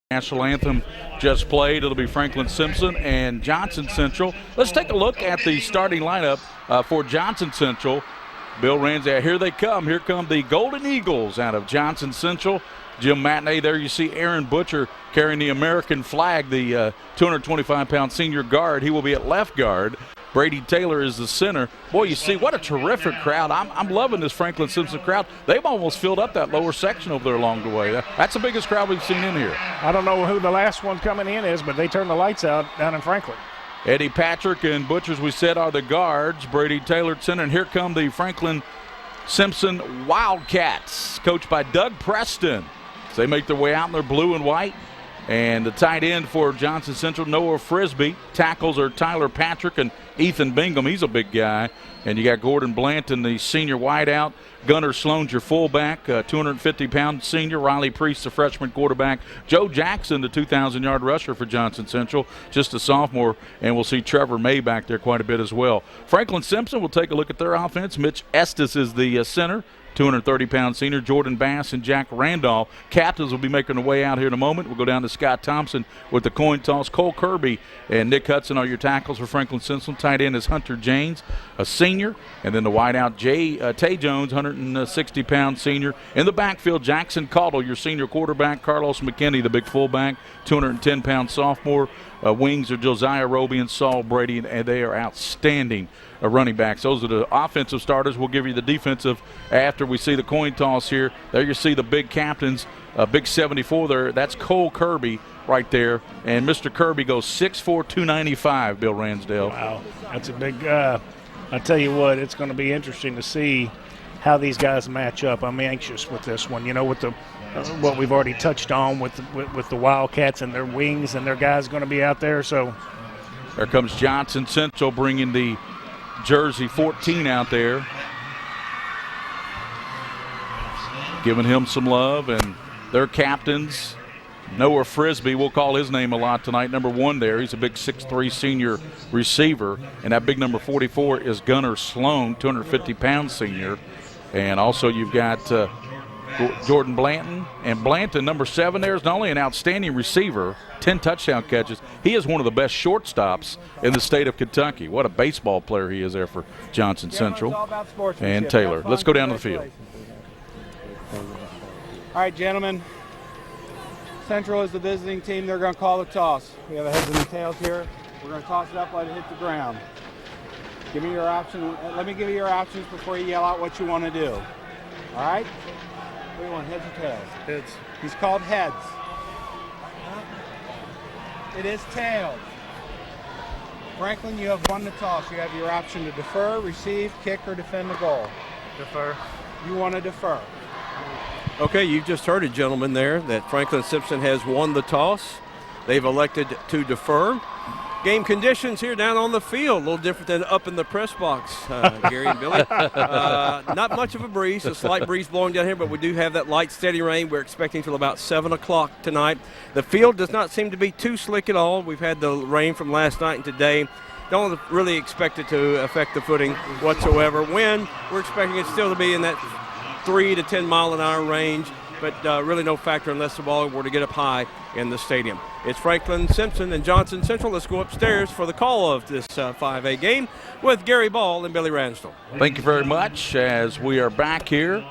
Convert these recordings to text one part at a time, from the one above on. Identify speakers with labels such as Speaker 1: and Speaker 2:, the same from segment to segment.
Speaker 1: National anthem just played. It'll be Franklin-Simpson and Johnson Central. Let's take a look at the starting lineup for Johnson Central. Bill Ranzau, here they come. Here come the Golden Eagles out of Johnson Central. Jim Matinee, there you see Aaron Butcher carrying the American flag, the 225-pound senior guard. He will be at left guard. Brady Taylor is the center. Boy, you see, what a terrific crowd. I'm loving this Franklin-Simpson crowd. They've almost filled up that lower section over there along the way. That's the biggest crowd we've seen in here.
Speaker 2: I don't know who the last one coming in is, but they turned the lights out down in Franklin.
Speaker 1: Eddie Patrick and Butcher, as we said, are the guards. Brady Taylor at center, and here come the Franklin-Simpson Wildcats, coached by Doug Preston. So they make their way out in their blue and white. And the tight end for Johnson Central, Noah Frisbee. Tackles are Tyler Patrick and Ethan Bingham. He's a big guy. And you got Gordon Blanton, the senior wideout. Gunnar Sloan's your fullback, 250-pound senior. Riley Priest, the freshman quarterback. Joe Jackson, the 2,000-yard rusher for Johnson Central, just a sophomore. And we'll see Trevor May back there quite a bit as well. Franklin-Simpson will take a look at their offense. Mitch Estes is the center. 230-pound senior. Jordan Bass and Jack Randolph. Captains will be making their way out here in a moment. We'll go down to Scott Thompson with the coin toss. Cole Kirby and Nick Hudson are your tackles for Franklin-Simpson. Tight end is Hunter James, a senior. And then the wideout, Tay Jones, 160-pound senior. In the backfield, Jackson Caudle, your senior quarterback. Carlos McKinney, the big fullback, 210-pound sophomore. Wings are Josiah Roby and Saul Brady, and they are outstanding running backs. Those are the offensive starters. We'll give you the defensive after we see the coin toss here. There you see the big captains, big 74 there. That's Cole Kirby right there. And Mr. Kirby goes 6'4", 295, Bill Ransdale.
Speaker 2: Wow, that's a big I tell you what, it's going to be interesting to see how these guys match up. I'm anxious with this one, with the what we've already touched on with the Wildcats and their wings and their guys going to be out there. So
Speaker 1: there comes Johnson Central bringing the jersey 14 out there, giving him some love, and their captains, Noah Frisbee, we'll call his name a lot tonight, number 1 there. He's a big 6'3" senior receiver, and that big number 44 is Gunnar Sloan, 250-pound senior. And also you've got Jordan Blanton, and Blanton, number 7 there, is not only an outstanding receiver, 10 touchdown catches, he is one of the best shortstops in the state of Kentucky. What a baseball player he is there for Johnson Central. And Taylor. Let's go down to the field.
Speaker 3: All right, gentlemen. Central is the visiting team. They're going to call the toss. We have a heads and the tails here. We're going to toss it up, let it hit the ground. Give me your option. Let me give you your options before you yell out what you want to do. All right? What do you want, heads or tails?
Speaker 4: Heads.
Speaker 3: He's called heads. It is tails. Franklin, you have won the toss. You have your option to defer, receive, kick, or defend the goal.
Speaker 4: Defer.
Speaker 3: You want to defer.
Speaker 4: Okay, you've just heard it, gentlemen, there, that Franklin-Simpson has won the toss. They've elected to defer. Game conditions here down on the field, a little different than up in the press box, Gary and Billy. Not much of a breeze, a slight breeze blowing down here, but we do have that light, steady rain. We're expecting till about 7 o'clock tonight. The field does not seem to be too slick at all. We've had the rain from last night and today. Don't really expect it to affect the footing whatsoever. Wind, we're expecting it still to be in that 3 to 10 mile an hour range, but really no factor unless the ball were to get up high in the stadium. It's Franklin-Simpson and Johnson Central. Let's go upstairs for the call of this 5A game with Gary Ball and Billy Ransdell.
Speaker 1: Thank you very much as we are back here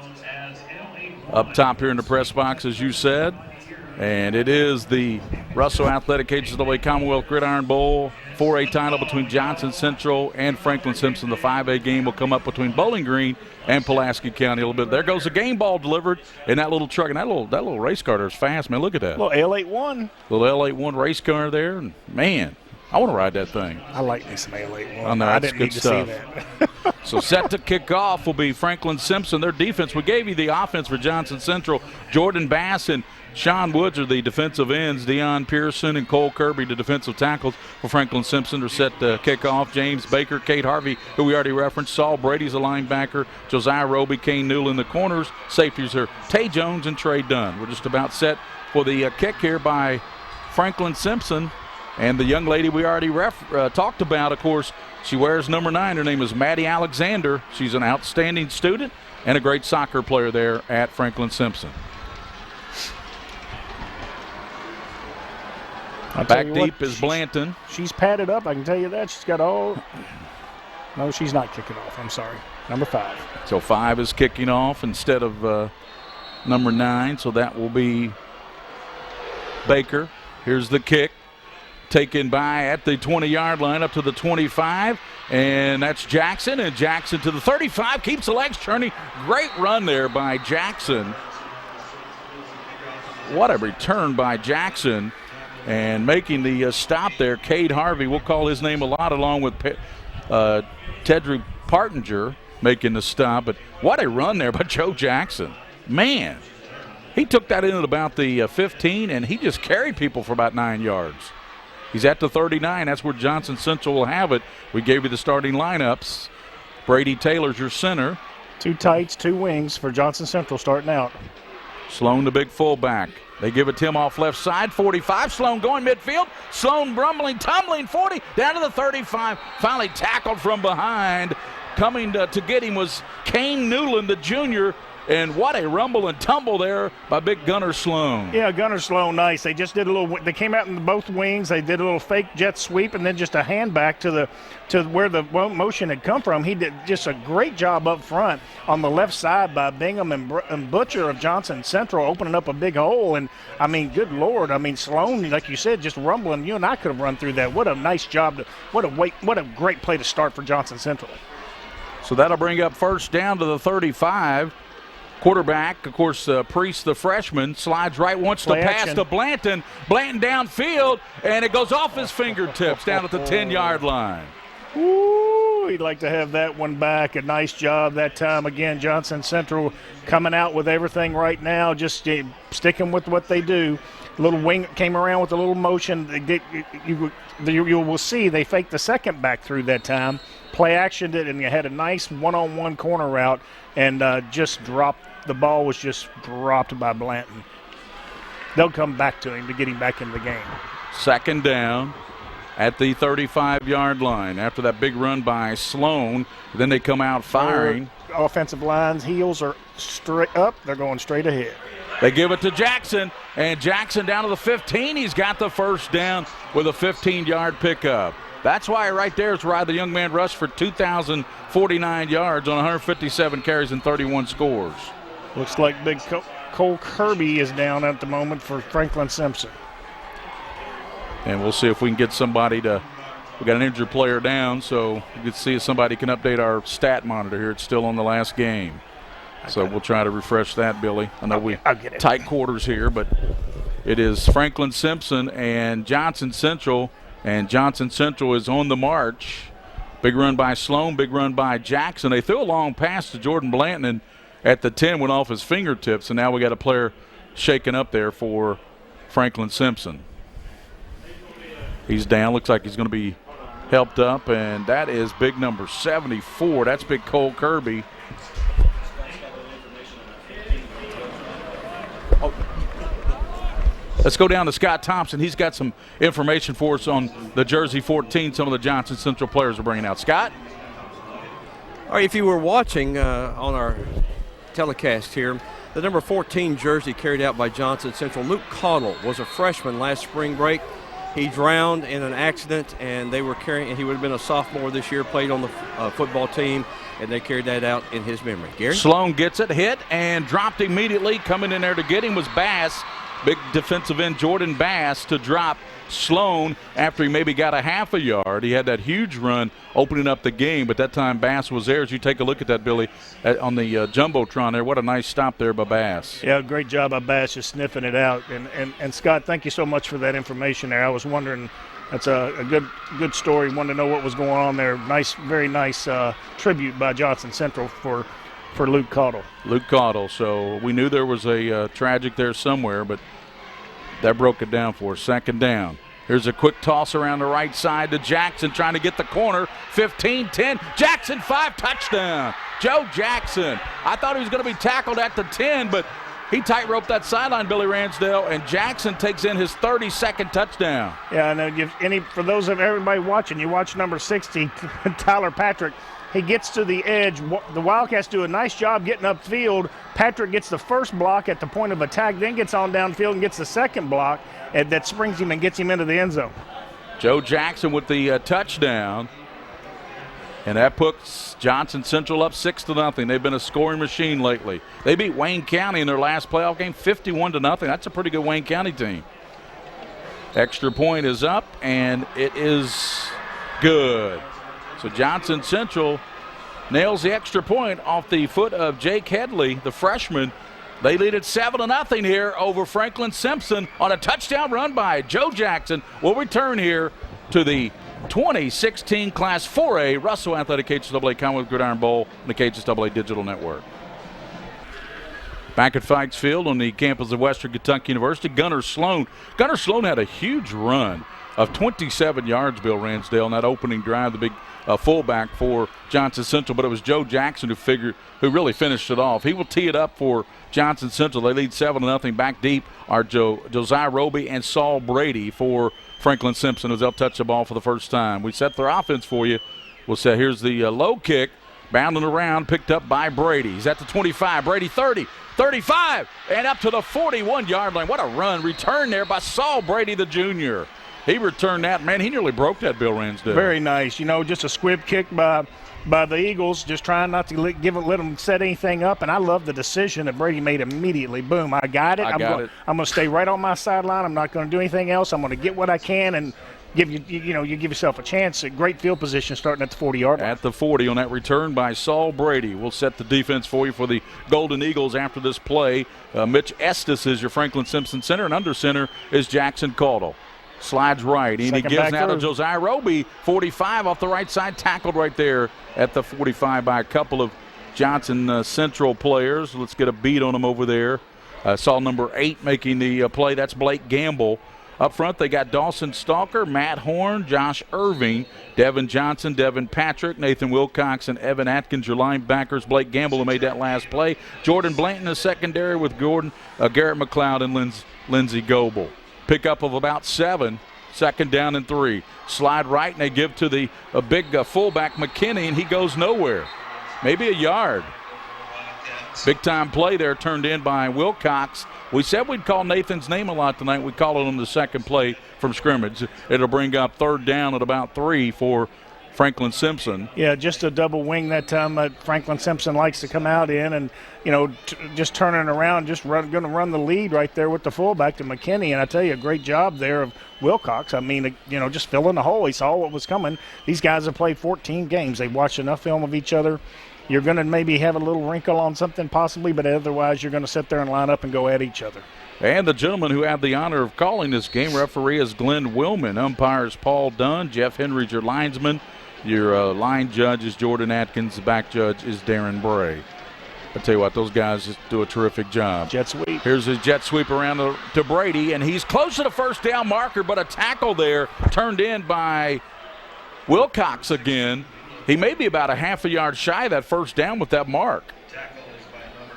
Speaker 1: up top here in the press box, as you said. And it is the Russell Athletic KHSAA Commonwealth Gridiron Bowl 4A title between Johnson Central and Franklin-Simpson. The 5A game will come up between Bowling Green and Pulaski County a little bit. There goes the game ball delivered in that little truck. And that little race car there is fast, man. Look at that.
Speaker 2: Little L81.
Speaker 1: Little L81 race car there. And, man, I want to ride that thing.
Speaker 2: I like me some L81.
Speaker 1: I know,
Speaker 2: I
Speaker 1: that's
Speaker 2: didn't
Speaker 1: good
Speaker 2: need to
Speaker 1: stuff.
Speaker 2: see that.
Speaker 1: So set to kick off will be Franklin-Simpson. Their defense, we gave you the offense for Johnson Central. Jordan Bass and Sean Woods are the defensive ends. Deion Pearson and Cole Kirby, the defensive tackles for Franklin-Simpson, are set to kick off. James Baker, Kate Harvey, who we already referenced. Saul Brady's a linebacker. Josiah Roby, Kane Newell in the corners. Safeties are Tay Jones and Trey Dunn. We're just about set for the kick here by Franklin-Simpson. And the young lady we already talked about, of course, she wears number 9. Her name is Maddie Alexander. She's an outstanding student and a great soccer player there at Franklin-Simpson. Back deep is Blanton.
Speaker 2: She's padded up, I can tell you that. She's got all. No, she's not kicking off. I'm sorry. Number 5.
Speaker 1: So 5 is kicking off instead of number 9. So that will be Baker. Here's the kick. Taken by at the 20-yard line up to the 25. And that's Jackson. And Jackson to the 35. Keeps the legs turning. Great run there by Jackson. What a return by Jackson. And making the stop there, Cade Harvey. We'll call his name a lot along with Tedrick Partinger making the stop. But what a run there by Joe Jackson. Man, he took that in at about the 15, and he just carried people for about 9 yards. He's at the 39. That's where Johnson Central will have it. We gave you the starting lineups. Brady Taylor's your center.
Speaker 2: 2 tights, 2 wings for Johnson Central starting out.
Speaker 1: Sloan, the big fullback. They give it to him off left side, 45. Sloan going midfield. Sloan rumbling, tumbling, 40, down to the 35. Finally tackled from behind. Coming to get him was Kane Newland, the junior. And what a rumble and tumble there by big Gunnar Sloan.
Speaker 2: Yeah, Gunnar Sloan, nice. They just did a little. They came out in both wings. They did a little fake jet sweep, and then just a hand back to where the motion had come from. He did just a great job up front on the left side by Bingham and Butcher of Johnson Central, opening up a big hole. And I mean, good Lord, I mean Sloan, like you said, just rumbling. You and I could have run through that. What a nice job! What a great play to start for Johnson Central.
Speaker 1: So that'll bring up first down to the 35. Quarterback, of course, Priest, the freshman, slides right, wants to pass to Blanton. Blanton downfield, and it goes off his fingertips down at the 10-yard line.
Speaker 2: Ooh, he'd like to have that one back. A nice job that time. Again, Johnson Central coming out with everything right now, just sticking with what they do. Little wing came around with a little motion. You will see they faked the second back through that time. Play actioned it, and you had a nice one-on-one corner route, and just dropped. The ball was just dropped by Blanton. They'll come back to him to get him back in the game.
Speaker 1: Second down at the 35-yard line. After that big run by Sloan, then they come out firing.
Speaker 2: Offensive line's heels are straight up. They're going straight ahead.
Speaker 1: They give it to Jackson, and Jackson down to the 15. He's got the first down with a 15-yard pickup. That's why right there is why the young man rushed for 2,049 yards on 157 carries and 31 scores.
Speaker 2: Looks like big Cole Kirby is down at the moment for Franklin-Simpson.
Speaker 1: And we'll see if we can get somebody to – we got an injured player down, so you can see if somebody can update our stat monitor here. It's still on the last game. So we'll try to refresh that, Billy. I know we tight quarters here, but it is Franklin-Simpson and Johnson Central, and Johnson Central is on the march. Big run by Sloan, big run by Jackson. They threw a long pass to Jordan Blanton, and at the 10 went off his fingertips, and now we got a player shaking up there for Franklin-Simpson. He's down. Looks like he's going to be helped up, and that is big number 74. That's big Cole Kirby. Let's go down to Scott Thompson. He's got some information for us on the jersey 14 some of the Johnson Central players are bringing out. Scott?
Speaker 4: All right, if you were watching on our telecast here, the number 14 jersey carried out by Johnson Central, Luke Caudle, was a freshman last spring break. He drowned in an accident, and they were carrying. He would have been a sophomore this year, played on the football team, and they carried that out in his memory. Gary?
Speaker 1: Sloan gets it, hit, and dropped immediately. Coming in there to get him was Bass. Big defensive end Jordan Bass to drop Sloan after he maybe got a half a yard. He had that huge run opening up the game, but that time Bass was there. As you take a look at that, Billy, on the Jumbotron there, what a nice stop there by Bass.
Speaker 2: Yeah, great job by Bass just sniffing it out. And Scott, thank you so much for that information there. I was wondering, that's a good story. Wanted to know what was going on there. Nice, very nice tribute by Johnson Central for Luke Caudle.
Speaker 1: Luke Caudle. So we knew there was a tragic there somewhere, but that broke it down for us. Second down. Here's a quick toss around the right side to Jackson trying to get the corner. 15-10. Jackson 5, touchdown. Joe Jackson. I thought he was going to be tackled at the 10, but he tight-roped that sideline, Billy Ransdale, and Jackson takes in his 32nd touchdown.
Speaker 2: Yeah, and for those of everybody watching, you watch number 60, Tyler Patrick. He gets to the edge. The Wildcats do a nice job getting upfield. Patrick gets the first block at the point of attack, then gets on downfield and gets the second block that springs him and gets him into the end zone.
Speaker 1: Joe Jackson with the touchdown. And that puts Johnson Central up 6-0. They've been a scoring machine lately. They beat Wayne County in their last playoff game 51-0. That's a pretty good Wayne County team. Extra point is up, and it is good. So Johnson Central nails the extra point off the foot of Jake Headley, the freshman. They lead it 7-0 here over Franklin-Simpson on a touchdown run by Joe Jackson. We'll return here to the 2016 Class 4A Russell Athletic KHSAA Commonwealth Gridiron Bowl and the KHSAA Digital Network. Back at Fikes Field on the campus of Western Kentucky University, Gunnar Sloan. Gunnar Sloan had a huge run of 27 yards, Bill Ransdale, in that opening drive, the big fullback for Johnson Central, but it was Joe Jackson who really finished it off. He will tee it up for Johnson Central. They lead 7-0. Back deep are Josiah Roby and Saul Brady for Franklin-Simpson as they'll touch the ball for the first time. We set their offense for you. We'll say here's the low kick, bounding around, picked up by Brady. He's at the 25. Brady 30, 35, and up to the 41-yard line. What a run. Return there by Saul Brady, the junior. He returned that. Man, he nearly broke that, Bill Ransdale.
Speaker 2: Very nice. Just a squib kick by the Eagles, just trying not to let them set anything up. And I love the decision that Brady made immediately. Boom, I got it. I'm going to stay right on my sideline. I'm not going to do anything else. I'm going to get what I can and give you give yourself a chance. A great field position starting at the 40-yard line.
Speaker 1: At the 40 on that return by Saul Brady. We'll set the defense for you for the Golden Eagles after this play. Mitch Estes is your Franklin-Simpson center, and under center is Jackson Caudle. Slides right, and he gives now to Josiah Roby, 45 off the right side, tackled right there at the 45 by a couple of Johnson Central players. Let's get a beat on him over there. Saw number 8 making the play. That's Blake Gamble. Up front, they got Dawson Stalker, Matt Horn, Josh Irving, Devin Johnson, Devin Patrick, Nathan Wilcox, and Evan Atkins, your linebackers. Blake Gamble, who made that last play. Jordan Blanton, the secondary with Garrett McLeod and Lindsey Goebel. Pickup of about 7, second down and 3. Slide right, and they give to the big fullback McKinney, and he goes nowhere. Maybe a yard. Big-time play there turned in by Wilcox. We said we'd call Nathan's name a lot tonight. We call it on the second play from scrimmage. It'll bring up third down at about 3 for Franklin-Simpson.
Speaker 2: Yeah, just a double wing that time. Franklin-Simpson likes to come out in and, just turning around, going to run the lead right there with the fullback to McKinney. And I tell you, a great job there of Wilcox. I mean, just filling the hole. He saw what was coming. These guys have played 14 games. They've watched enough film of each other. You're going to maybe have a little wrinkle on something possibly, but otherwise you're going to sit there and line up and go at each other.
Speaker 1: And the gentleman who had the honor of calling this game, referee, is Glenn Willman. Umpires Paul Dunn. Jeff Henry's your linesman. Your line judge is Jordan Atkins. The back judge is Darren Bray. I tell you what, those guys just do a terrific job.
Speaker 2: Jet sweep.
Speaker 1: Here's a jet sweep around to Brady, and he's close to the first down marker, but a tackle there turned in by Wilcox again. He may be about a half a yard shy of that first down with that mark.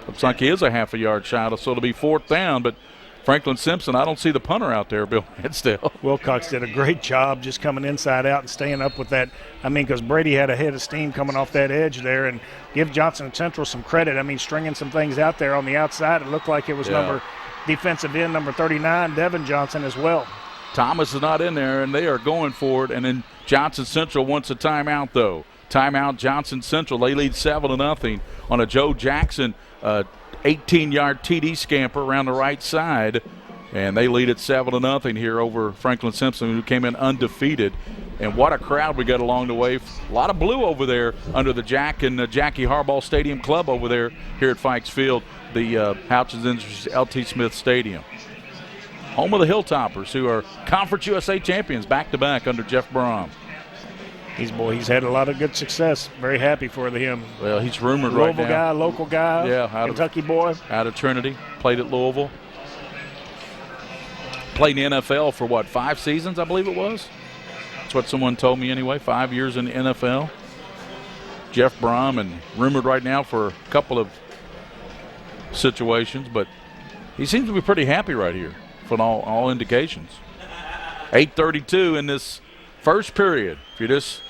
Speaker 1: Looks like he is a half a yard shy, so it'll be fourth down, but Franklin-Simpson, I don't see the punter out there, Bill Ransdale.
Speaker 2: Wilcox did a great job just coming inside out and staying up with that. I mean, because Brady had a head of steam coming off that edge there, and give Johnson Central some credit. I mean, stringing some things out there on the outside. It looked like it was defensive end number 39, Devin Johnson as well.
Speaker 1: Thomas is not in there, and they are going for it. And then Johnson Central wants a timeout, though. Timeout, Johnson Central. They lead 7-0 on a Joe Jackson 18-yard TD scamper around the right side. And they lead it 7-0 here over Franklin-Simpson, who came in undefeated. And what a crowd we got along the way. A lot of blue over there under the Jack and Jackie Harbaugh Stadium Club over there here at Fikes Field, the Houchins Industries LT Smith Stadium. Home of the Hilltoppers, who are Conference USA champions back-to-back under Jeff Brom.
Speaker 2: He's had a lot of good success. Very happy for him.
Speaker 1: Well, he's rumored right now.
Speaker 2: Local guy, Kentucky boy.
Speaker 1: Out of Trinity, played at Louisville. Played in the NFL for, 5 seasons, I believe it was? That's what someone told me anyway, 5 years in the NFL. Jeff Brom, and rumored right now for a couple of situations, but he seems to be pretty happy right here from all indications. 8:32 in this first period. If you're just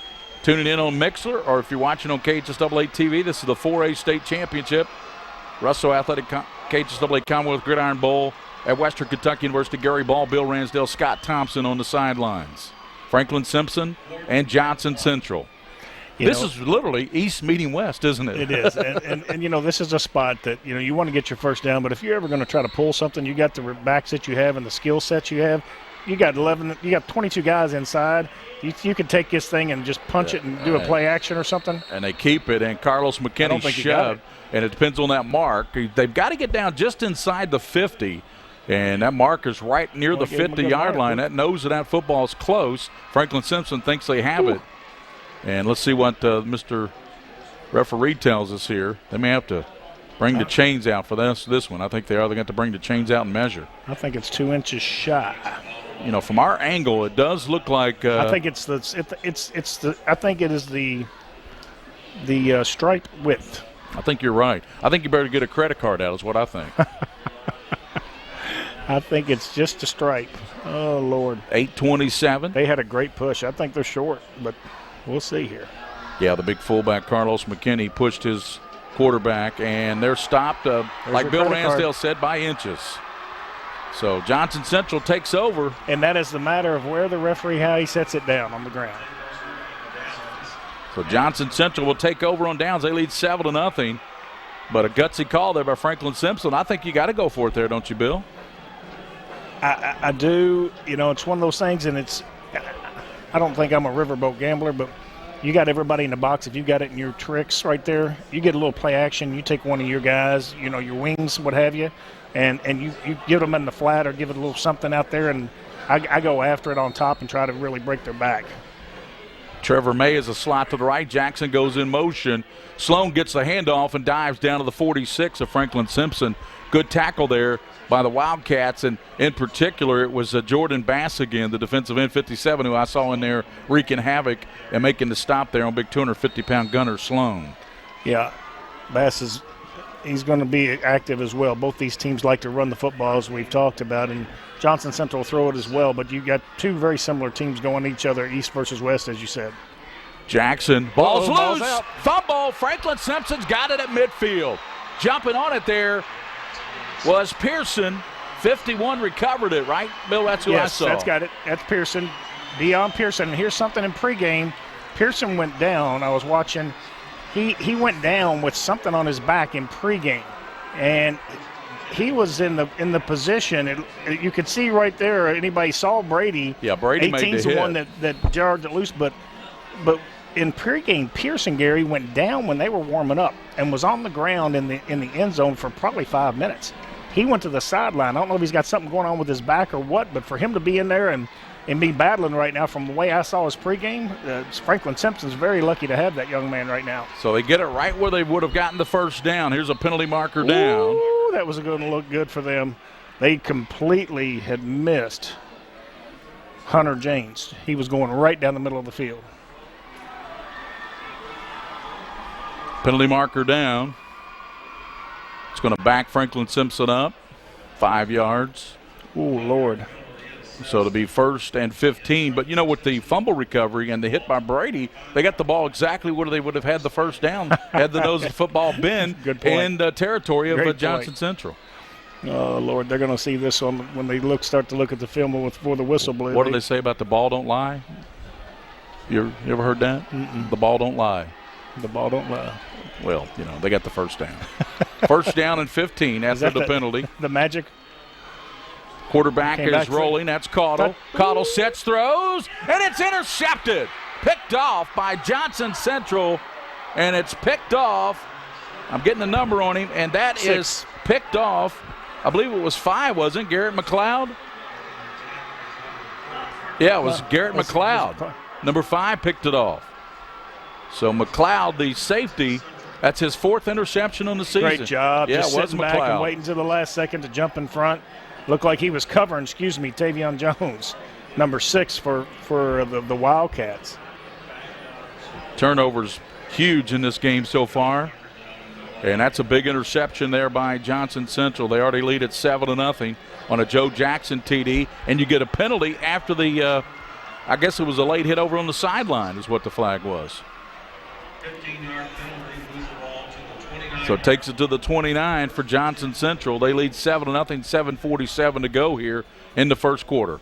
Speaker 1: tuning in on Mixler, or if you're watching on KHSAA TV, this is the 4A State Championship. Russell Athletic KHSAA Commonwealth Gridiron Bowl at Western Kentucky University. Gary Ball, Bill Ransdale, Scott Thompson on the sidelines. Franklin-Simpson and Johnson Central. This is literally East meeting West, isn't it?
Speaker 2: It is. And, this is a spot that, you want to get your first down, but if you're ever going to try to pull something, you got the backs that you have and the skill sets you have. You got 22 guys inside. You could take this thing and just punch it and do a play action or something.
Speaker 1: And they keep it, and Carlos McKinney shoved, and it depends on that mark. They've got to get down just inside the 50, and that mark is right near the 50-yard line. That knows that football is close. Franklin-Simpson thinks they have it. And let's see what Mr. Referee tells us here. They may have to bring the chains out for this one. I think they are. They're going to bring the chains out and measure.
Speaker 2: I think it's 2 inches shy.
Speaker 1: From our angle, it does look like.
Speaker 2: I think it's the stripe width.
Speaker 1: I think you're right. I think you better get a credit card out. Is what I think.
Speaker 2: I think it's just a stripe. Oh Lord.
Speaker 1: 8:27.
Speaker 2: They had a great push. I think they're short, but we'll see here.
Speaker 1: Yeah, the big fullback Carlos McKinney pushed his quarterback, and they're stopped, like Bill Ransdale said, by inches. So Johnson Central takes over.
Speaker 2: And that is the matter of where the referee, how he sets it down on the ground.
Speaker 1: So Johnson Central will take over on downs. They lead 7-0. But a gutsy call there by Franklin-Simpson. I think you got to go for it there, don't you, Bill?
Speaker 2: I do. It's one of those things, and I don't think I'm a riverboat gambler, but you got everybody in the box. If you got it in your tricks right there, you get a little play action. You take one of your guys, your wings, what have you, and you give them in the flat or give it a little something out there, and I go after it on top and try to really break their back.
Speaker 1: Trevor May is a slot to the right. Jackson goes in motion. Sloan gets the handoff and dives down to the 46 of Franklin-Simpson. Good tackle there by the Wildcats, and in particular it was Jordan Bass again, the defensive end 57, who I saw in there wreaking havoc and making the stop there on big 250-pound gunner Sloan.
Speaker 2: Yeah, Bass he's going to be active as well. Both these teams like to run the football, as we've talked about, and Johnson Central will throw it as well, but you got two very similar teams going each other, east versus west, as you said.
Speaker 1: Jackson, ball's loose, fumble. Franklin-Simpson's got it at midfield. Jumping on it there was Pearson. 51 recovered it, right, Bill? That's who I saw.
Speaker 2: Yes, that's got it. That's Pearson. Deion Pearson. And here's something in pregame. Pearson went down. I was watching. He went down with something on his back in pregame, and he was in the position. You could see right there. Anybody saw Brady?
Speaker 1: Yeah, Brady
Speaker 2: 18's
Speaker 1: made the hit.
Speaker 2: The one that jarred it loose, but in pregame, Pearson, Gary, went down when they were warming up and was on the ground in the end zone for probably 5 minutes. He went to the sideline. I don't know if he's got something going on with his back or what, but for him to be in there and be battling right now, from the way I saw his pregame, Franklin-Simpson's very lucky to have that young man right now.
Speaker 1: So they get it right where they would have gotten the first down. Here's a penalty marker down.
Speaker 2: Ooh, that was going to look good for them. They completely had missed Hunter James. He was going right down the middle of the field.
Speaker 1: Penalty marker down. It's going to back Franklin-Simpson up 5 yards.
Speaker 2: Oh, Lord.
Speaker 1: So to be 1st and 15. But, with the fumble recovery and the hit by Brady, they got the ball exactly where they would have had the first down had the nose of the football been in the territory of Johnson Central.
Speaker 2: Oh, Lord, they're going to see this when they start to look at the film before the whistle blew.
Speaker 1: What do they say about the ball don't lie? You ever heard that?
Speaker 2: Mm-mm.
Speaker 1: The ball don't lie.
Speaker 2: The ball don't lie.
Speaker 1: Well, they got the first down. First down and 15 after the penalty.
Speaker 2: The magic.
Speaker 1: Quarterback is rolling. That's Caudle. Caudle sets, throws, and it's intercepted. Picked off by Johnson Central, and it's picked off. I'm getting the number on him, and that
Speaker 2: 6.
Speaker 1: is picked off. I believe it was 5, wasn't it? Garrett McLeod? Yeah, it was Garrett McLeod. Number 5 picked it off. So McLeod, the safety, that's his 4th interception on the season.
Speaker 2: Great job.
Speaker 1: Yeah,
Speaker 2: just
Speaker 1: it was
Speaker 2: sitting back and waiting to the last second to jump in front. Looked like he was covering, Tavion Jones, number 6 for the Wildcats.
Speaker 1: Turnovers huge in this game so far. And that's a big interception there by Johnson Central. They already lead at 7-0 on a Joe Jackson TD. And you get a penalty after the I guess it was a late hit over on the sideline is what the flag was.
Speaker 5: 15-yard penalty, move the ball to the 29.
Speaker 1: So it takes it to the 29 for Johnson Central. They lead 7-0, 7:47 to go here in the first quarter.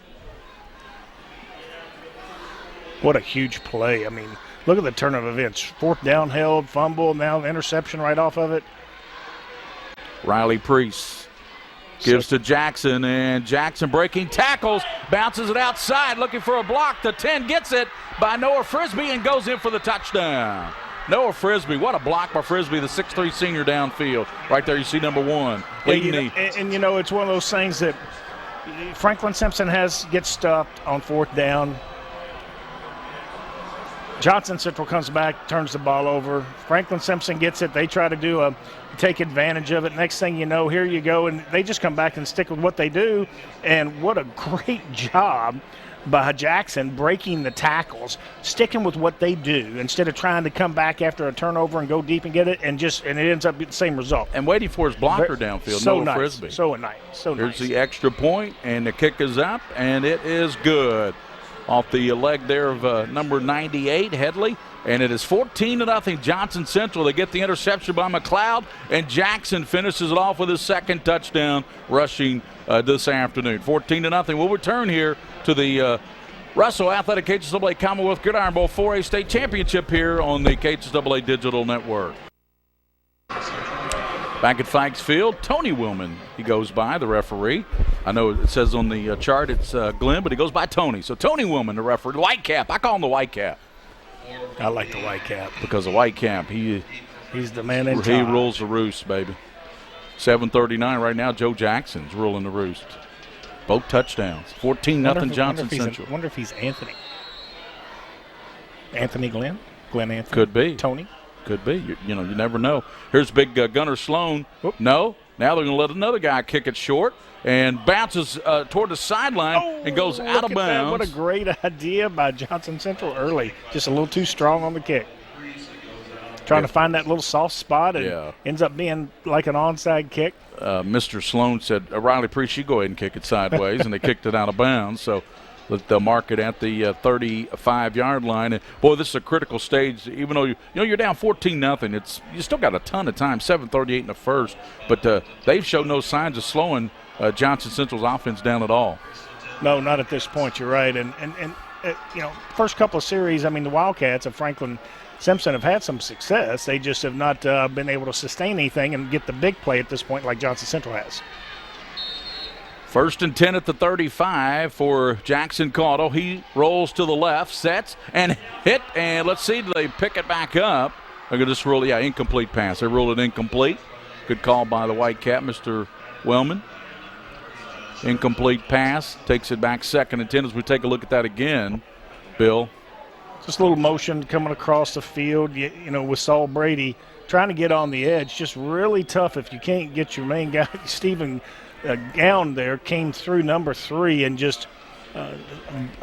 Speaker 2: What a huge play. I mean, look at the turn of events. Fourth down held, fumble, now the interception right off of it.
Speaker 1: Riley Priest gives to Jackson, and Jackson breaking tackles, bounces it outside, looking for a block. The 10 gets it by Noah Frisbee and goes in for the touchdown. Noah Frisbee, what a block by Frisbee, the 6'3 senior downfield. Right there you see number 1.
Speaker 2: And you know, it's one of those things that Franklin-Simpson gets stuffed on fourth down. Johnson Central comes back, turns the ball over. Franklin-Simpson gets it. They try to take advantage of it. Next thing you know, here you go, and they just come back and stick with what they do. And what a great job by Jackson breaking the tackles, sticking with what they do instead of trying to come back after a turnover and go deep and get it, and it ends up being the same result.
Speaker 1: And waiting for his blocker downfield,
Speaker 2: so
Speaker 1: Noah
Speaker 2: nice.
Speaker 1: Frisbee.
Speaker 2: So nice.
Speaker 1: Here's the extra point, and the kick is up, and it is good. Off the leg there of number 98, Headley. And it is 14-0 Johnson Central. They get the interception by McLeod, and Jackson finishes it off with his second touchdown rushing this afternoon. 14-0. We'll return here to the Russell Athletic KHSAA Commonwealth Gridiron Bowl 4A State Championship here on the KHSAA Digital Network. Back at Fikes Field, Tony Willman, he goes by, the referee. I know it says on the chart it's Glenn, but he goes by Tony. So Tony Willman, the referee, white cap. I call him the white cap.
Speaker 2: I like the white cap.
Speaker 1: Because the white cap, he's
Speaker 2: the man in charge.
Speaker 1: He rules the roost, baby. 7:39 right now, Joe Jackson's ruling the roost. Both touchdowns. 14-0 Johnson Central.
Speaker 2: I wonder if he's Anthony. Anthony Glenn? Glenn Anthony?
Speaker 1: Could be.
Speaker 2: Tony?
Speaker 1: Could be. You never know. Here's big Gunnar Sloan.
Speaker 2: Whoop.
Speaker 1: No. Now they're going to let another guy kick it short and bounces toward the sideline and goes out of bounds.
Speaker 2: What a great idea by Johnson Central early. Just a little too strong on the kick. Trying to find that little soft spot and ends up being like an onside kick.
Speaker 1: Mr. Sloan said, Riley Priest, you go ahead and kick it sideways, and they kicked it out of bounds. So they'll mark it at the 35-yard line. And boy, this is a critical stage. Even though you're down 14-0, you still got a ton of time. 7:38 in the first, but they've shown no signs of slowing Johnson Central's offense down at all.
Speaker 2: No, not at this point. You're right. And first couple of series, I mean, the Wildcats of Franklin-Simpson have had some success. They just have not been able to sustain anything and get the big play at this point like Johnson Central has.
Speaker 1: 1st and 10 at the 35 for Jackson Caudill. He rolls to the left, sets, and hit. And let's see, do they pick it back up? They're going to just rule, incomplete pass. They ruled it incomplete. Good call by the white cap, Mr. Wellman. Incomplete pass. Takes it back 2nd and 10 as we take a look at that again, Bill.
Speaker 2: Just a little motion coming across the field, with Saul Brady trying to get on the edge. Just really tough if you can't get your main guy, Stephen Gown there, came through number 3 and just,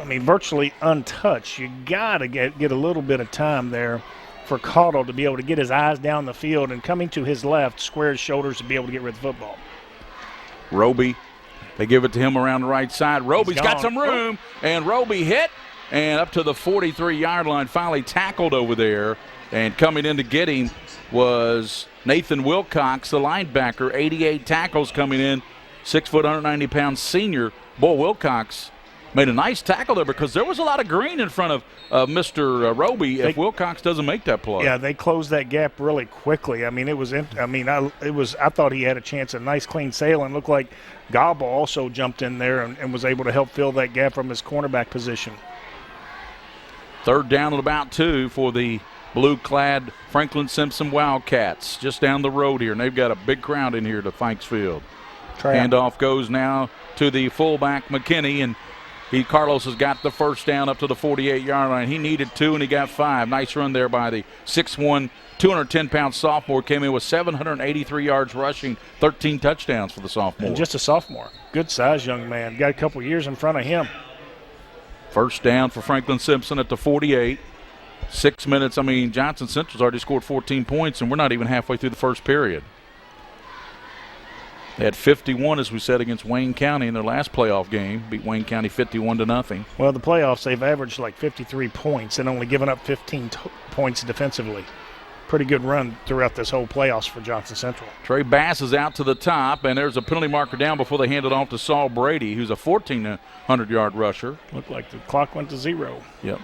Speaker 2: virtually untouched. You got to get a little bit of time there for Caudill to be able to get his eyes down the field and coming to his left, square his shoulders to be able to get rid of the football.
Speaker 1: Roby, they give it to him around the right side. Roby's got some room, and Roby hit and up to the 43-yard line, finally tackled over there. And coming in to get him was Nathan Wilcox, the linebacker, 88 tackles coming in. 6 foot, 190-pound senior. Boy, Wilcox made a nice tackle there because there was a lot of green in front of Mr. Roby if Wilcox doesn't make that play.
Speaker 2: Yeah, they closed that gap really quickly. I mean, I thought he had a chance at a nice clean sail, and looked like Gobble also jumped in there and was able to help fill that gap from his cornerback position.
Speaker 1: 3rd down at about 2 for the blue-clad Franklin-Simpson Wildcats just down the road here, and they've got a big crowd in here to Fikes Field. Handoff goes now to the fullback, McKinney, and Carlos has got the first down up to the 48-yard line. He needed 2, and he got 5. Nice run there by the 6'1", 210-pound sophomore. Came in with 783 yards rushing, 13 touchdowns for the sophomore.
Speaker 2: And just a sophomore. Good size young man. Got a couple years in front of him.
Speaker 1: First down for Franklin-Simpson at the 48. 6 minutes. Johnson Central's already scored 14 points, and we're not even halfway through the first period. They had 51, as we said, against Wayne County in their last playoff game. Beat Wayne County 51-0.
Speaker 2: Well, the playoffs, they've averaged like 53 points and only given up 15 points defensively. Pretty good run throughout this whole playoffs for Johnson Central.
Speaker 1: Trey Bass is out to the top, and there's a penalty marker down before they hand it off to Saul Brady, who's a 1,400-yard rusher.
Speaker 2: Looked like the clock went to 0.
Speaker 1: Yep.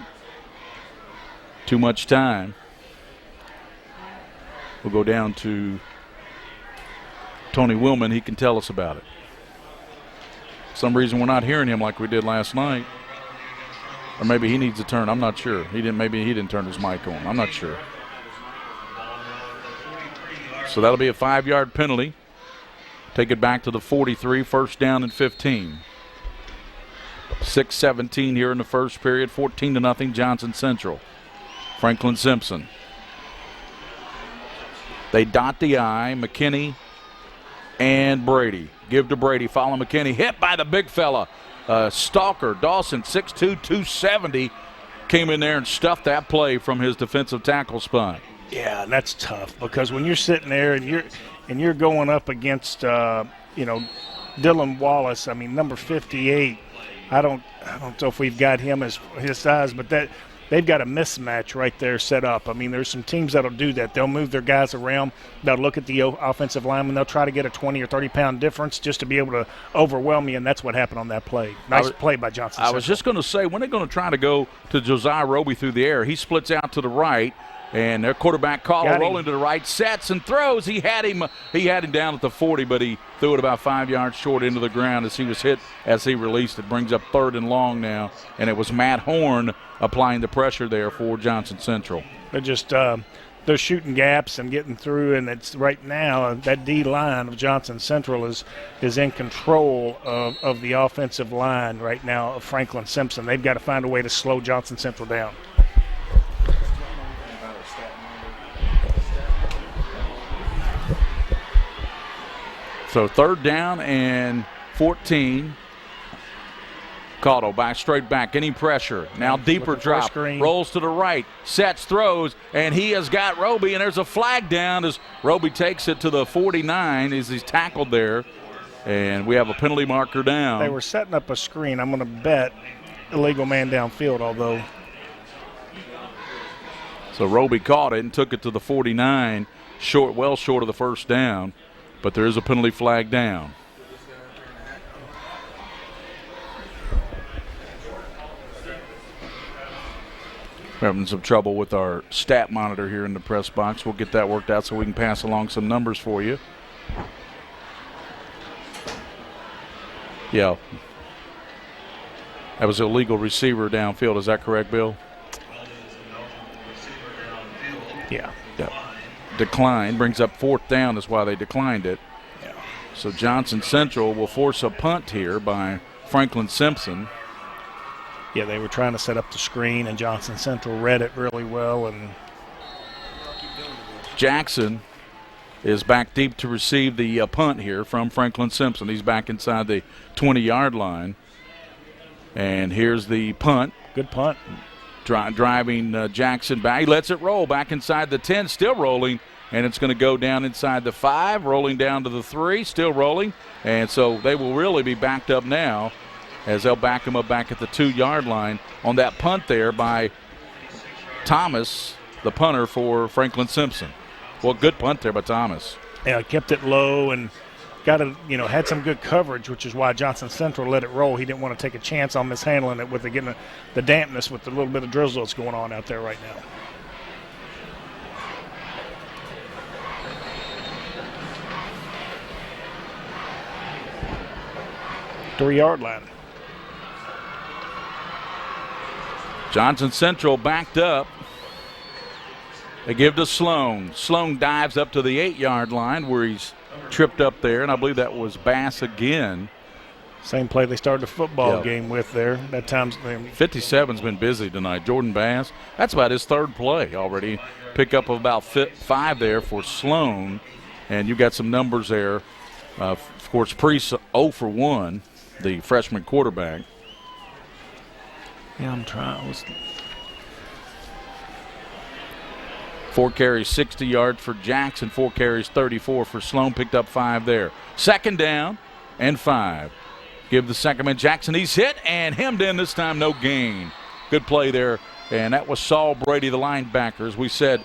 Speaker 1: Too much time. We'll go down to Tony Willman. He can tell us about it. For some reason we're not hearing him like we did last night. Or maybe he needs to turn. I'm not sure. Maybe he didn't turn his mic on. I'm not sure. So that'll be a 5-yard penalty. Take it back to the 43, first down and 15. 6:17 here in the first period, 14-0 Johnson Central. Franklin-Simpson. They dot the I, McKinney and Brady. Give to Brady, follow McKinney. Hit by the big fella. Stalker, Dawson, 6'2", 270. Came in there and stuffed that play from his defensive tackle spot.
Speaker 2: Yeah, and that's tough because when you're sitting there and you're going up against Dylan Wallace, I mean number 58. I don't know if we've got him as his size, but that they've got a mismatch right there set up. I mean, there's some teams that'll do that. They'll move their guys around. They'll look at the offensive lineman. They'll try to get a 20 or 30-pound difference just to be able to overwhelm you, and that's what happened on that play. Nice play by Johnson Central.
Speaker 1: I was just going to say, when they're going to try to go to Josiah Roby through the air, he splits out to the right. And their quarterback Caller rolling to the right, sets and throws. He had him down at the 40, but he threw it about 5 yards short into the ground as he was hit as he released it. Brings up 3rd and long now, and it was Matt Horn applying the pressure there for Johnson Central.
Speaker 2: They're just they're shooting gaps and getting through, and it's right now that D line of Johnson Central is in control of the offensive line right now of Franklin-Simpson. They've got to find a way to slow Johnson Central down.
Speaker 1: So 3rd down and 14. Cotto straight back, any pressure. Now deeper drop, rolls to the right, sets, throws, and he has got Roby, and there's a flag down as Roby takes it to the 49 as he's tackled there. And we have a penalty marker down.
Speaker 2: They were setting up a screen. I'm going to bet illegal man downfield, although.
Speaker 1: So Roby caught it and took it to the 49, well short of the first down. But there is a penalty flag down. We're having some trouble with our stat monitor here in the press box. We'll get that worked out so we can pass along some numbers for you. Yeah. That was an illegal receiver downfield. Is that correct, Bill?
Speaker 2: Yeah.
Speaker 1: Decline brings up 4th down. That's why they declined it.
Speaker 2: Yeah.
Speaker 1: So Johnson Central will force a punt here by Franklin-Simpson.
Speaker 2: Yeah, they were trying to set up the screen, and Johnson Central read it really well. And
Speaker 1: Jackson is back deep to receive the punt here from Franklin-Simpson. He's back inside the 20-yard line. And here's the punt.
Speaker 2: Good punt.
Speaker 1: Driving Jackson back. He lets it roll back inside the 10, still rolling, and it's going to go down inside the 5, rolling down to the 3, still rolling. And so they will really be backed up now as they'll back him up back at the 2-yard line on that punt there by Thomas, the punter for Franklin-Simpson. Well, good punt there by Thomas.
Speaker 2: Yeah, kept it low and had some good coverage, which is why Johnson Central let it roll. He didn't want to take a chance on mishandling it with getting the dampness with the little bit of drizzle that's going on out there right now. Three-yard line.
Speaker 1: Johnson Central backed up. They give to Sloan. Sloan dives up to the 8-yard line where he's tripped up there, and I believe that was Bass again.
Speaker 2: Same play they started the football game with there. That time's
Speaker 1: 57's been busy tonight. Jordan Bass, that's about his 3rd play already. Pick up of about 5 there for Sloan, and you got some numbers there. Of course, Priest 0 for 1, the freshman quarterback.
Speaker 2: Yeah, I'm trying.
Speaker 1: 4 carries, 60 yards for Jackson, 4 carries, 34 for Sloan. Picked up 5 there. 2nd down and 5. Give the second man Jackson. He's hit and hemmed in this time, no gain. Good play there, and that was Saul Brady, the linebacker. As we said,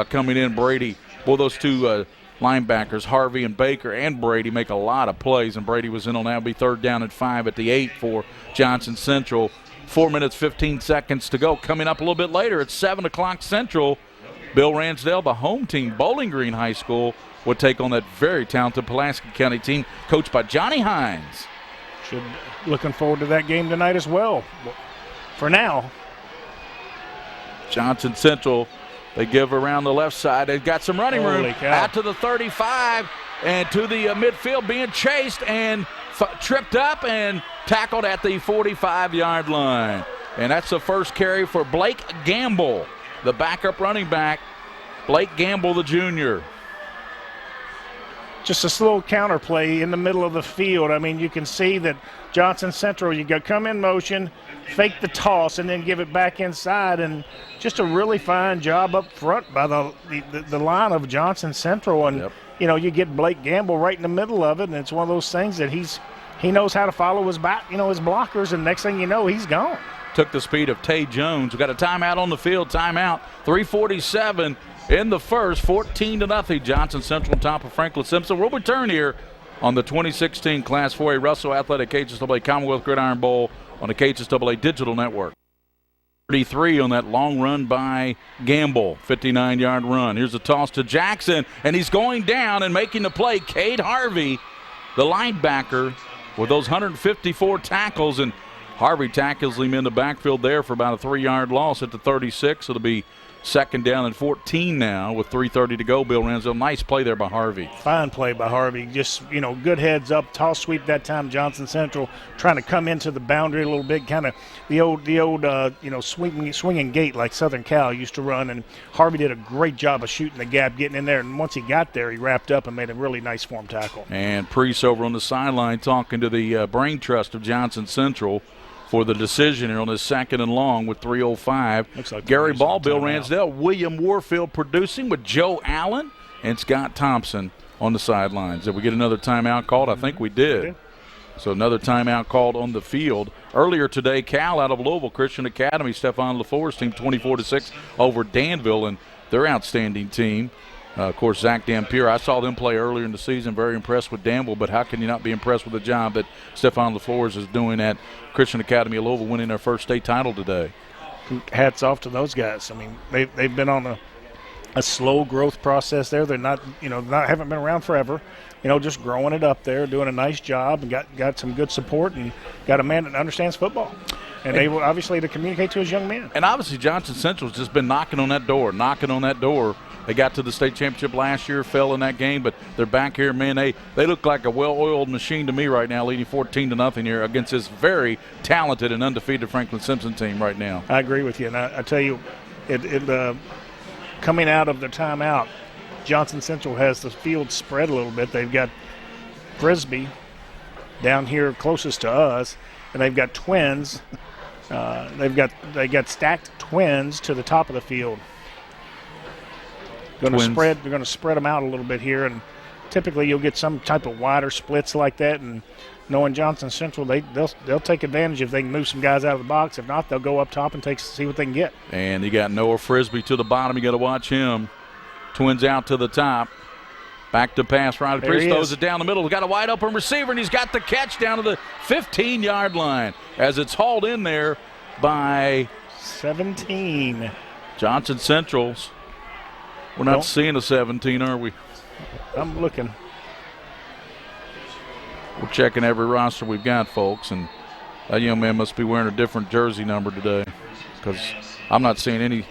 Speaker 1: coming in, Brady, well, those two linebackers, Harvey and Baker and Brady, make a lot of plays, and Brady was in on that. It'll be 3rd down and 5 at the 8 for Johnson Central. 4 minutes, 15 seconds to go. Coming up a little bit later at 7 o'clock Central, Bill Ransdale, the home team, Bowling Green High School, would take on that very talented Pulaski County team coached by Johnny Hines.
Speaker 2: Looking forward to that game tonight as well. For now,
Speaker 1: Johnson Central, they give around the left side. They've got some running room. Out to the 35 and to the midfield, being chased and tripped up and tackled at the 45-yard line. And that's the first carry for Blake Gamble, the backup running back, Blake Gamble, the junior.
Speaker 2: Just a slow counter play in the middle of the field. I mean, you can see that Johnson Central, you got come in motion, fake the toss, and then give it back inside. And just a really fine job up front by the line of Johnson Central. And, you know, you get Blake Gamble right in the middle of it, and it's one of those things that he knows how to follow his back, you know, his blockers, and next thing you know, he's gone.
Speaker 1: Took the speed of Tay Jones. We got a timeout on the field. Timeout. 3:47 in the first. 14-0. Johnson Central on top of Franklin-Simpson. We'll return here on the 2016 Class 4A Russell Athletic KHSAA Commonwealth Gridiron Bowl on the KHSAA Digital Network. 33 on that long run by Gamble. 59-yard run. Here's a toss to Jackson, and he's going down and making the play. Cade Harvey, the linebacker, with those 154 tackles, and Harvey tackles him in the backfield there for about a 3-yard loss at the 36. It'll be 2nd down and 14 now with 3:30 to go. Bill Ransdale, nice play there by Harvey.
Speaker 2: Fine play by Harvey. Just, you know, good heads up, toss sweep that time. Johnson Central trying to come into the boundary a little bit, kind of the old you know, swinging gate like Southern Cal used to run. And Harvey did a great job of shooting the gap, getting in there. And once he got there, he wrapped up and made a really nice form tackle.
Speaker 1: And Priest over on the sideline talking to the brain trust of Johnson Central for the decision here on this 2nd and long with 3:05.
Speaker 2: Looks like
Speaker 1: Gary Ball, Bill Ransdale, William Warfield producing with Joe Allen and Scott Thompson on the sidelines. Did we get another timeout called? I think we did. So another timeout called on the field. Earlier today, Cal out of Louisville Christian Academy, Stephon LaFour's team 24-6 over Danville, and their outstanding team. Of course, Zach Dampier, I saw them play earlier in the season, very impressed with Danville, but how can you not be impressed with the job that Stephon LaFleurs is doing at Christian Academy of Louisville, winning their first state title today?
Speaker 2: Hats off to those guys. I mean, they've been on a slow growth process there. They're not, you know, haven't been around forever. You know, just growing it up there, doing a nice job, and got some good support, and got a man that understands football. And they will obviously to communicate to his young men.
Speaker 1: And obviously Johnson Central's just been knocking on that door. They got to the state championship last year, fell in that game, but they're back here. Man, they look like a well-oiled machine to me right now, leading 14-0 here against this very talented and undefeated Franklin-Simpson team right now.
Speaker 2: I agree with you, and I tell you, coming out of the timeout, Johnson Central has the field spread a little bit. They've got Frisbee down here closest to us, and they've got twins. They got stacked twins to the top of the field. They're going to spread them out a little bit here, and typically you'll get some type of wider splits like that. And knowing Johnson Central, they'll take advantage if they can move some guys out of the box. If not, they'll go up top and see what they can get. And
Speaker 1: you got Noah Frisbee to the bottom. You got to watch him. Twins out to the top. Back to pass. Riley Priest throws it down the middle. Got a wide open receiver, and he's got the catch down to the 15-yard line as it's hauled in there by
Speaker 2: 17.
Speaker 1: Johnson Central's. We're not seeing a 17, are we?
Speaker 2: I'm looking.
Speaker 1: We're checking every roster we've got, folks, and that young man must be wearing a different jersey number today because I'm not seeing any.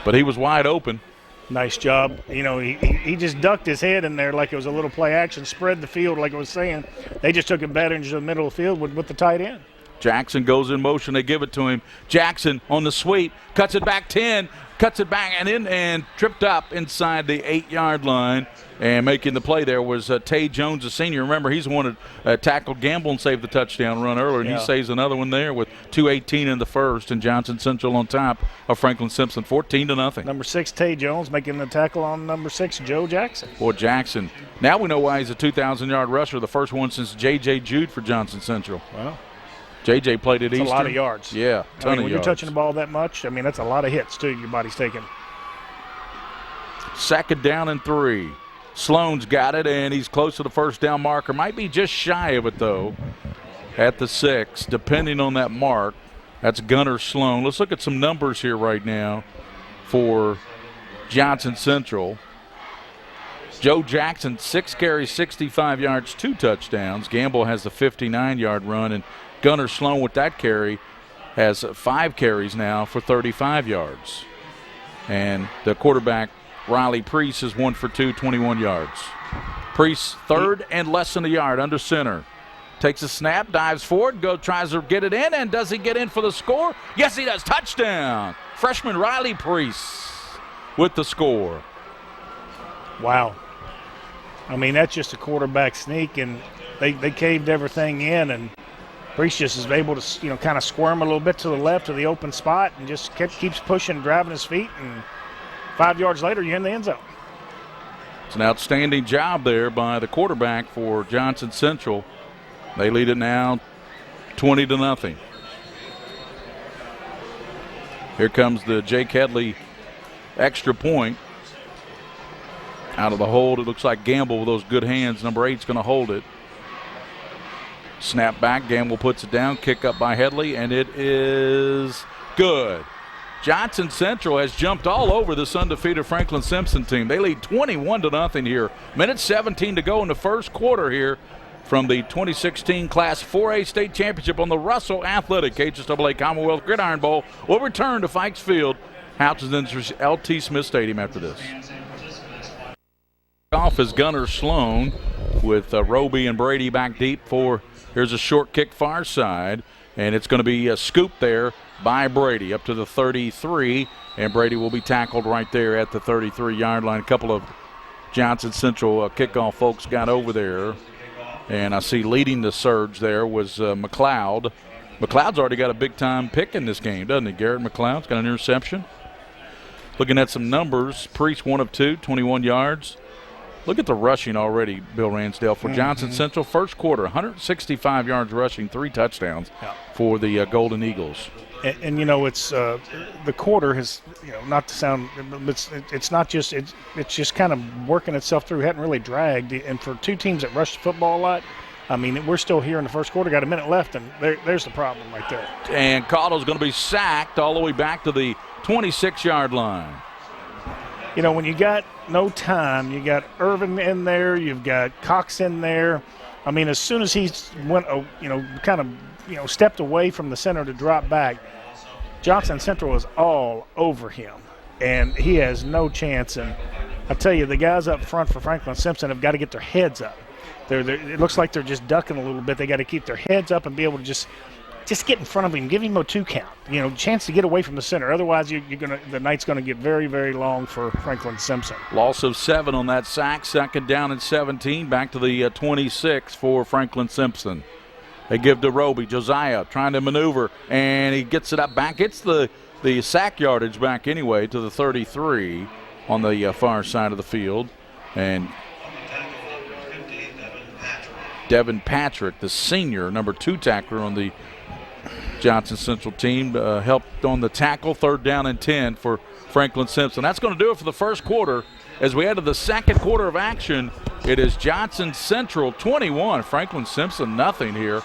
Speaker 1: But he was wide open.
Speaker 2: Nice job. You know, he just ducked his head in there like it was a little play action, spread the field like I was saying. They just took it better into the middle of the field with the tight end.
Speaker 1: Jackson goes in motion. They give it to him. Jackson on the sweep. Cuts it back 10. cuts it back and in and tripped up inside the 8-yard line. And making the play there was Tay Jones, a senior. Remember, he's the one that tackled Gamble and saved the touchdown run earlier, and he saves another one there with 2:18 in the first, and Johnson Central on top of Franklin-Simpson, 14-0.
Speaker 2: Number 6, Tay Jones, making the tackle on number 6, Joe Jackson.
Speaker 1: Boy, Jackson. Now we know why he's a 2,000-yard rusher, the first one since J.J. Jude for Johnson Central.
Speaker 2: Well,
Speaker 1: J.J. played at Eastern.
Speaker 2: That's a lot of yards.
Speaker 1: Yeah, ton of
Speaker 2: when
Speaker 1: yards.
Speaker 2: you're touching the ball that much, that's a lot of hits, too, your body's taking.
Speaker 1: 2nd down and 3. Sloan's got it, and he's close to the first down marker. Might be just shy of it, though, at the 6, depending on that mark. That's Gunnar Sloan. Let's look at some numbers here right now for Johnson Central. Joe Jackson, 6 carries, 65 yards, 2 touchdowns. Gamble has the 59-yard run, and Gunnar Sloan with that carry has 5 carries now for 35 yards. And the quarterback, Riley Priest, is 1 for 2, 21 yards. Priest, 3rd and less than a yard under center. Takes a snap, dives forward, tries to get it in, and does he get in for the score? Yes, he does. Touchdown. Freshman Riley Priest with the score.
Speaker 2: Wow. That's just a quarterback sneak, and they caved everything in, and Priest just is able to, kind of squirm a little bit to the left of the open spot and just keeps pushing, driving his feet, and 5 yards later, you're in the end zone.
Speaker 1: It's an outstanding job there by the quarterback for Johnson Central. They lead it now 20-0. Here comes the Jake Headley extra point. Out of the hold, it looks like Gamble with those good hands. Number 8's going to hold it. Snap back, Gamble puts it down, kick up by Headley, and it is good. Johnson Central has jumped all over this undefeated Franklin-Simpson team. They lead 21-0 here. Minute 17 to go in the first quarter here from the 2016 Class 4A State Championship on the Russell Athletic KHSAA Commonwealth Gridiron Bowl. Will return to Fikes Field, Houchin's L.T. Smith Stadium after this. Off is Gunnar Sloan with Roby and Brady back deep for, here's a short kick far side, and it's going to be a scoop there by Brady up to the 33, and Brady will be tackled right there at the 33-yard line. A couple of Johnson Central kickoff folks got over there, and I see leading the surge there was McLeod. McLeod's already got a big-time pick in this game, doesn't he? Garrett McLeod's got an interception. Looking at some numbers, Priest 1 of 2, 21 yards. Look at the rushing already, Bill Ransdale, for Johnson Central. First quarter, 165 yards rushing, 3 touchdowns for the Golden Eagles.
Speaker 2: And it's the quarter has, not to sound, it's not just, it's just kind of working itself through, hadn't really dragged. And for 2 teams that rush the football a lot, we're still here in the first quarter, got a minute left, and there's the problem right there.
Speaker 1: And Caudle's going to be sacked all the way back to the 26-yard line.
Speaker 2: When you got no time, you got Irvin in there, you've got Cox in there. As soon as he went, stepped away from the center to drop back, Johnson Central is all over him, and he has no chance. And I tell you, the guys up front for Franklin-Simpson have got to get their heads up. It looks like they're just ducking a little bit. They got to keep their heads up and be able to just get in front of him, give him a 2 count. Chance to get away from the center. Otherwise, the night's going to get very, very long for Franklin-Simpson.
Speaker 1: Loss of 7 on that sack. 2nd down and 17. Back to the 26 for Franklin-Simpson. They give to Roby. Josiah trying to maneuver, and he gets it up back. It's the sack yardage back anyway to the 33 on the far side of the field. And Devin Patrick, the senior, number 2 tackler on the Johnson Central team, helped on the tackle. 3rd down and 10 for Franklin-Simpson. That's going to do it for the first quarter. As we head to the second quarter of action, it is Johnson Central 21, Franklin-Simpson nothing here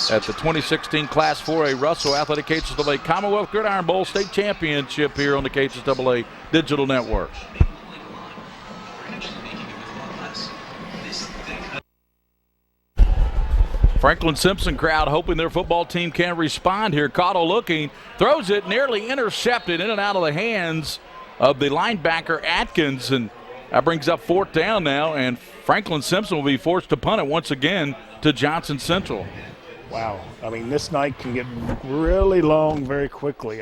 Speaker 1: at the 2016 Class 4A Russell Athletic KHSAA Commonwealth Gridiron Bowl State Championship here on the KHSAA Digital Network. Franklin-Simpson crowd hoping their football team can respond here. Caudle looking, throws it, nearly intercepted in and out of the hands of the linebacker Atkins, and that brings up 4th down now, and Franklin-Simpson will be forced to punt it once again to Johnson Central.
Speaker 2: Wow. I mean, this night can get really long very quickly.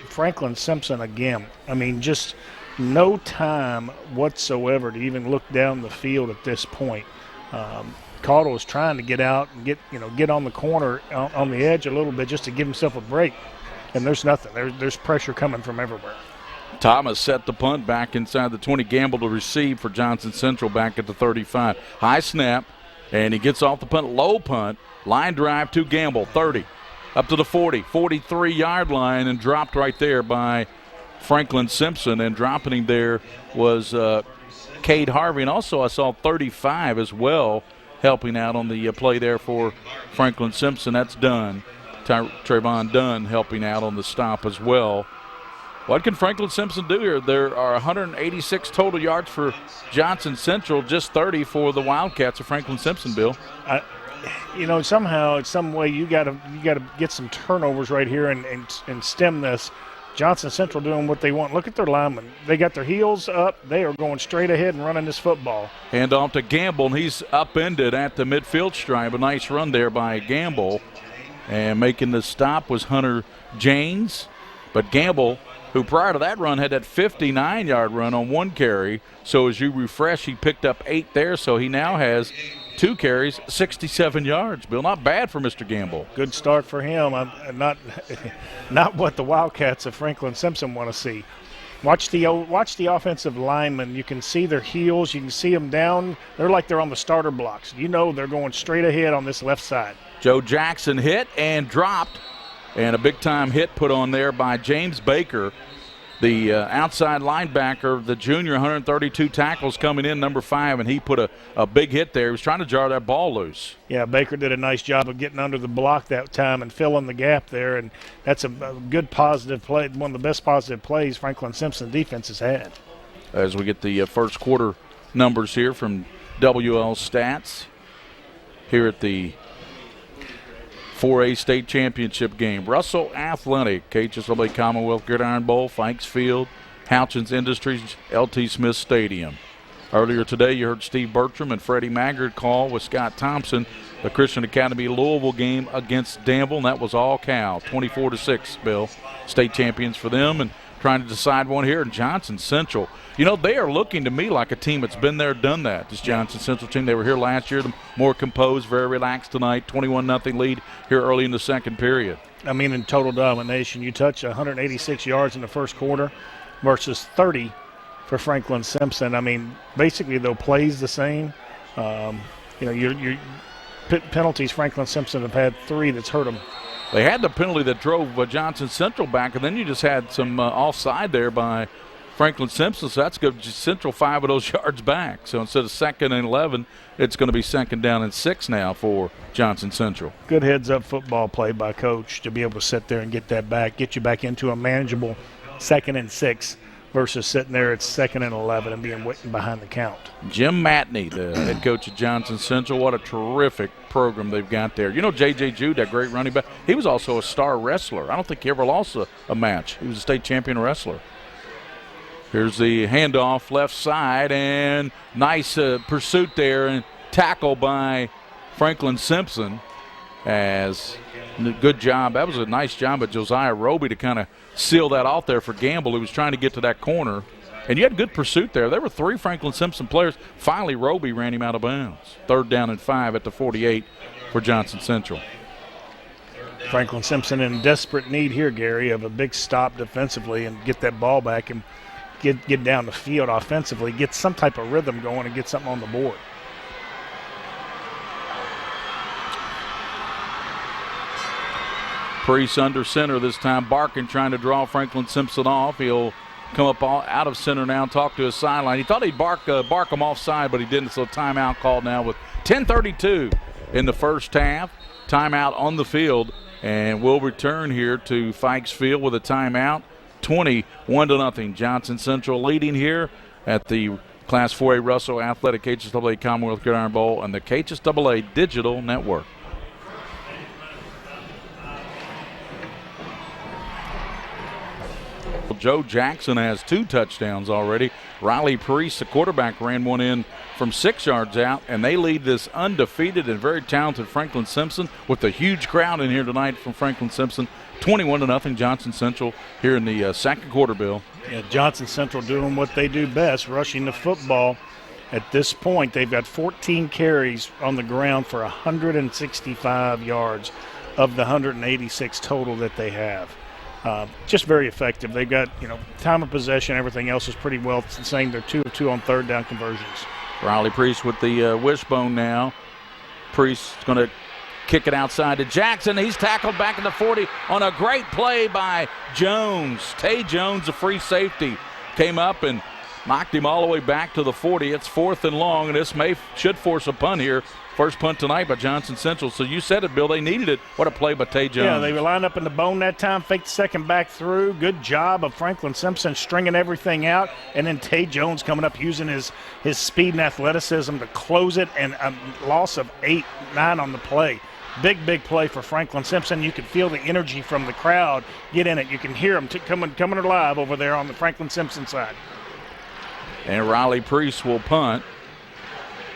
Speaker 2: Franklin-Simpson again. I mean, just no time whatsoever to even look down the field at this point. Caudle was trying to get out and get on the corner on the edge a little bit just to give himself a break. And there's nothing. There's pressure coming from everywhere.
Speaker 1: Thomas set the punt back inside the 20. Gamble to receive for Johnson Central back at the 35. High snap, and he gets off the punt. Low punt. Line drive to Gamble, 30. Up to the 40, 43-yard line, and dropped right there by Franklin-Simpson. And dropping him there was Cade Harvey. And also I saw 35 as well helping out on the play there for Franklin-Simpson. That's Dunn. Trayvon Dunn helping out on the stop as well. What can Franklin-Simpson do here? There are 186 total yards for Johnson Central, just 30 for the Wildcats of Franklin-Simpson, Bill.
Speaker 2: Somehow, in some way, you got to get some turnovers right here and stem this. Johnson Central doing what they want. Look at their linemen. They got their heels up. They are going straight ahead and running this football.
Speaker 1: Hand off to Gamble, and he's upended at the midfield stripe. A nice run there by Gamble. And making the stop was Hunter James. But Gamble, who prior to that run had that 59-yard run on one carry. So as you refresh, he picked up 8 there. So he now has 2 carries, 67 yards. Bill, not bad for Mr. Gamble.
Speaker 2: Good start for him. Not what the Wildcats of Franklin-Simpson want to see. Watch the offensive linemen. You can see their heels. You can see them down. They're like they're on the starter blocks. They're going straight ahead on this left side.
Speaker 1: Joe Jackson hit and dropped. And a big-time hit put on there by James Baker, the outside linebacker, the junior, 132 tackles coming in, number 5, and he put a big hit there. He was trying to jar that ball loose.
Speaker 2: Yeah, Baker did a nice job of getting under the block that time and filling the gap there, and that's a good positive play, one of the best positive plays Franklin-Simpson defense has had.
Speaker 1: As we get the first quarter numbers here from WL Stats here at the 4A State Championship game. Russell Athletic, KHSAA Commonwealth Gridiron Bowl, Fikes Field, Houchins Industries, LT Smith Stadium. Earlier today, you heard Steve Bertram and Freddie Maggard call with Scott Thompson the Christian Academy Louisville game against Danville, and that was all Cal, 24-6, Bill. State champions for them, and trying to decide one here in Johnson Central. They are looking to me like a team that's been there, done that. This Johnson Central team, they were here last year, more composed, very relaxed tonight, 21-0 lead here early in the second period.
Speaker 2: I mean, in total domination, you touch 186 yards in the first quarter versus 30 for Franklin-Simpson. I mean, basically, though, plays the same. Your penalties, Franklin-Simpson have had 3 that's hurt them.
Speaker 1: They had the penalty that drove Johnson Central back, and then you just had some offside there by Franklin-Simpson, so that's good. Central 5 of those yards back. So instead of 2nd and 11, it's going to be 2nd down and 6 now for Johnson Central.
Speaker 2: Good heads-up football play by Coach to be able to sit there and get that back, get you back into a manageable 2nd and 6 versus sitting there at 2nd and 11 and being waiting behind the count.
Speaker 1: Jim Matney, the head coach of Johnson Central, what a terrific program they've got there. J.J. Jude, that great running back, he was also a star wrestler. I don't think he ever lost a match. He was a state champion wrestler. Here's the handoff left side, and nice pursuit there and tackle by Franklin-Simpson. As good job. That was a nice job by Josiah Roby to kind of seal that off there for Gamble, who was trying to get to that corner. And you had good pursuit there. There were 3 Franklin-Simpson players. Finally, Roby ran him out of bounds. 3rd down and 5 at the 48 for Johnson Central.
Speaker 2: Franklin-Simpson in desperate need here, Gary, of a big stop defensively and get that ball back and get down the field offensively, get some type of rhythm going and get something on the board.
Speaker 1: Priest under center this time. Barkin trying to draw Franklin-Simpson off. He'll come up out of center now and talk to his sideline. He thought he'd bark him offside, but he didn't, so timeout called now with 10:32 in the first half. Timeout on the field, and we'll return here to Fikes Field with a timeout. 21-0. Johnson Central leading here at the Class 4A Russell Athletic KHSAA Commonwealth Gridiron Bowl and the KHSAA Digital Network. Joe Jackson has 2 touchdowns already. Riley Priest, the quarterback, ran one in from 6 yards out, and they lead this undefeated and very talented Franklin-Simpson with a huge crowd in here tonight from Franklin-Simpson. 21-0 Johnson Central here in the second quarter, Bill.
Speaker 2: Yeah, Johnson Central doing what they do best, rushing the football. At this point, they've got 14 carries on the ground for 165 yards of the 186 total that they have. Just very effective. They've got, time of possession, everything else is pretty well the same. They're 2 of 2 on third down conversions.
Speaker 1: Riley Priest with the wishbone now. Priest's going to kick it outside to Jackson. He's tackled back in the 40 on a great play by Jones. Tay Jones, a free safety, came up and knocked him all the way back to the 40. It's 4th and long, and this should force a punt here. First punt tonight by Johnson Central. So you said it, Bill. They needed it. What a play by Tay Jones.
Speaker 2: Yeah, they were lined up in the bone that time, faked the second back through. Good job of Franklin-Simpson stringing everything out. And then Tay Jones coming up using his speed and athleticism to close it, and a loss of 8-9 on the play. Big play for Franklin-Simpson. You can feel the energy from the crowd get in it. You can hear them coming alive over there on the Franklin-Simpson side.
Speaker 1: And Riley Priest will punt.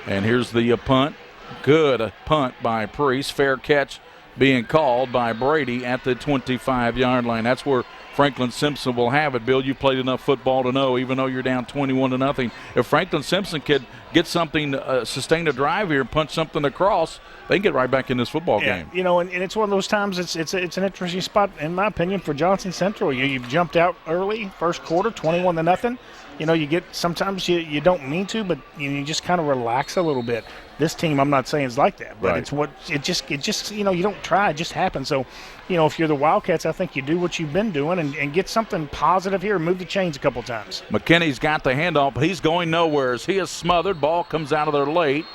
Speaker 1: And here's the punt. Good punt by Priest. Fair catch being called by Brady at the 25-yard line. That's where Franklin-Simpson will have it. Bill, you've played enough football to know, even though you're down 21-0, if Franklin-Simpson could get something, sustain a drive here, punch something across, they can get right back in this football game.
Speaker 2: And it's one of those times it's an interesting spot, in my opinion, for Johnson Central. You've jumped out early, first quarter, 21-0. You get sometimes you don't mean to, but you just kind of relax a little bit. This team, I'm not saying is like that, but
Speaker 1: right.
Speaker 2: it just you don't try, it just happens. So, if you're the Wildcats, I think you do what you've been doing and get something positive here, move the chains a couple times.
Speaker 1: McKinney's got the handoff, but he's going nowhere as he is smothered. Ball comes out of there late,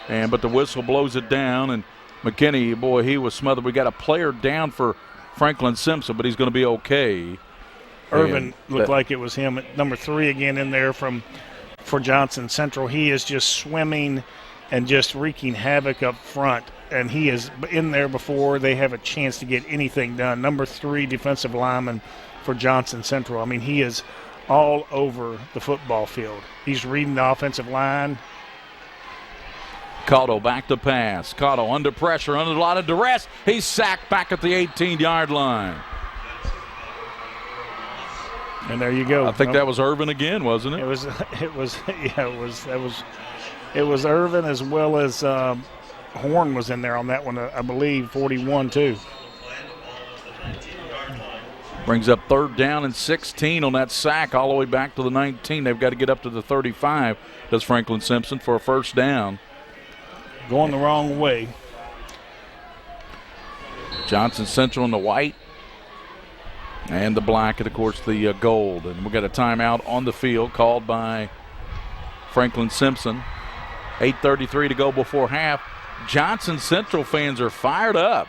Speaker 1: but the whistle blows it down, and McKinney, boy, he was smothered. We got a player down for Franklin-Simpson, but he's going to be okay.
Speaker 2: Irvin looked like it was him at number 3 again in there for Johnson Central. He is just swimming and just wreaking havoc up front, and he is in there before they have a chance to get anything done. Number 3 defensive lineman for Johnson Central. I mean, he is all over the football field. He's reading the offensive line.
Speaker 1: Cotto back to pass. Cotto under pressure, under a lot of duress. He's sacked back at the 18-yard line.
Speaker 2: And there you go.
Speaker 1: I think that was Irvin again, wasn't it?
Speaker 2: It was Irvin, as well as Horn was in there on that one, I believe, 41 too.
Speaker 1: Brings up 3rd down and 16 on that sack all the way back to the 19. They've got to get up to the 35, does Franklin-Simpson, for a first down.
Speaker 2: Going the wrong way.
Speaker 1: Johnson Central in the white and the black, and of course the gold. And we've got a timeout on the field called by Franklin-Simpson. 8:33 to go before half. Johnson Central fans are fired up.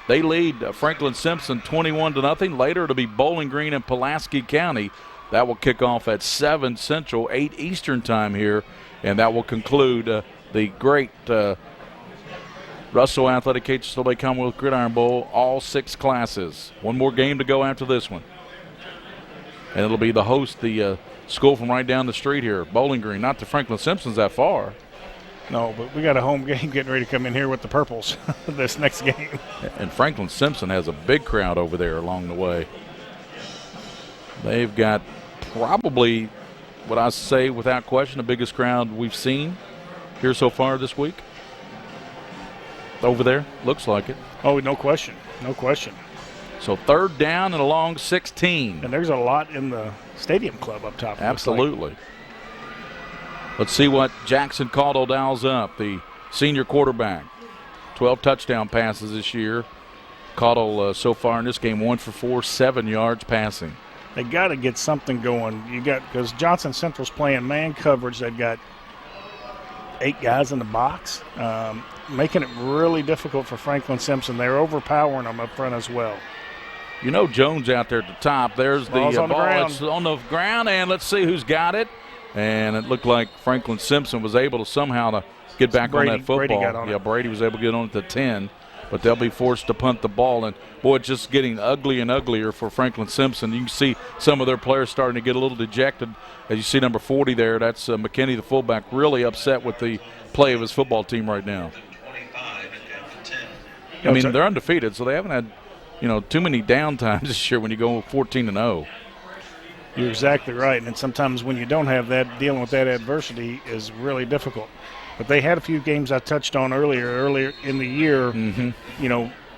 Speaker 1: They lead Franklin-Simpson 21-0. Later it'll be Bowling Green and Pulaski County. That will kick off at 7 Central, 8 Eastern time here, and that will conclude the great Russell Athletic KHSAA Commonwealth Gridiron Bowl, all 6 classes. One more game to go after this one. And it'll be the host, the school from right down the street here, Bowling Green. Not to Franklin-Simpson's that far.
Speaker 2: No, but we got a home game getting ready to come in here with the Purples this next game.
Speaker 1: And Franklin-Simpson has a big crowd over there along the way. They've got probably, what I say without question, the biggest crowd we've seen here so far this week. Over there, looks like it.
Speaker 2: Oh, no question. No question.
Speaker 1: So 3rd down and a long 16.
Speaker 2: And there's a lot in the stadium club up top.
Speaker 1: Absolutely. Let's see what Jackson Caudill dials up, the senior quarterback. 12 touchdown passes this year. Caudill so far in this game 1 for 4, 7 yards passing.
Speaker 2: They got to get something going. Because Johnson Central's playing man coverage. They've got 8 guys in the box, making it really difficult for Franklin-Simpson. They're overpowering them up front as well.
Speaker 1: Jones out there at the top. There's the ball. It's on the ground, and let's see who's got it. And it looked like Franklin-Simpson was able to somehow to get back on that football.
Speaker 2: Brady got on it.
Speaker 1: Brady was able to get on it to 10. but they'll be forced to punt the ball. And, boy, it's just getting ugly and uglier for Franklin-Simpson. You can see some of their players starting to get a little dejected. As you see number 40 there, that's McKinney, the fullback, really upset with the play of his football team right now. I mean, they're undefeated, so they haven't had, too many downtimes this year when you go 14-0.
Speaker 2: You're exactly right, and sometimes when you don't have that, dealing with that adversity is really difficult. But they had a few games I touched on earlier in the year.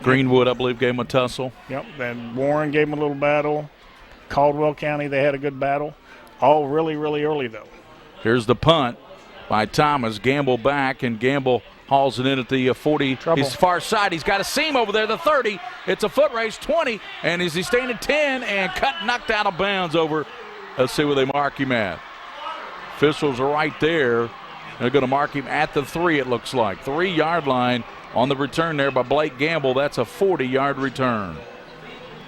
Speaker 1: Greenwood, I believe, gave them a tussle.
Speaker 2: Yep, and Warren gave them a little battle. Caldwell County, they had a good battle. All really, really early, though.
Speaker 1: Here's the punt by Thomas. Gamble back, and Gamble hauls it in at the 40.
Speaker 2: Trouble.
Speaker 1: He's far side. He's got a seam over there, the 30. It's a foot race, 20. And is he staying at 10 and knocked out of bounds over? Let's see where they mark him at. Officials are right there. They're going to mark him at the 3, it looks like. 3-yard line on the return there by Blake Gamble. That's a 40-yard return.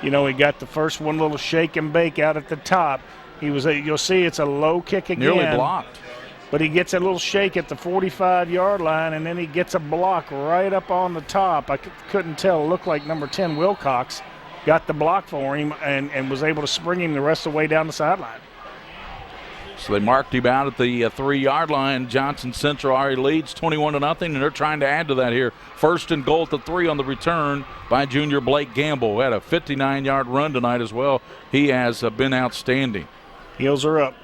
Speaker 2: He got the first one little shake and bake out at the top. You'll see it's a low kick again.
Speaker 1: Nearly blocked.
Speaker 2: But he gets a little shake at the 45-yard line, and then he gets a block right up on the top. I couldn't tell. It looked like number 10, Wilcox, got the block for him and was able to spring him the rest of the way down the sideline.
Speaker 1: So they marked him out at the 3-yard line. Johnson Central already leads 21-0, and they're trying to add to that here. First and goal at the 3 on the return by junior Blake Gamble. Had a 59-yard run tonight as well. He has been outstanding.
Speaker 2: Heels are up.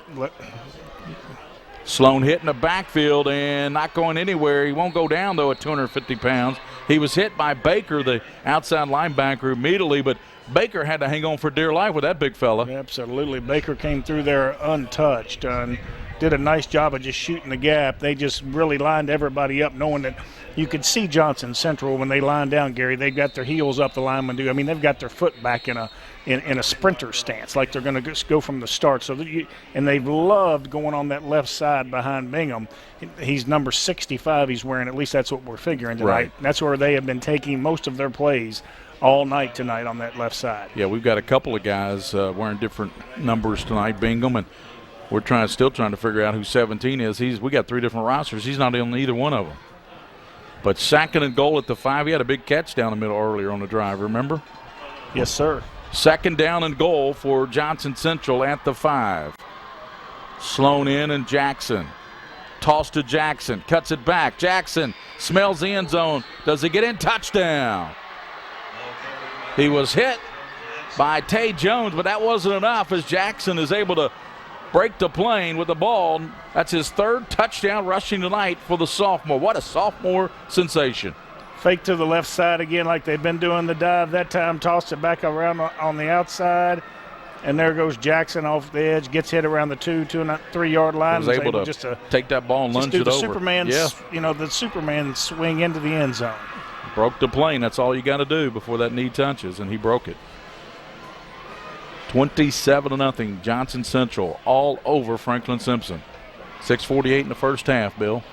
Speaker 1: Sloan hit in the backfield and not going anywhere. He won't go down, though, at 250 pounds. He was hit by Baker, the outside linebacker, immediately, but Baker had to hang on for dear life with that big fella.
Speaker 2: Absolutely. Baker came through there untouched and did a nice job of just shooting the gap. They just really lined everybody up, knowing that you could see Johnson Central when they lined down, Gary. They got their heels up, the linemen do. I mean, they've got their foot back in a sprinter stance, like they're going to go from the start. And they've loved going on that left side behind Bingham. He's number 65 he's wearing. At least that's what we're figuring tonight.
Speaker 1: Right.
Speaker 2: That's where they have been taking most of their plays all night tonight on that left side.
Speaker 1: Yeah, we've got a couple of guys wearing different numbers tonight, Bingham, and we're still trying to figure out who 17 is. We got 3 different rosters. He's not in either one of them. But second and goal at the 5. He had a big catch down the middle earlier on the drive, remember?
Speaker 2: Yes, sir.
Speaker 1: Second down and goal for Johnson Central at the 5. Sloan in and Jackson. Toss to Jackson. Cuts it back. Jackson smells the end zone. Does he get in? Touchdown. He was hit by Tay Jones, but that wasn't enough as Jackson is able to break the plane with the ball. That's his 3rd touchdown rushing tonight for the sophomore. What a sophomore sensation.
Speaker 2: Fake to the left side again like they've been doing the dive. That time tossed it back around on the outside. And there goes Jackson off the edge, gets hit around the 2-3 line.
Speaker 1: Was able to take that ball and lunge it over.
Speaker 2: The Superman swing into the end zone.
Speaker 1: Broke the plane. That's all you got to do before that knee touches, and he broke it. 27-0. Johnson Central all over Franklin-Simpson. 6:48 in the first half, Bill.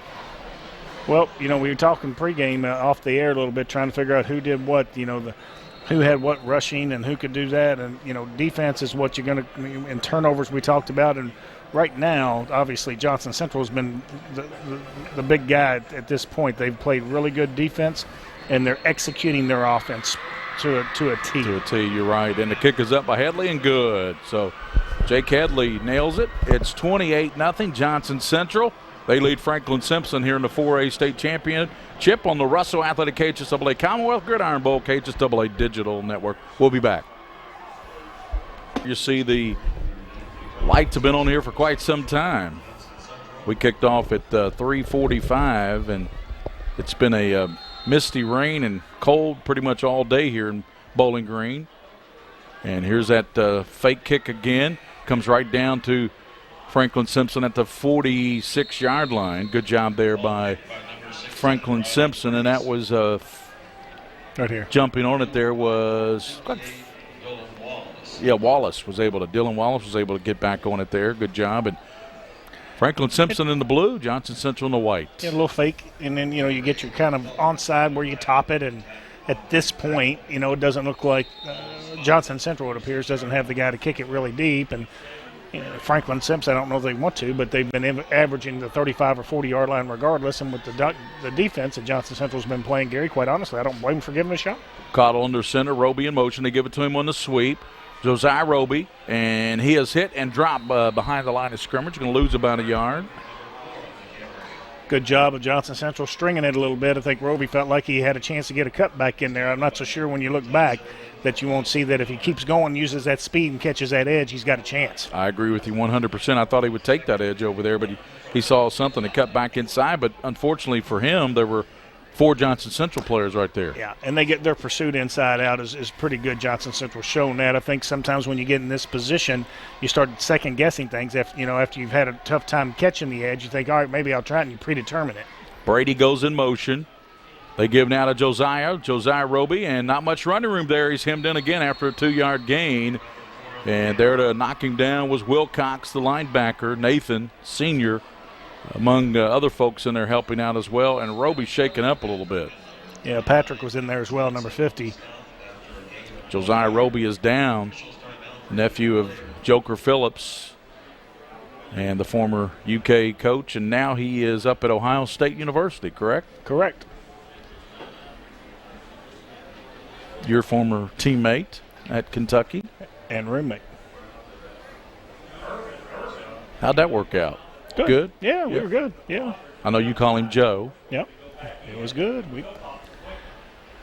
Speaker 2: Well, we were talking pregame off the air a little bit, trying to figure out who did what, who had what rushing and who could do that. And, defense is what you're going to – and turnovers we talked about. And right now, obviously, Johnson Central has been the big guy at this point. They've played really good defense, and they're executing their offense to a T.
Speaker 1: To a T, you're right. And the kick is up by Headley and good. So Jake Headley nails it. It's 28-0 Johnson Central. They lead Franklin-Simpson here in the 4A State Championship on the Russell Athletic KHSAA Commonwealth Gridiron Bowl KHSAA Digital Network. We'll be back. You see the lights have been on here for quite some time. We kicked off at 3:45, and it's been a misty rain and cold pretty much all day here in Bowling Green. And here's that fake kick again. Comes right down to Franklin-Simpson at the 46-yard line. Good job there by Franklin-Simpson, and that was
Speaker 2: right here.
Speaker 1: Jumping on it there was Dylan Wallace was able to get back on it there. Good job. And Franklin-Simpson in the blue, Johnson Central in the white.
Speaker 2: Yeah, a little fake, and then you get your kind of onside where you top it, and at this point, it doesn't look like Johnson Central, it appears, doesn't have the guy to kick it really deep, and Franklin-Simpson, I don't know if they want to, but they've been averaging the 35 or 40-yard line regardless. And with the defense that Johnson Central's been playing, Gary, quite honestly, I don't blame them for giving it a shot.
Speaker 1: Caught under center, Roby in motion. They give it to him on the sweep. Josiah Roby, and he is hit and dropped behind the line of scrimmage. Going to lose about a yard.
Speaker 2: Good job of Johnson Central stringing it a little bit. I think Roby felt like he had a chance to get a cut back in there. I'm not so sure when you look back that you won't see that if he keeps going, uses that speed and catches that edge, he's got a chance.
Speaker 1: I agree with you 100%. I thought he would take that edge over there, but he saw something to cut back inside. But unfortunately for him, there were 4 Johnson Central players right there.
Speaker 2: Yeah, and they get their pursuit inside out is pretty good. Johnson Central shown that. I think sometimes when you get in this position, you start second-guessing things. After you've had a tough time catching the edge, you think, all right, maybe I'll try it, and you predetermine it.
Speaker 1: Brady goes in motion. They give now to Josiah Roby, and not much running room there. He's hemmed in again after a 2-yard gain. And there to knock him down was Wilcox, the linebacker, Nathan, senior, among other folks in there helping out as well. And Roby shaking up a little bit.
Speaker 2: Yeah, Patrick was in there as well, number 50.
Speaker 1: Josiah Roby is down, nephew of Joker Phillips and the former UK coach, and now he is up at Ohio State University, correct?
Speaker 2: Correct.
Speaker 1: Your former teammate at Kentucky.
Speaker 2: And roommate.
Speaker 1: How'd that work out? Good?
Speaker 2: Yeah, we were good. Yeah.
Speaker 1: I know you call him Joe.
Speaker 2: Yep. It was good. We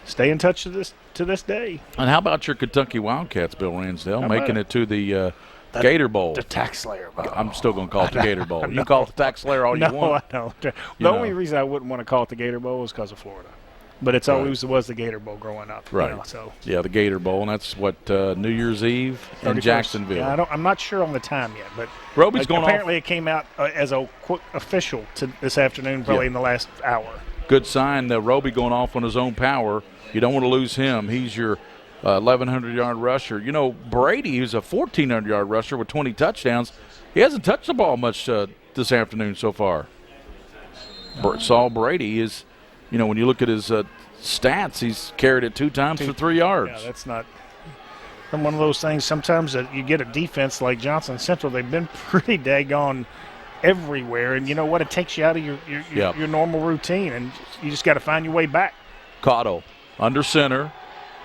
Speaker 2: stay in touch to this day.
Speaker 1: And how about your Kentucky Wildcats, Bill Ransdell, making it to the Gator Bowl?
Speaker 2: The Tax Slayer Bowl.
Speaker 1: I'm still going to call it the Gator Bowl. You call it the Tax Slayer all you want.
Speaker 2: No, I don't. The only reason I wouldn't want to call it the Gator Bowl is because of Florida. But it's always was the Gator Bowl growing up.
Speaker 1: Right. Yeah, the Gator Bowl, and that's what New Year's Eve in
Speaker 2: 31st.
Speaker 1: Jacksonville.
Speaker 2: Yeah, I'm not sure on the time yet, but
Speaker 1: Roby's going
Speaker 2: apparently it came out as a quick official this afternoon, probably in the last hour.
Speaker 1: Good sign that Roby going off on his own power. You don't want to lose him. He's your 1,100-yard rusher. Brady, who's a 1,400-yard rusher with 20 touchdowns, he hasn't touched the ball much this afternoon so far. Saul Brady is. When you look at his stats, he's carried it 2 times for 3 yards.
Speaker 2: Yeah, that's not one of those things. Sometimes that you get a defense like Johnson Central, they've been pretty daggone everywhere. And you know what? It takes you out of your normal routine, and you just got to find your way back.
Speaker 1: Cotto under center,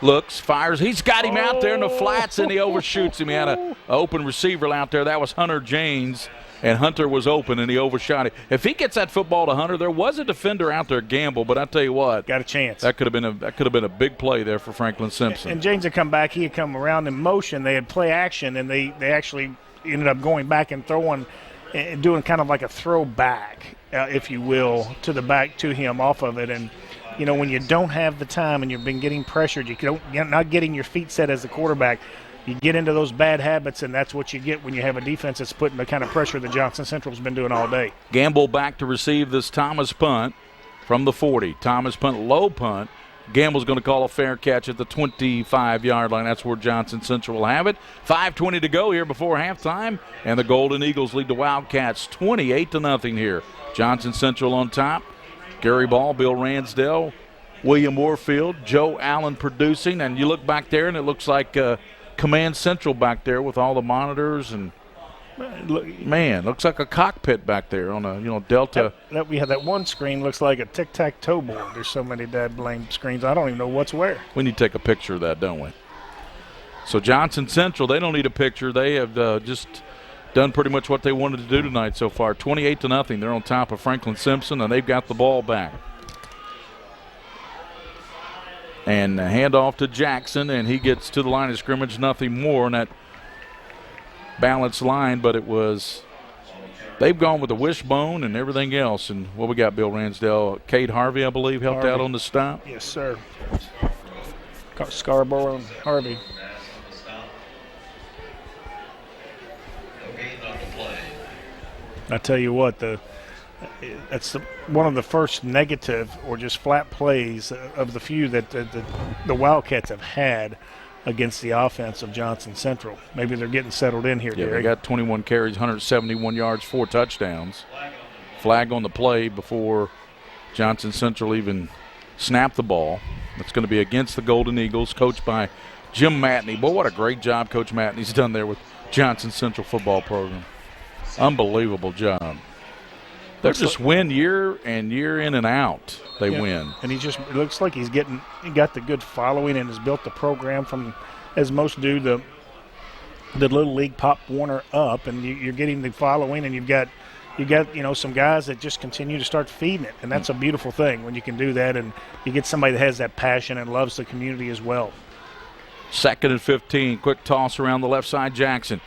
Speaker 1: looks, fires. He's got him out there in the flats, and he overshoots him. He had an open receiver out there. That was Hunter James. And Hunter was open, and he overshot it. If he gets that football to Hunter, there was a defender out there, Gamble, but I tell you what,
Speaker 2: got a chance.
Speaker 1: That could have been a big play there for Franklin-Simpson.
Speaker 2: And James had come back. He had come around in motion. They had play action, and they actually ended up going back and throwing, and doing kind of like a throwback, if you will, to the back to him off of it. And when you don't have the time and you've been getting pressured, you're not getting your feet set as the quarterback. You get into those bad habits, and that's what you get when you have a defense that's putting the kind of pressure that Johnson Central's been doing all day.
Speaker 1: Gamble back to receive this Thomas punt from the 40. Thomas punt, low punt. Gamble's going to call a fair catch at the 25-yard line. That's where Johnson Central will have it. 5:20 to go here before halftime, and the Golden Eagles lead the Wildcats 28-0 here. Johnson Central on top. Gary Ball, Bill Ransdell, William Warfield, Joe Allen producing, and you look back there, and it looks like Command Central back there with all the monitors, and man, looks like a cockpit back there on a Delta.
Speaker 2: We have that one screen looks like a tic-tac-toe board. There's so many dad-blamed screens. I don't even know what's where.
Speaker 1: We need to take a picture of that, don't we? So Johnson Central, they don't need a picture. They have just done pretty much what they wanted to do tonight so far. 28-0. They're on top of Franklin-Simpson, and they've got the ball back. And hand off to Jackson, and he gets to the line of scrimmage, nothing more in that balanced line, but they've gone with the wishbone and everything else. And what we got, Bill Ransdell? Cade Harvey, I believe, helped out on the stop.
Speaker 2: Yes, sir. Scarborough and Harvey. I tell you what, that's one of the first negative or just flat plays of the few that the Wildcats have had against the offense of Johnson Central. Maybe they're getting settled in here, Gary.
Speaker 1: They got 21 carries, 171 yards, 4 touchdowns. Flag on the play before Johnson Central even snapped the ball. It's going to be against the Golden Eagles, coached by Jim Matney. Boy, what a great job Coach Matney's done there with Johnson Central football program. Unbelievable job. They just win year in and out. They win.
Speaker 2: And it looks like he got the good following and has built the program from, as most do, the Little League Pop Warner up, and you're getting the following, and you got some guys that just continue to start feeding it, and that's a beautiful thing when you can do that, and you get somebody that has that passion and loves the community as well.
Speaker 1: 2nd and 15. Quick toss around the left side. Jackson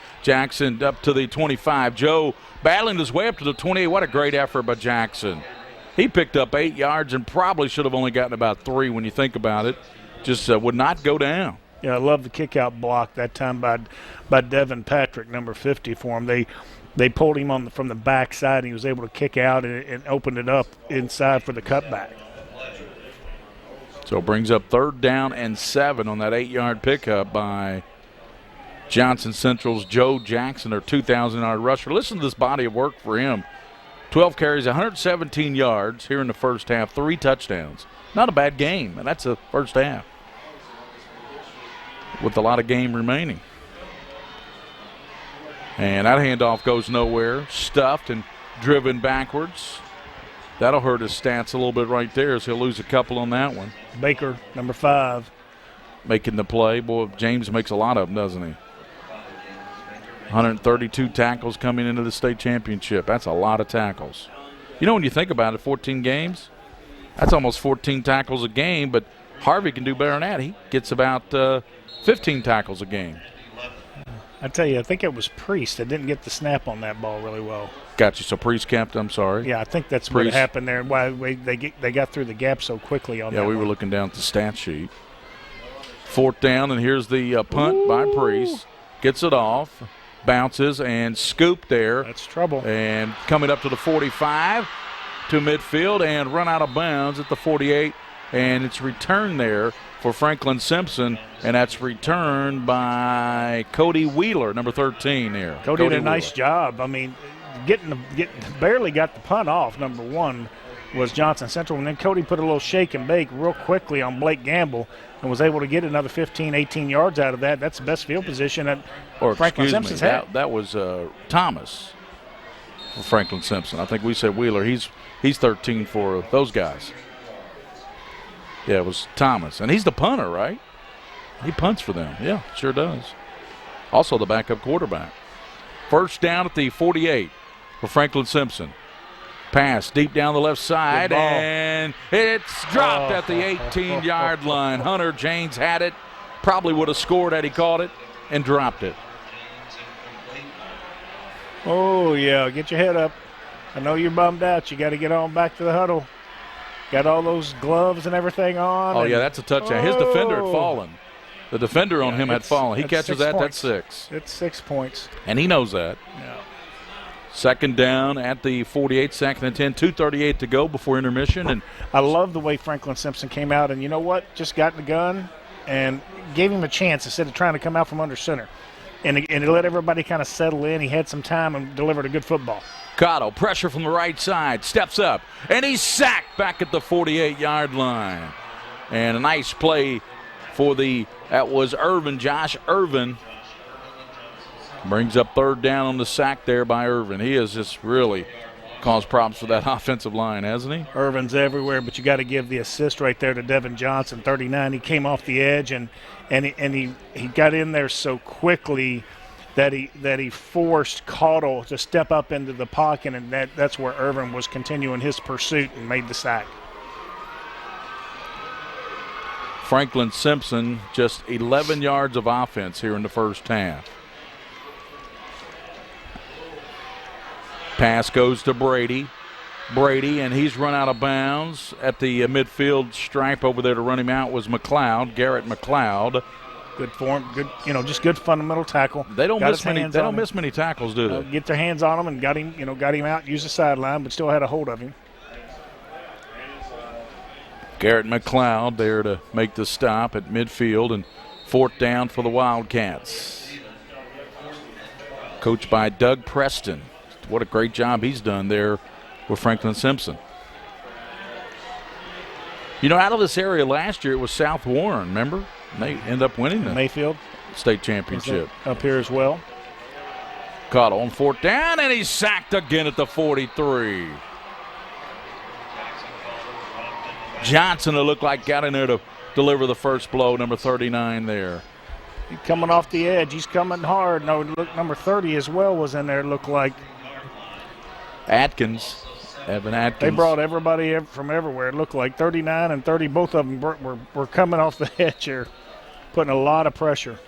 Speaker 1: up to the 25. Joe battling his way up to the 28. What a great effort by Jackson. He picked up 8 yards and probably should have only gotten about 3 when you think about it. Just would not go down.
Speaker 2: Yeah, I love the kick-out block that time by Devin Patrick, number 50 for him. They pulled him from the backside, and he was able to kick out and open it up inside for the cutback.
Speaker 1: So it brings up 3rd down and 7 on that 8-yard pickup by Johnson Central's Joe Jackson, their 2,000-yard rusher. Listen to this body of work for him. 12 carries, 117 yards here in the first half, 3 touchdowns. Not a bad game, and that's the first half with a lot of game remaining. And that handoff goes nowhere, stuffed and driven backwards. That'll hurt his stats a little bit right there, as he'll lose a couple on that one.
Speaker 2: Baker, number 5.
Speaker 1: Making the play. Boy, James makes a lot of them, doesn't he? 132 tackles coming into the state championship. That's a lot of tackles. You know, when you think about it, 14 games, that's almost 14 tackles a game, but Harvey can do better than that. He gets about 15 tackles a game.
Speaker 2: I tell you, I think it was Priest that didn't get the snap on that ball really well.
Speaker 1: Got you. So Priest capped, I'm sorry.
Speaker 2: Yeah, I think that's what happened there. Why they got through the gap so quickly on that.
Speaker 1: Yeah, we were looking down at the stat sheet. 4th down, and here's the punt by Priest. Gets it off, bounces, and scooped there.
Speaker 2: That's trouble.
Speaker 1: And coming up to the 45 to midfield and run out of bounds at the 48. And it's returned there for Franklin-Simpson, and that's returned by Cody Wheeler, number 13 there.
Speaker 2: Cody did a nice job. I mean, barely got the punt off, number 1, was Johnson Central. And then Cody put a little shake and bake real quickly on Blake Gamble and was able to get another 15, 18 yards out of that. That's the best field position that Franklin-Simpson's had.
Speaker 1: That was Thomas for Franklin-Simpson. I think we said Wheeler. He's 13 for those guys. Yeah, it was Thomas. And he's the punter, right? He punts for them. Yeah, sure does. Also the backup quarterback. 1st down at the 48 for Franklin-Simpson. Pass deep down the left side, and it's dropped at the 18-yard line. Hunter James had it. Probably would have scored had he caught it and dropped it.
Speaker 2: Oh, yeah, get your head up. I know you're bummed out. You got to get on back to the huddle. Got all those gloves and everything on.
Speaker 1: Oh, yeah, that's a touchdown. His defender had fallen. The defender on him had fallen. He catches that, that's 6.
Speaker 2: It's 6 points.
Speaker 1: And he knows that.
Speaker 2: Yeah.
Speaker 1: 2nd down at the 48, 2nd and 10, 2:38 to go before intermission. And
Speaker 2: I love the way Franklin-Simpson came out, and you know what? Just got the gun and gave him a chance instead of trying to come out from under center. And he let everybody kind of settle in. He had some time and delivered a good football.
Speaker 1: Cotto, pressure from the right side, steps up, and he's sacked back at the 48-yard line. And a nice play for that was Irvin, Josh Irvin. Brings up 3rd down on the sack there by Irvin. He has just really caused problems for that offensive line, hasn't he?
Speaker 2: Irvin's everywhere, but you got to give the assist right there to Devin Johnson, 39. He came off the edge, and he got in there so quickly that he forced Cotto to step up into the pocket, and that's where Irvin was continuing his pursuit and made the sack.
Speaker 1: Franklin-Simpson just 11 yards of offense here in the first half. Pass goes to Brady, and he's run out of bounds at the midfield stripe over there to run him out was Garrett McLeod.
Speaker 2: Good form, good, just good fundamental tackle.
Speaker 1: They don't miss many tackles, do they?
Speaker 2: Get their hands on him and got him out, used the sideline, but still had a hold of him.
Speaker 1: Garrett McLeod there to make the stop at midfield, and 4th down for the Wildcats. Coached by Doug Preston. What a great job he's done there with Franklin-Simpson. Out of this area last year, it was South Warren, remember? And they end up winning the
Speaker 2: Mayfield
Speaker 1: state championship.
Speaker 2: up here as well.
Speaker 1: Caught on 4th down, and he's sacked again at the 43. Johnson, it looked like, got in there to deliver the first blow, number 39 there.
Speaker 2: Coming off the edge. He's coming hard. No, look, number 30 as well was in there, looked like.
Speaker 1: Atkins, Evan Atkins.
Speaker 2: They brought everybody from everywhere. It looked like 39 and 30, both of them were coming off the edge here, putting a lot of pressure.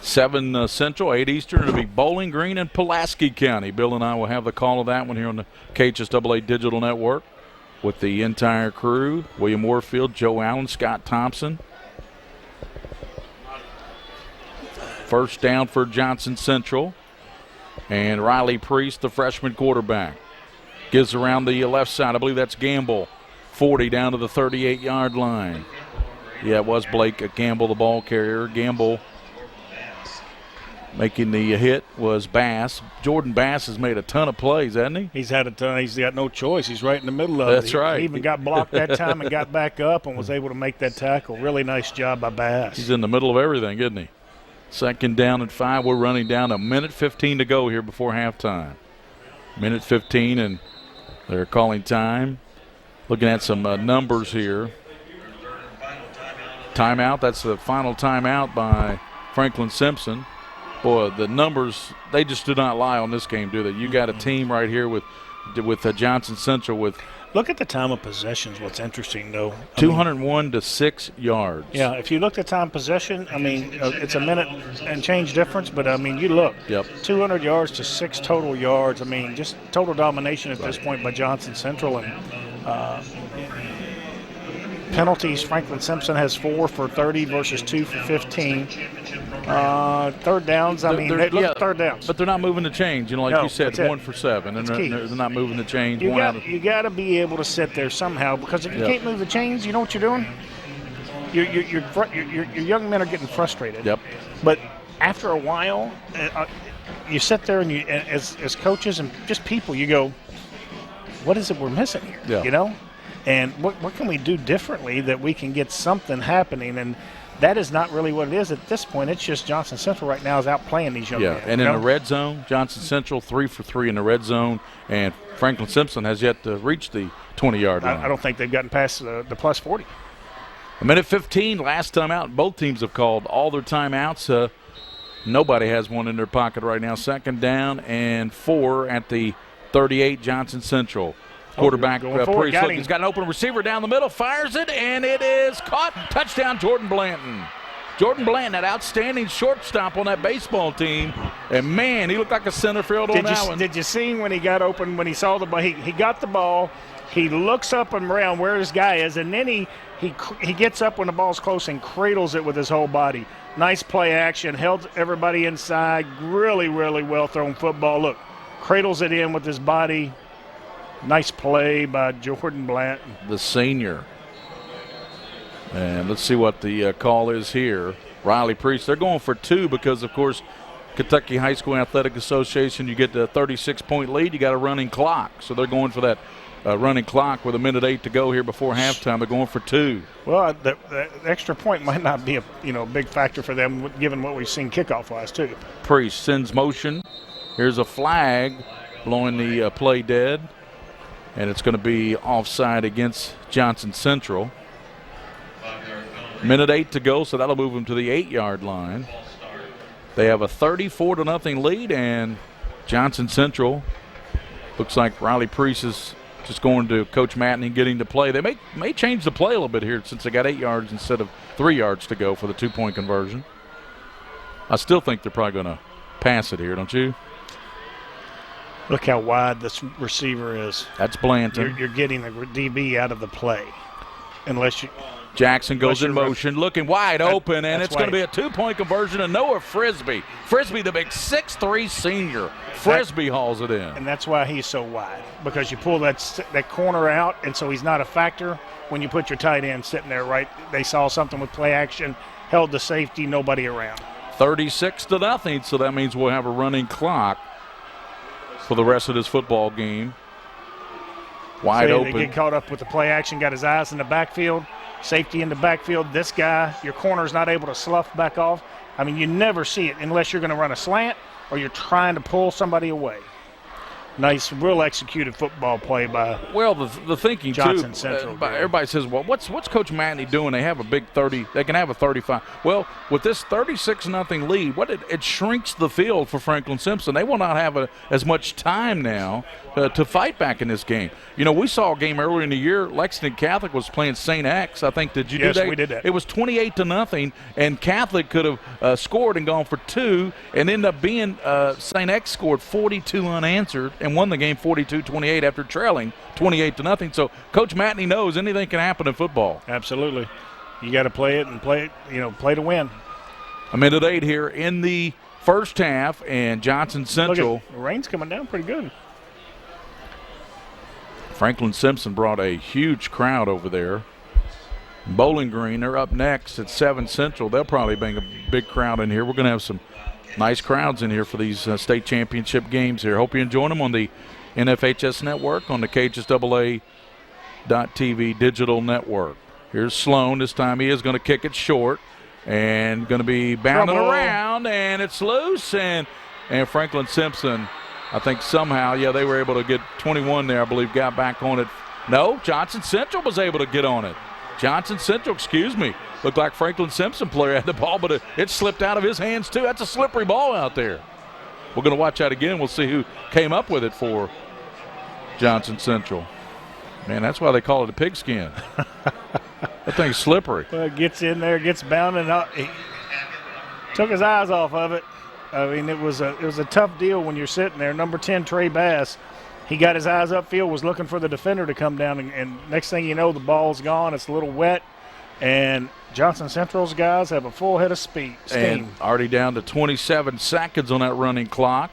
Speaker 1: 7 Central, 8 Eastern. It'll be Bowling Green and Pulaski County. Bill and I will have the call of that one here on the KHSAA Digital Network with the entire crew. William Warfield, Joe Allen, Scott Thompson. First down for Johnson Central. And Riley Priest, the freshman quarterback, gives around the left side. I believe that's Gamble. 40 down to the 38-yard line. Yeah, it was Blake Gamble, the ball carrier. Gamble making the hit was Bass. Jordan Bass has made a ton of plays, hasn't he?
Speaker 2: He's had a ton. He's got no choice. He's right in the middle of it.
Speaker 1: That's right.
Speaker 2: He even got blocked that time and got back up and was able to make that tackle. Really nice job by Bass.
Speaker 1: He's in the middle of everything, isn't he? Second down and 5. We're running down a minute 15 to go here before halftime. Minute 15, and they're calling time. Looking at some numbers here. Timeout. That's the final timeout by Franklin-Simpson. Boy, the numbers, they just do not lie on this game, do they? You got a team right here with Johnson Central with –
Speaker 2: look at the time of possessions. What's interesting, though.
Speaker 1: 201 to 6 yards.
Speaker 2: Yeah, if you look at time possession, I mean, it's a minute and change difference, but, I mean, you look.
Speaker 1: Yep.
Speaker 2: 200 yards to 6 total yards. I mean, just total domination at this point by Johnson Central. And penalties, Franklin-Simpson has 4 for 30 versus 2 for 15. Third downs, I mean, they look at third downs.
Speaker 1: But they're not moving the chains. You know, like you said, 1 for 7. And they're not moving the chains.
Speaker 2: You got to be able to sit there somehow, because if you can't move the chains, you know what you're doing? Your young men are getting frustrated.
Speaker 1: Yep.
Speaker 2: But after a while, you sit there and as coaches and just people, you go, what is it we're missing here?
Speaker 1: Yeah.
Speaker 2: You know? And what can we do differently that we can get something happening? And that is not really what it is at this point. It's just Johnson Central right now is outplaying these young men.
Speaker 1: Yeah, and in the red zone, Johnson Central 3 for 3 in the red zone, and Franklin-Simpson has yet to reach the 20-yard line.
Speaker 2: I don't think they've gotten past the plus 40.
Speaker 1: A minute 15, last time out. Both teams have called all their timeouts. Nobody has one in their pocket right now. Second down and 4 at the 38, Johnson Central. Quarterback Priest, he's got an open receiver down the middle, fires it, and it is caught. Touchdown, Jordan Blanton. Jordan Blanton, that outstanding shortstop on that baseball team. And, man, he looked like a center field on that one.
Speaker 2: Did you see when he got open, when he saw the ball? He got the ball. He looks up and around where his guy is, and then he gets up when the ball's close and cradles it with his whole body. Nice play action, held everybody inside. Really, really well-thrown football. Look, cradles it in with his body. Nice play by Jordan Blanton.
Speaker 1: The senior. And let's see what the call is here. Riley Priest, they're going for 2 because, of course, Kentucky High School Athletic Association, you get the 36-point lead, you got a running clock. So they're going for that running clock with a minute 8 to go here before halftime. They're going for 2.
Speaker 2: Well, the extra point might not be a big factor for them given what we've seen kickoff-wise, too.
Speaker 1: Priest sends motion. Here's a flag blowing the play dead. And it's going to be offside against Johnson Central. Minute 8 to go, so that'll move them to the 8-yard line. They have a 34-0 lead, and Johnson Central looks like Riley Priest is just going to Coach Matney getting to play. They may change the play a little bit here since they got 8 yards instead of 3 yards to go for the 2-point conversion. I still think they're probably going to pass it here, don't you?
Speaker 2: Look how wide this receiver is.
Speaker 1: That's Blanton.
Speaker 2: You're getting the DB out of the play. Unless you –
Speaker 1: Jackson goes in motion, looking wide open, and it's going to be a 2-point conversion to Noah Frisbee. Frisbee, the big 6'3" senior. Frisbee hauls it in.
Speaker 2: And that's why he's so wide, because you pull that corner out, and so he's not a factor when you put your tight end sitting there, right? They saw something with play action, held the safety, nobody around.
Speaker 1: 36-0, so that means we'll have a running clock for the rest of this football game. wide open.
Speaker 2: They get caught up with the play action, got his eyes in the backfield, safety in the backfield. This guy, your corner's not able to slough back off. I mean, you never see it unless you're going to run a slant or you're trying to pull somebody away. Nice, real executed football play by
Speaker 1: the thinking
Speaker 2: Johnson
Speaker 1: too.
Speaker 2: Central.
Speaker 1: Everybody says, well, what's Coach Matney doing? They have a big 30. They can have a 35. Well, with this 36-0 lead, it shrinks the field for Franklin-Simpson. They will not have as much time now to fight back in this game. You know, we saw a game earlier in the year. Lexington Catholic was playing St. X. I think did you do that?
Speaker 2: Yes, we did that.
Speaker 1: It was 28-0, and Catholic could have scored and gone for 2, and ended up being St. X scored 42 unanswered and won the game 42-28 after trailing 28-0. So Coach Matney knows anything can happen in football.
Speaker 2: Absolutely. You got to play it, play to win.
Speaker 1: A minute 8 here in the first half, and Johnson Central.
Speaker 2: The rain's coming down pretty good.
Speaker 1: Franklin-Simpson brought a huge crowd over there. Bowling Green, they're up next at 7 Central. They'll probably bring a big crowd in here. We're going to have some nice crowds in here for these state championship games here. Hope you enjoy them on the NFHS network, on the KHSAA.TV digital network. Here's Sloan. This time he is going to kick it short and going to be bounding around, and it's loose. And Franklin-Simpson, I think somehow, they were able to get 21 there, I believe, got back on it. No, Johnson Central was able to get on it. Johnson Central, looked like Franklin-Simpson player had the ball, but it slipped out of his hands too. That's a slippery ball out there. We're going to watch that again. We'll see who came up with it for Johnson Central. Man, that's why they call it a pigskin. That thing's slippery.
Speaker 2: Well, it gets in there, gets bounding up. He took his eyes off of it. I mean, it was a tough deal when you're sitting there. Number 10, Trey Bass, he got his eyes upfield, was looking for the defender to come down, and next thing you know, the ball's gone. It's a little wet, and Johnson Central's guys have a full head of steam.
Speaker 1: And already down to 27 seconds on that running clock.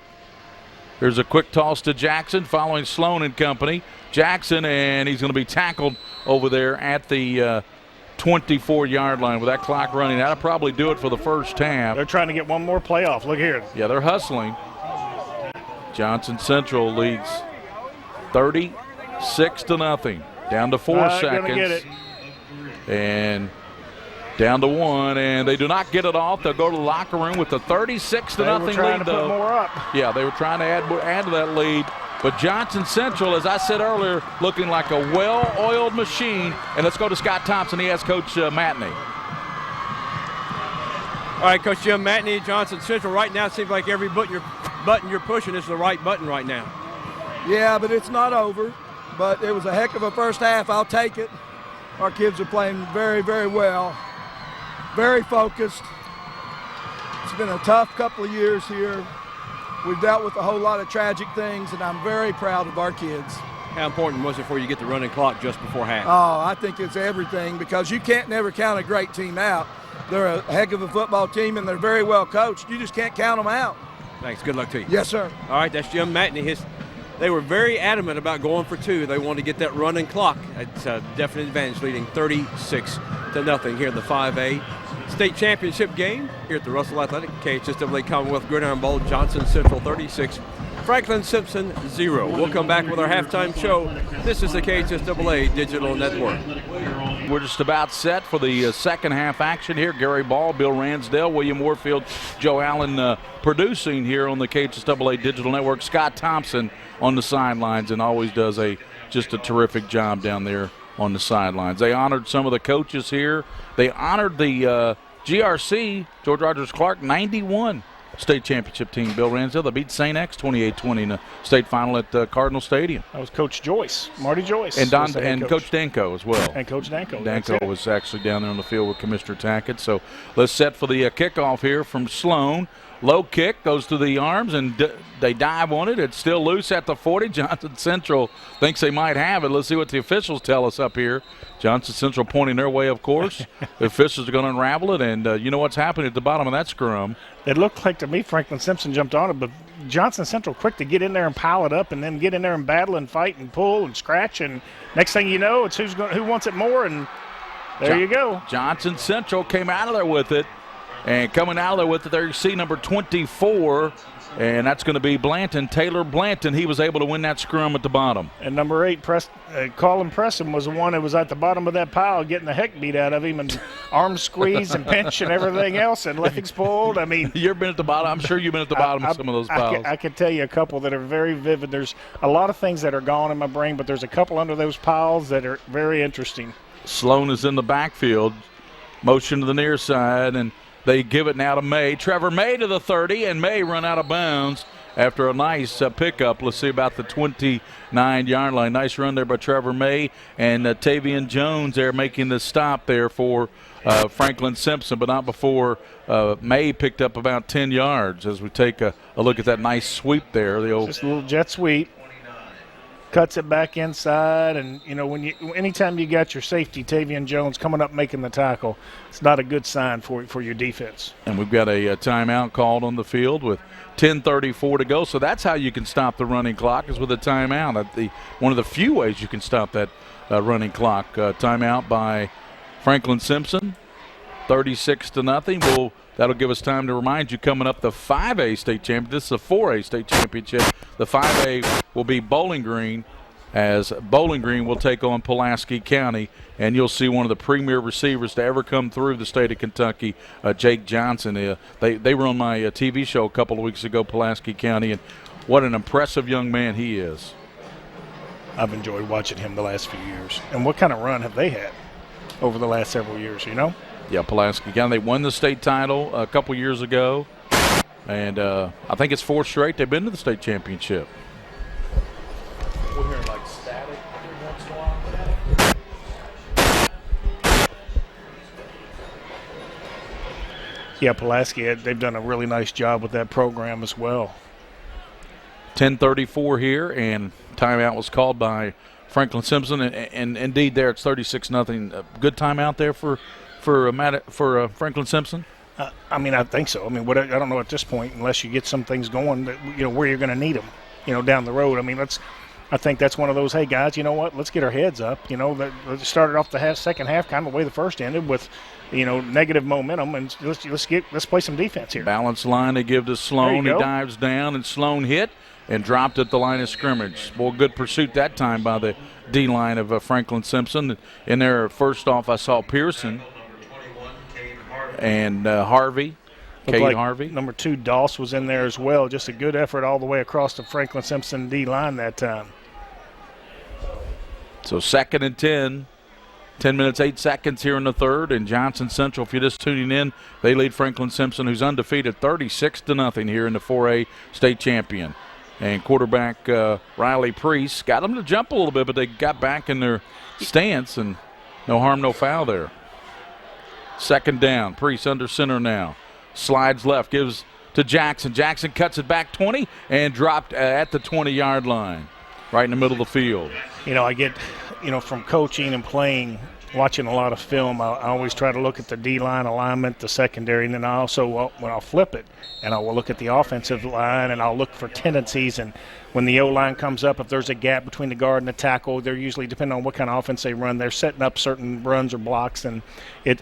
Speaker 1: Here's a quick toss to Jackson following Sloan and company. Jackson, and he's going to be tackled over there at the 24-yard line with that clock running. That'll probably do it for the first half.
Speaker 2: They're trying to get one more playoff. Look here.
Speaker 1: Yeah, they're hustling. Johnson Central leads 36-0. Down to 4 seconds.
Speaker 2: Gonna get it.
Speaker 1: And down to 1, and they do not get it off. They'll go to the locker room with the 36-0 lead,
Speaker 2: trying to
Speaker 1: though.
Speaker 2: Put more up.
Speaker 1: Yeah, they were trying to add to that lead. But Johnson Central, as I said earlier, looking like a well-oiled machine. And let's go to Scott Thompson. He has Coach Matney.
Speaker 4: All right, Coach Jim Matney, Johnson Central. Right now it seems like every button you're pushing is the right button right now.
Speaker 6: Yeah, but it's not over. But it was a heck of a first half. I'll take it. Our kids are playing very, very well. Very focused. It's been a tough couple of years here. We've dealt with a whole lot of tragic things, and I'm very proud of our kids.
Speaker 4: How important was it for you to get the running clock just before half?
Speaker 6: Oh, I think it's everything, because you can't never count a great team out. They're a heck of a football team, and they're very well coached. You just can't count them out.
Speaker 4: Thanks. Good luck to you.
Speaker 6: Yes, sir.
Speaker 4: All right, that's Jim Matney. They were very adamant about going for 2. They wanted to get that running clock. It's a definite advantage, leading 36-0 here in the 5A State Championship game here at the Russell Athletic KHSAA Commonwealth Gridiron Bowl. Johnson Central 36, Franklin-Simpson 0. We'll come back with our halftime show. This is the KHSAA Digital Network.
Speaker 1: We're just about set for the second half action here. Gary Ball, Bill Ransdale, William Warfield, Joe Allen producing here on the KHSAA Digital Network. Scott Thompson on the sidelines, and always does just a terrific job down there on the sidelines. They honored some of the coaches here. They honored the GRC, George Rogers Clark, 91 state championship team. Bill Ransdale, they beat St. X 28-20 in the state final at Cardinal Stadium.
Speaker 2: That was Coach Joyce, Marty Joyce.
Speaker 1: And Coach Danko as well.
Speaker 2: And Coach Danko.
Speaker 1: Danko was actually down there on the field with Commissioner Tackett. So let's set for the kickoff here from Sloan. Low kick goes to the arms, and they dive on it. It's still loose at the 40. Johnson Central thinks they might have it. Let's see what the officials tell us up here. Johnson Central pointing their way, of course. The officials are going to unravel it, and you know what's happening at the bottom of that scrum.
Speaker 2: It looked like to me Franklin-Simpson jumped on it, but Johnson Central quick to get in there and pile it up, and then get in there and battle and fight and pull and scratch, and next thing you know, it's who wants it more, and there you go.
Speaker 1: Johnson Central came out of there with it. And coming out of there with it, there you see number 24, and that's going to be Blanton, Taylor Blanton. He was able to win that scrum at the bottom.
Speaker 2: And number 8, Colin Preston, was the one that was at the bottom of that pile getting the heck beat out of him and arm squeeze and pinch and everything else and legs pulled. I mean,
Speaker 1: you've been at the bottom. I'm sure you've been at the bottom of some of those piles.
Speaker 2: I can tell you a couple that are very vivid. There's a lot of things that are gone in my brain, but there's a couple under those piles that are very interesting.
Speaker 1: Sloan is in the backfield, motion to the near side, and they give it now to May. Trevor May to the 30, and May run out of bounds after a nice pickup. Let's see, about the 29-yard line. Nice run there by Trevor May, and Tavian Jones there making the stop there for Franklin-Simpson, but not before May picked up about 10 yards as we take a look at that nice sweep there.
Speaker 2: Just a little jet sweep. Cuts it back inside, and anytime you got your safety, Tavian Jones, coming up making the tackle, it's not a good sign for your defense.
Speaker 1: And we've got a timeout called on the field with 10:34 to go. So that's how you can stop the running clock, is with a timeout. One of the few ways you can stop that running clock. Timeout by Franklin-Simpson, 36-0. That'll give us time to remind you, coming up, the 5A state championship. This is a 4A state championship. The 5A will be Bowling Green, as Bowling Green will take on Pulaski County. And you'll see one of the premier receivers to ever come through the state of Kentucky, Jake Johnson. They were on my TV show a couple of weeks ago, Pulaski County, and what an impressive young man he is.
Speaker 2: I've enjoyed watching him the last few years. And what kind of run have they had over the last several years,
Speaker 1: Yeah, Pulaski County. They won the state title a couple years ago, and I think it's 4 straight they've been to the state championship. We're hearing like static every once in a while.
Speaker 2: Yeah, Pulaski, they've done a really nice job with that program as well.
Speaker 1: 10:34 here, and timeout was called by Franklin-Simpson, and indeed there it's 36-0. Good timeout there for Franklin-Simpson?
Speaker 2: I think so. I don't know at this point, unless you get some things going that where you're going to need them, down the road. I think that's one of those. Hey guys, you know what? Let's get our heads up. Let's started off the second half kind of the way the first ended with, negative momentum, and let's play some defense here.
Speaker 1: Balanced line they give to Sloan. He dives down, and Sloan hit and dropped at the line of scrimmage. Well, good pursuit that time by the D-line of Franklin-Simpson. In there, first off, I saw Pearson and Harvey, Cade Harvey.
Speaker 2: Number 2, Doss, was in there as well. Just a good effort all the way across the Franklin-Simpson D-line that time.
Speaker 1: So 2nd and 10. 10 minutes, 8 seconds here in the third. And Johnson Central, if you're just tuning in, they lead Franklin-Simpson, who's undefeated, 36-0 here in the 4A state champion. And quarterback Riley Priest got them to jump a little bit, but they got back in their stance, and no harm, no foul there. 2nd down. Priest under center now. Slides left, gives to Jackson. Jackson cuts it back 20 and dropped at the 20-yard line, right in the middle of the field.
Speaker 2: I get, from coaching and playing, watching a lot of film, I always try to look at the D-line alignment, the secondary, and then I also, when I'll flip it, and I will look at the offensive line, and I'll look for tendencies. And when the O-line comes up, if there's a gap between the guard and the tackle, they're usually, depending on what kind of offense they run, they're setting up certain runs or blocks. And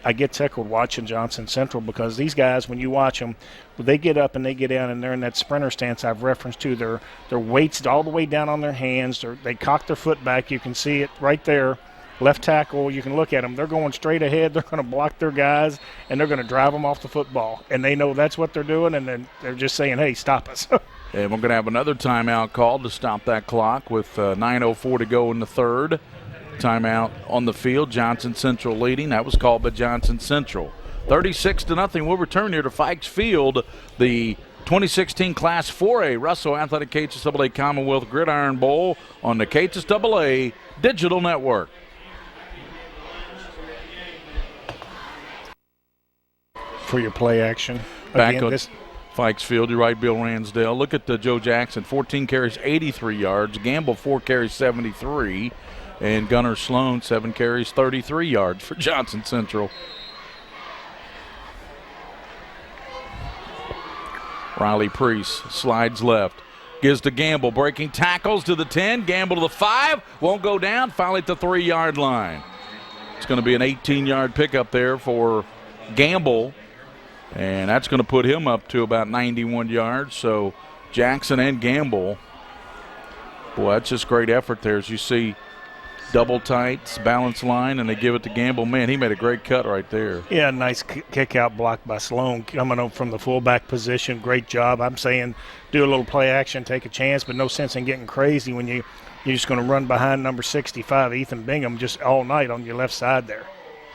Speaker 2: I get tickled watching Johnson Central, because these guys, when you watch them, they get up and they get down and they're in that sprinter stance I've referenced to. Their weight's all the way down on their hands. They cock their foot back. You can see it right there. Left tackle, you can look at them. They're going straight ahead. They're going to block their guys, and they're going to drive them off the football. And they know that's what they're doing, and then they're just saying, hey, stop us.
Speaker 1: And we're going to have another timeout called to stop that clock with 9:04 to go in the third. Timeout on the field. Johnson Central leading. That was called by Johnson Central. 36-0. We'll return here to Fikes Field. The 2016 Class 4A Russell Athletic KHSAA Commonwealth Gridiron Bowl on the KHSAA Digital Network.
Speaker 2: For your play action.
Speaker 1: Back on Fikes Field, you're right, Bill Ransdale. Look at Joe Jackson, 14 carries, 83 yards. Gamble, 4 carries, 73. And Gunnar Sloan, 7 carries, 33 yards for Johnson Central. Riley Priest slides left. Gives to Gamble, breaking tackles to the 10. Gamble to the 5. Won't go down, finally at the 3-yard line. It's going to be an 18-yard pickup there for Gamble. And that's going to put him up to about 91 yards. So Jackson and Gamble, boy, that's just great effort there. As you see, double tights, balance line, and they give it to Gamble. Man, he made a great cut right there.
Speaker 2: Yeah, nice kick out block by Sloan coming up from the fullback position. Great job. I'm saying do a little play action, take a chance, but no sense in getting crazy when you're just going to run behind number 65, Ethan Bingham, just all night on your left side there.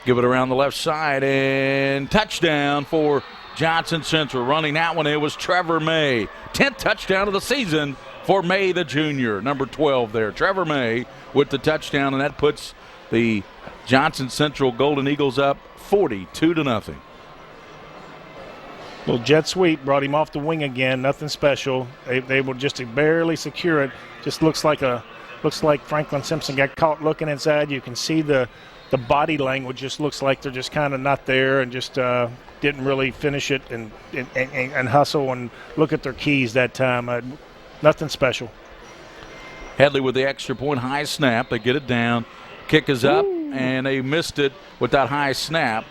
Speaker 1: Give it around the left side, and touchdown for Johnson Central. Running that one, it was Trevor May. 10th touchdown of the season for May, the junior, number 12 there. Trevor May with the touchdown, and that puts the Johnson Central Golden Eagles up 42-0.
Speaker 2: Little jet sweep brought him off the wing again. Nothing special. They were just to barely secure it. Just looks like Franklin-Simpson got caught looking inside. You can see the body language just looks like they're just kind of not there and just didn't really finish it and hustle and look at their keys that time. Nothing special.
Speaker 1: Headley with the extra point, high snap. They get it down. Kick is up, and they missed it with that high snap.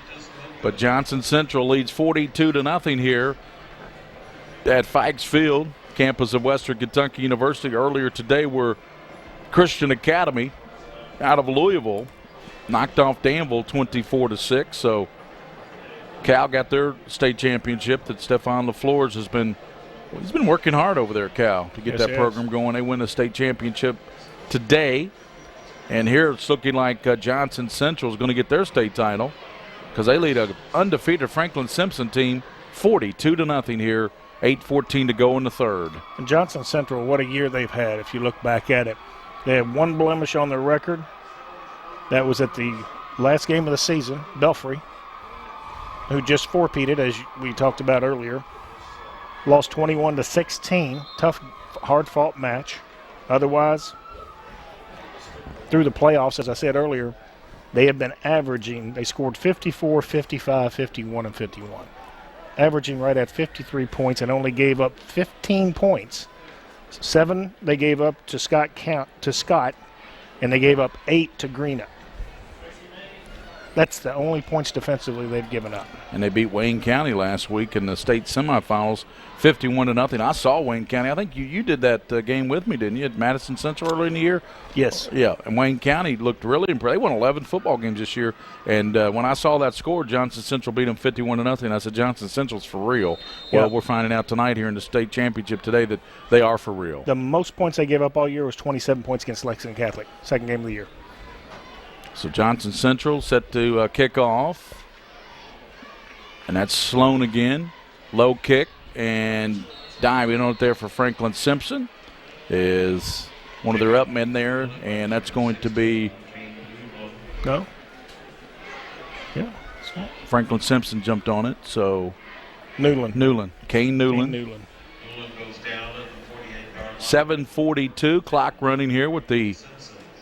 Speaker 1: But Johnson Central leads 42-0 here at Fikes Field, campus of Western Kentucky University. Earlier today were Christian Academy out of Louisville. Knocked off Danville 24-6. So Cal got their state championship that Stephon LaFleurs he's been working hard over there at Cal to get that program going. They win the state championship today. And here it's looking like Johnson Central is going to get their state title because they lead an undefeated Franklin-Simpson team 42-0 here. 8:14 to go in the third.
Speaker 2: And Johnson Central, what a year they've had if you look back at it. They have one blemish on their record. That was at the last game of the season, Belfry, who just four-peated, as we talked about earlier. Lost 21-16. Tough, hard-fought match. Otherwise, through the playoffs, as I said earlier, they have been averaging. They scored 54, 55, 51, and 51. Averaging right at 53 points and only gave up 15 points. 7 they gave up to Scott, and they gave up 8 to Greenock. That's the only points defensively they've given up.
Speaker 1: And they beat Wayne County last week in the state semifinals, 51-0. I saw Wayne County. I think you did that game with me, didn't you, at Madison Central early in the year?
Speaker 2: Yes.
Speaker 1: Yeah, and Wayne County looked really impressive. They won 11 football games this year. And when I saw that score, Johnson Central beat them 51-0. I said, Johnson Central's for real. Well, we're finding out tonight here in the state championship today that they are for real.
Speaker 2: The most points they gave up all year was 27 points against Lexington Catholic, second game of the year.
Speaker 1: So Johnson Central set to kick off. And that's Sloan again. Low kick and diving on it there for Franklin-Simpson is one of their up men there. And that's going to be
Speaker 2: no. Yeah.
Speaker 1: Franklin-Simpson jumped on it. So
Speaker 2: Newland.
Speaker 1: Kane Newland.
Speaker 5: Newland goes down at the 48-yard line.
Speaker 1: 7:42 clock running here with the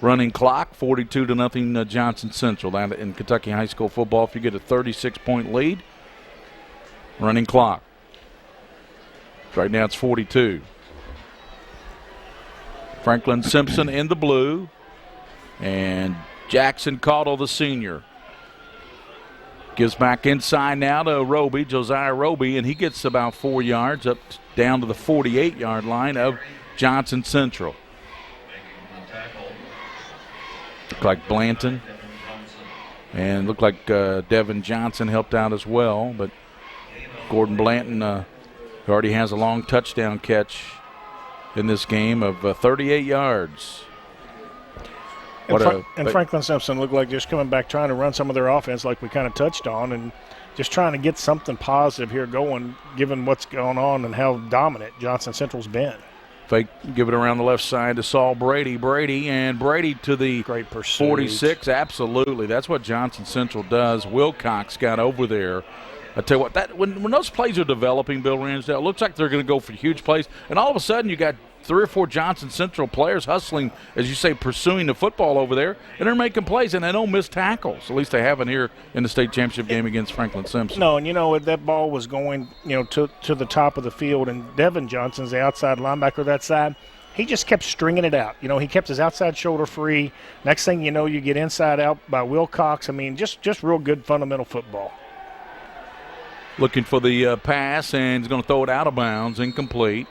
Speaker 1: running clock, 42-0 Johnson Central. Down in Kentucky high school football, if you get a 36-point lead, running clock. Right now it's 42. Franklin-Simpson in the blue, and Jackson Caudle, the senior. Gives back inside now to Roby, Josiah Roby, and he gets about 4 yards down to the 48-yard line of Johnson Central. Looked like Blanton, and looked like Devin Johnson helped out as well. But Gordon Blanton, who already has a long touchdown catch in this game of 38 yards.
Speaker 2: And Franklin-Simpson looked like just coming back trying to run some of their offense like we kind of touched on and just trying to get something positive here going given what's going on and how dominant Johnson Central's been.
Speaker 1: Fake, give it around the left side to Saul Brady. Brady to the
Speaker 2: great pursuit.
Speaker 1: 46. Absolutely. That's what Johnson Central does. Wilcox got over there. I tell you what, when those plays are developing, Bill Ransdale, it looks like they're going to go for huge plays. And all of a sudden you got 3 or 4 Johnson Central players hustling, as you say, pursuing the football over there, and they're making plays, and they don't miss tackles. At least they haven't here in the state championship game against Franklin-Simpson.
Speaker 2: No, and that ball was going, to the top of the field, and Devin Johnson's the outside linebacker that side. He just kept stringing it out. He kept his outside shoulder free. Next thing you know, you get inside out by Wilcox. I mean, just real good fundamental football.
Speaker 1: looking for the pass, and he's going to throw it out of bounds, incomplete.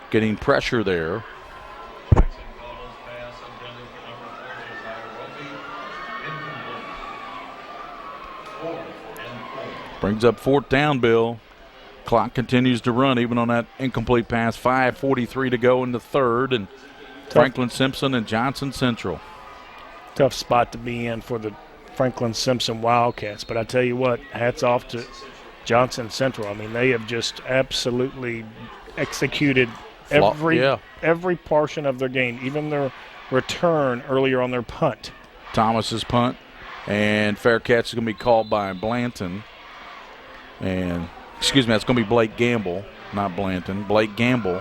Speaker 1: Getting pressure there. Brings up 4th down, Bill. Clock continues to run even on that incomplete pass. 5:43 to go in the third, and Franklin-Simpson and Johnson Central.
Speaker 2: Tough spot to be in for the Franklin-Simpson Wildcats, but I tell you what, hats off to Johnson Central. I mean, they have just absolutely executed every portion of their game, even their return earlier on their punt.
Speaker 1: Thomas's punt, and fair catch is going to be called by Blanton. And, excuse me, that's going to be Blake Gamble, not Blanton. Blake Gamble,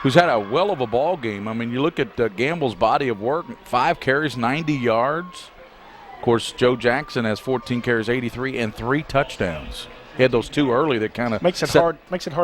Speaker 1: who's had a well of a ball game. I mean, you look at Gamble's body of work, 5 carries, 90 yards. Of course, Joe Jackson has 14 carries, 83, and 3 touchdowns. He had those 2 early that kind of
Speaker 2: makes it hard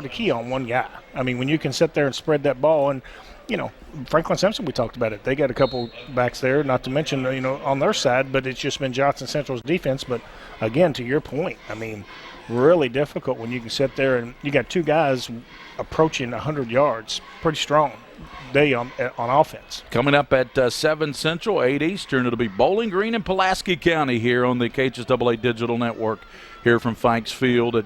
Speaker 2: to key on one guy. I mean, when you can sit there and spread that ball, and you know, Franklin-Simpson, we talked about it. They got a couple backs there, not to mention, you know, on their side, but it's just been Johnson Central's defense. But again, to your point, I mean, really difficult when you can sit there and you got 2 guys approaching 100 yards. Pretty strong day on offense.
Speaker 1: Coming up at 7 Central, 8 Eastern, it'll be Bowling Green and Pulaski County here on the KHSAA Digital Network here from Fikes Field.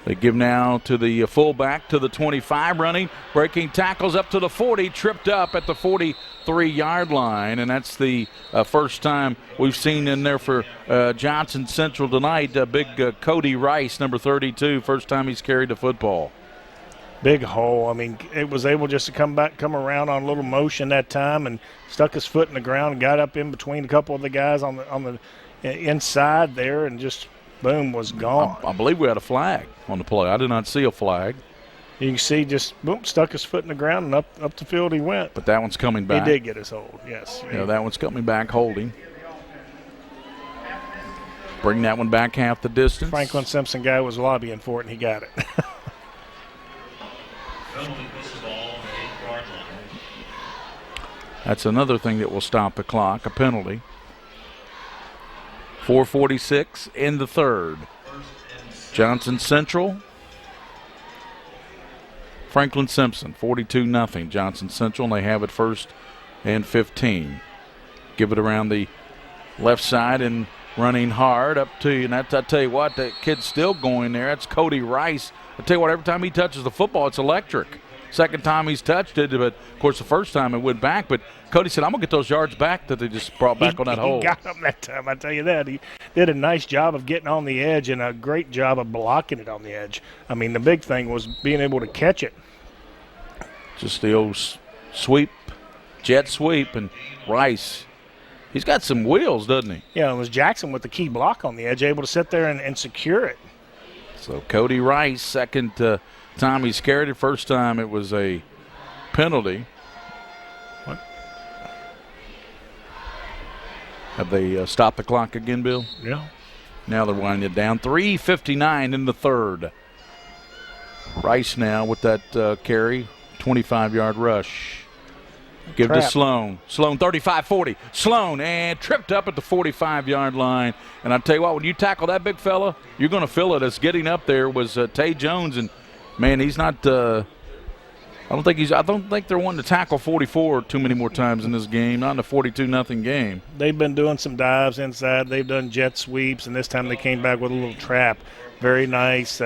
Speaker 1: They give now to the fullback to the 25, running, breaking tackles up to the 40, tripped up at the 43-yard line, and that's the first time we've seen in there for Johnson Central tonight. Big Cody Rice, number 32, first time he's carried the football.
Speaker 2: Big hole. I mean, it was able just to come around on a little motion that time and stuck his foot in the ground and got up in between a couple of the guys on the inside there and just – boom, was gone.
Speaker 1: I believe we had a flag on the play. I did not see a flag.
Speaker 2: You can see just, boom, stuck his foot in the ground and up the field he went.
Speaker 1: But that one's coming back.
Speaker 2: He did get his hold, yes.
Speaker 1: Yeah, that one's coming back holding. Bring that one back half the distance.
Speaker 2: Franklin-Simpson guy was lobbying for it, and he got it.
Speaker 1: That's another thing that will stop the clock, a penalty. 4:46 in the third. Johnson Central, Franklin-Simpson, 42-0. Johnson Central, and they have it 1st and 15. Give it around the left side and running hard up to you. And that's, I tell you what, that kid's still going there. That's Cody Rice. I tell you what, every time he touches the football, it's electric. Second time he's touched it, but of course the first time it went back. But Cody said, I'm going to get those yards back that they just brought back on that hole.
Speaker 2: He got them that time, I tell you that. He did a nice job of getting on the edge and a great job of blocking it on the edge. I mean, the big thing was being able to catch it.
Speaker 1: Just the old sweep, jet sweep, and Rice. He's got some wheels, doesn't he?
Speaker 2: Yeah, it was Jackson with the key block on the edge, able to sit there and secure it.
Speaker 1: So Cody Rice, second time he's carried it. First time it was a penalty. What? Have they stopped the clock again, Bill?
Speaker 2: Yeah.
Speaker 1: Now they're winding it down. 3:59 in the third. Rice now with that carry, 25-yard rush. Give to Sloan. Sloan 35-40. Sloan and tripped up at the 45-yard line. And I tell you what, when you tackle that big fella, you're going to feel it. As getting up there was Tay Jones, and man, he's not. I don't think they're wanting to tackle 44 too many more times in this game. Not in a 42-0 game.
Speaker 2: They've been doing some dives inside. They've done jet sweeps, and this time they came back with a little trap. Very nice.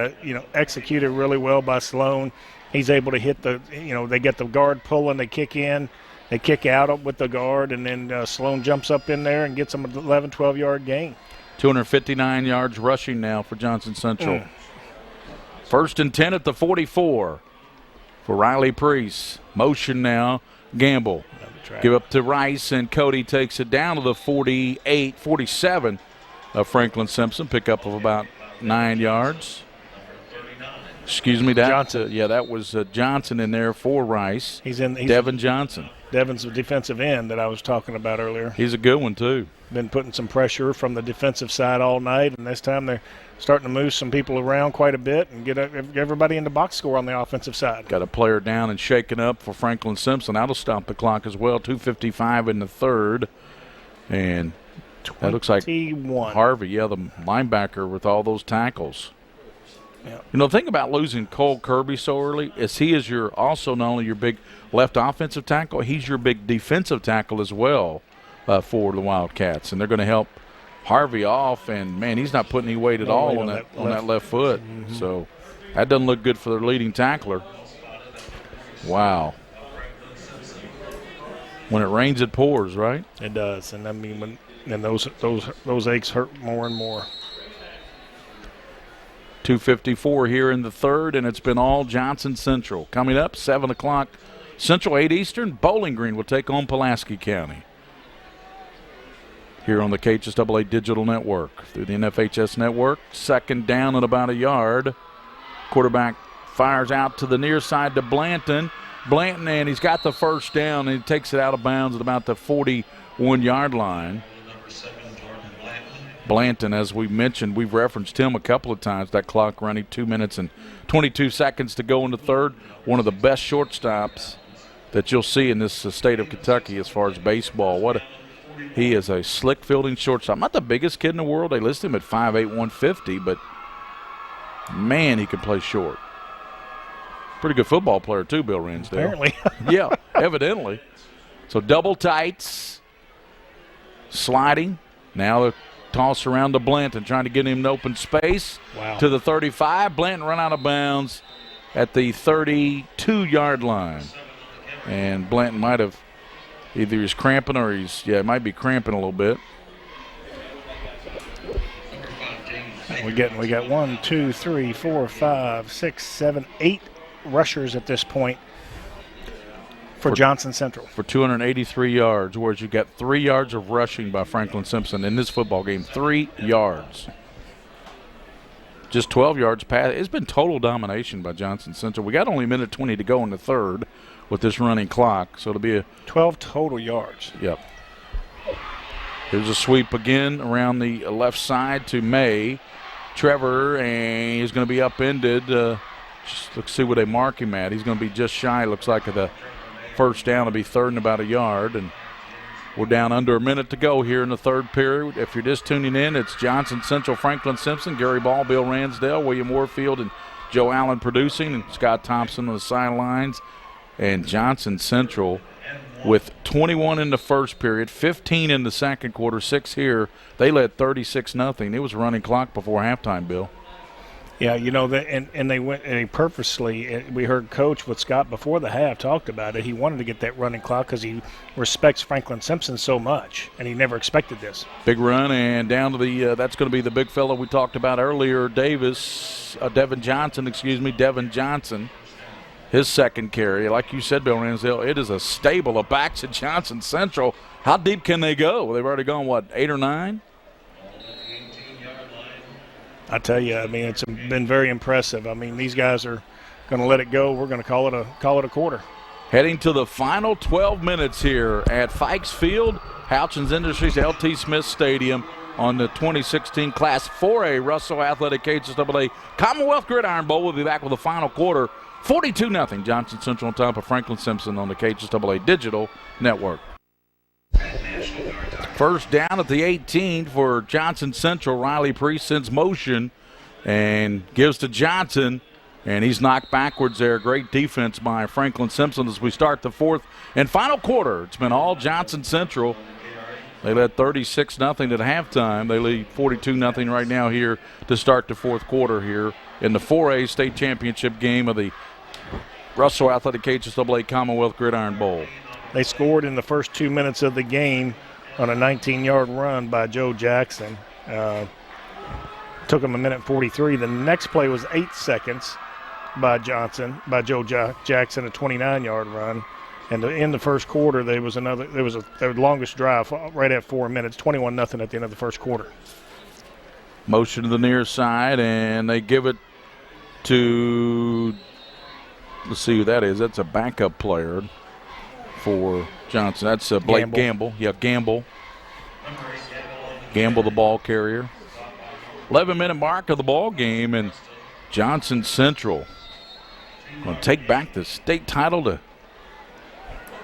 Speaker 2: Executed really well by Sloan. He's able to hit they get the guard pulling, they kick in. They kick out with the guard, and then Sloan jumps up in there and gets them an 11, 12-yard gain. 259
Speaker 1: yards rushing now for Johnson Central. 1st and 10 at the 44 for Riley Priest. Motion now, Gamble. Give up to Rice, and Cody takes it down to the 48, 47 of Franklin-Simpson. Pickup of about 9 yards. Excuse me,
Speaker 2: Johnson.
Speaker 1: That was Johnson in there for Rice.
Speaker 2: He's
Speaker 1: Devin Johnson.
Speaker 2: Devin's the defensive end that I was talking about earlier.
Speaker 1: He's a good one, too.
Speaker 2: Been putting some pressure from the defensive side all night, and this time they're starting to move some people around quite a bit and get everybody in the box score on the offensive side.
Speaker 1: Got a player down and shaken up for Franklin-Simpson. That'll stop the clock as well. 2:55 in the third. And That looks like
Speaker 2: 21.
Speaker 1: Harvey, the linebacker with all those tackles.
Speaker 2: Yeah.
Speaker 1: You know, the thing about losing Cole Kirby so early is he is also not only your big left offensive tackle, he's your big defensive tackle as well for the Wildcats. And they're going to help Harvey off, and, man, he's not putting any weight at all on that left foot. Mm-hmm. So that doesn't look good for their leading tackler. Wow. When it rains, it pours, right?
Speaker 2: It does. And, I mean, those aches hurt more and more.
Speaker 1: 2:54 here in the third, and it's been all Johnson Central. Coming up, 7 o'clock Central, 8 Eastern, Bowling Green will take on Pulaski County. Here on the KHSAA Digital Network. Through the NFHS Network, second down at about a yard. Quarterback fires out to the near side to Blanton. And he's got the first down, and he takes it out of bounds at about the 41-yard line. Blanton, as we mentioned, we've referenced him a couple of times. That clock running 2 minutes and 22 seconds to go in the third. One of the best shortstops that you'll see in this state of Kentucky as far as baseball. He is a slick fielding shortstop. Not the biggest kid in the world. They list him at 5'8", 150, but, man, he can play short. Pretty good football player, too, Bill Ransdale.
Speaker 2: Apparently.
Speaker 1: Yeah, evidently. So double tights, sliding. Now the toss around to Blanton, trying to get him in open space.
Speaker 2: Wow. To
Speaker 1: the 35. Blanton run out of bounds at the 32-yard line. And Blanton might have either he's cramping or might be cramping a little bit.
Speaker 2: We got 1, 2, 3, 4, 5, 6, 7, 8 rushers at this point for Johnson Central. For 283 yards, whereas you got 3 yards of rushing by Franklin-Simpson in this football game. 3 yards. Just 12 yards pass. It's been total domination by Johnson Central. We got only a minute 20 to go in the third with this running clock, so it'll be a 12 total yards. Yep. Here's a sweep again around the left side to May. Trevor, and he's going to be upended. Let's see what they mark him at. He's going to be just shy, looks like, of the first down. It'll be third and about a yard, and we're down under a minute to go here in the third period. If you're just tuning in, it's Johnson Central, Franklin-Simpson, Gary Ball, Bill Ransdale, William Warfield, and Joe Allen producing, and Scott Thompson on the sidelines. And Johnson Central with 21 in the first period, 15 in the second quarter, 6 here. They led 36-0. It was a running clock before halftime, Bill. Yeah, you know, and they went and they purposely. We heard Coach with Scott before the half talked about it. He wanted to get that running clock because he respects Franklin-Simpson so much, and he never expected this. Big run and down to the. That's going to be the big fellow we talked about earlier, Devin Johnson. His second carry, like you said, Bill Ransdale, it is a stable of backs at Johnson Central. How deep can they go? Well, they've already gone 8 or 9. I tell you, I mean, it's been very impressive. I mean, these guys are going to let it go. We're going to call it a quarter. Heading to the final 12 minutes here at Fikes Field, Houchins Industries, LT Smith Stadium on the 2016 Class 4A Russell Athletic KHSAA Commonwealth Gridiron Bowl. We'll be back with the final quarter. 42-0 Johnson Central on top of Franklin-Simpson on the KHSAA Digital Network. First down at the 18 for Johnson Central. Riley Priest sends motion and gives to Johnson, and he's knocked backwards there. Great defense by Franklin-Simpson as we start the fourth and final quarter. It's been all Johnson Central. They led 36-0 at halftime. They lead 42-0 right now here to start the fourth quarter here in the 4A state championship game of the Russell Athletic KHSAA Commonwealth Gridiron Bowl. They scored in the first 2 minutes of the game on a 19-yard run by Joe Jackson. Took him a minute 43. The next play was 8 seconds by Joe Jackson, a 29-yard run. And in the first quarter, there was their longest drive right at 4 minutes, 21-0 at the end of the first quarter. Motion to the near side, and they give it to, let's see who that is. That's a backup player for Johnson. That's Blake Gamble. Yeah, Gamble. Gamble, the ball carrier. 11-minute mark of the ball game, and Johnson Central going to take back the state title to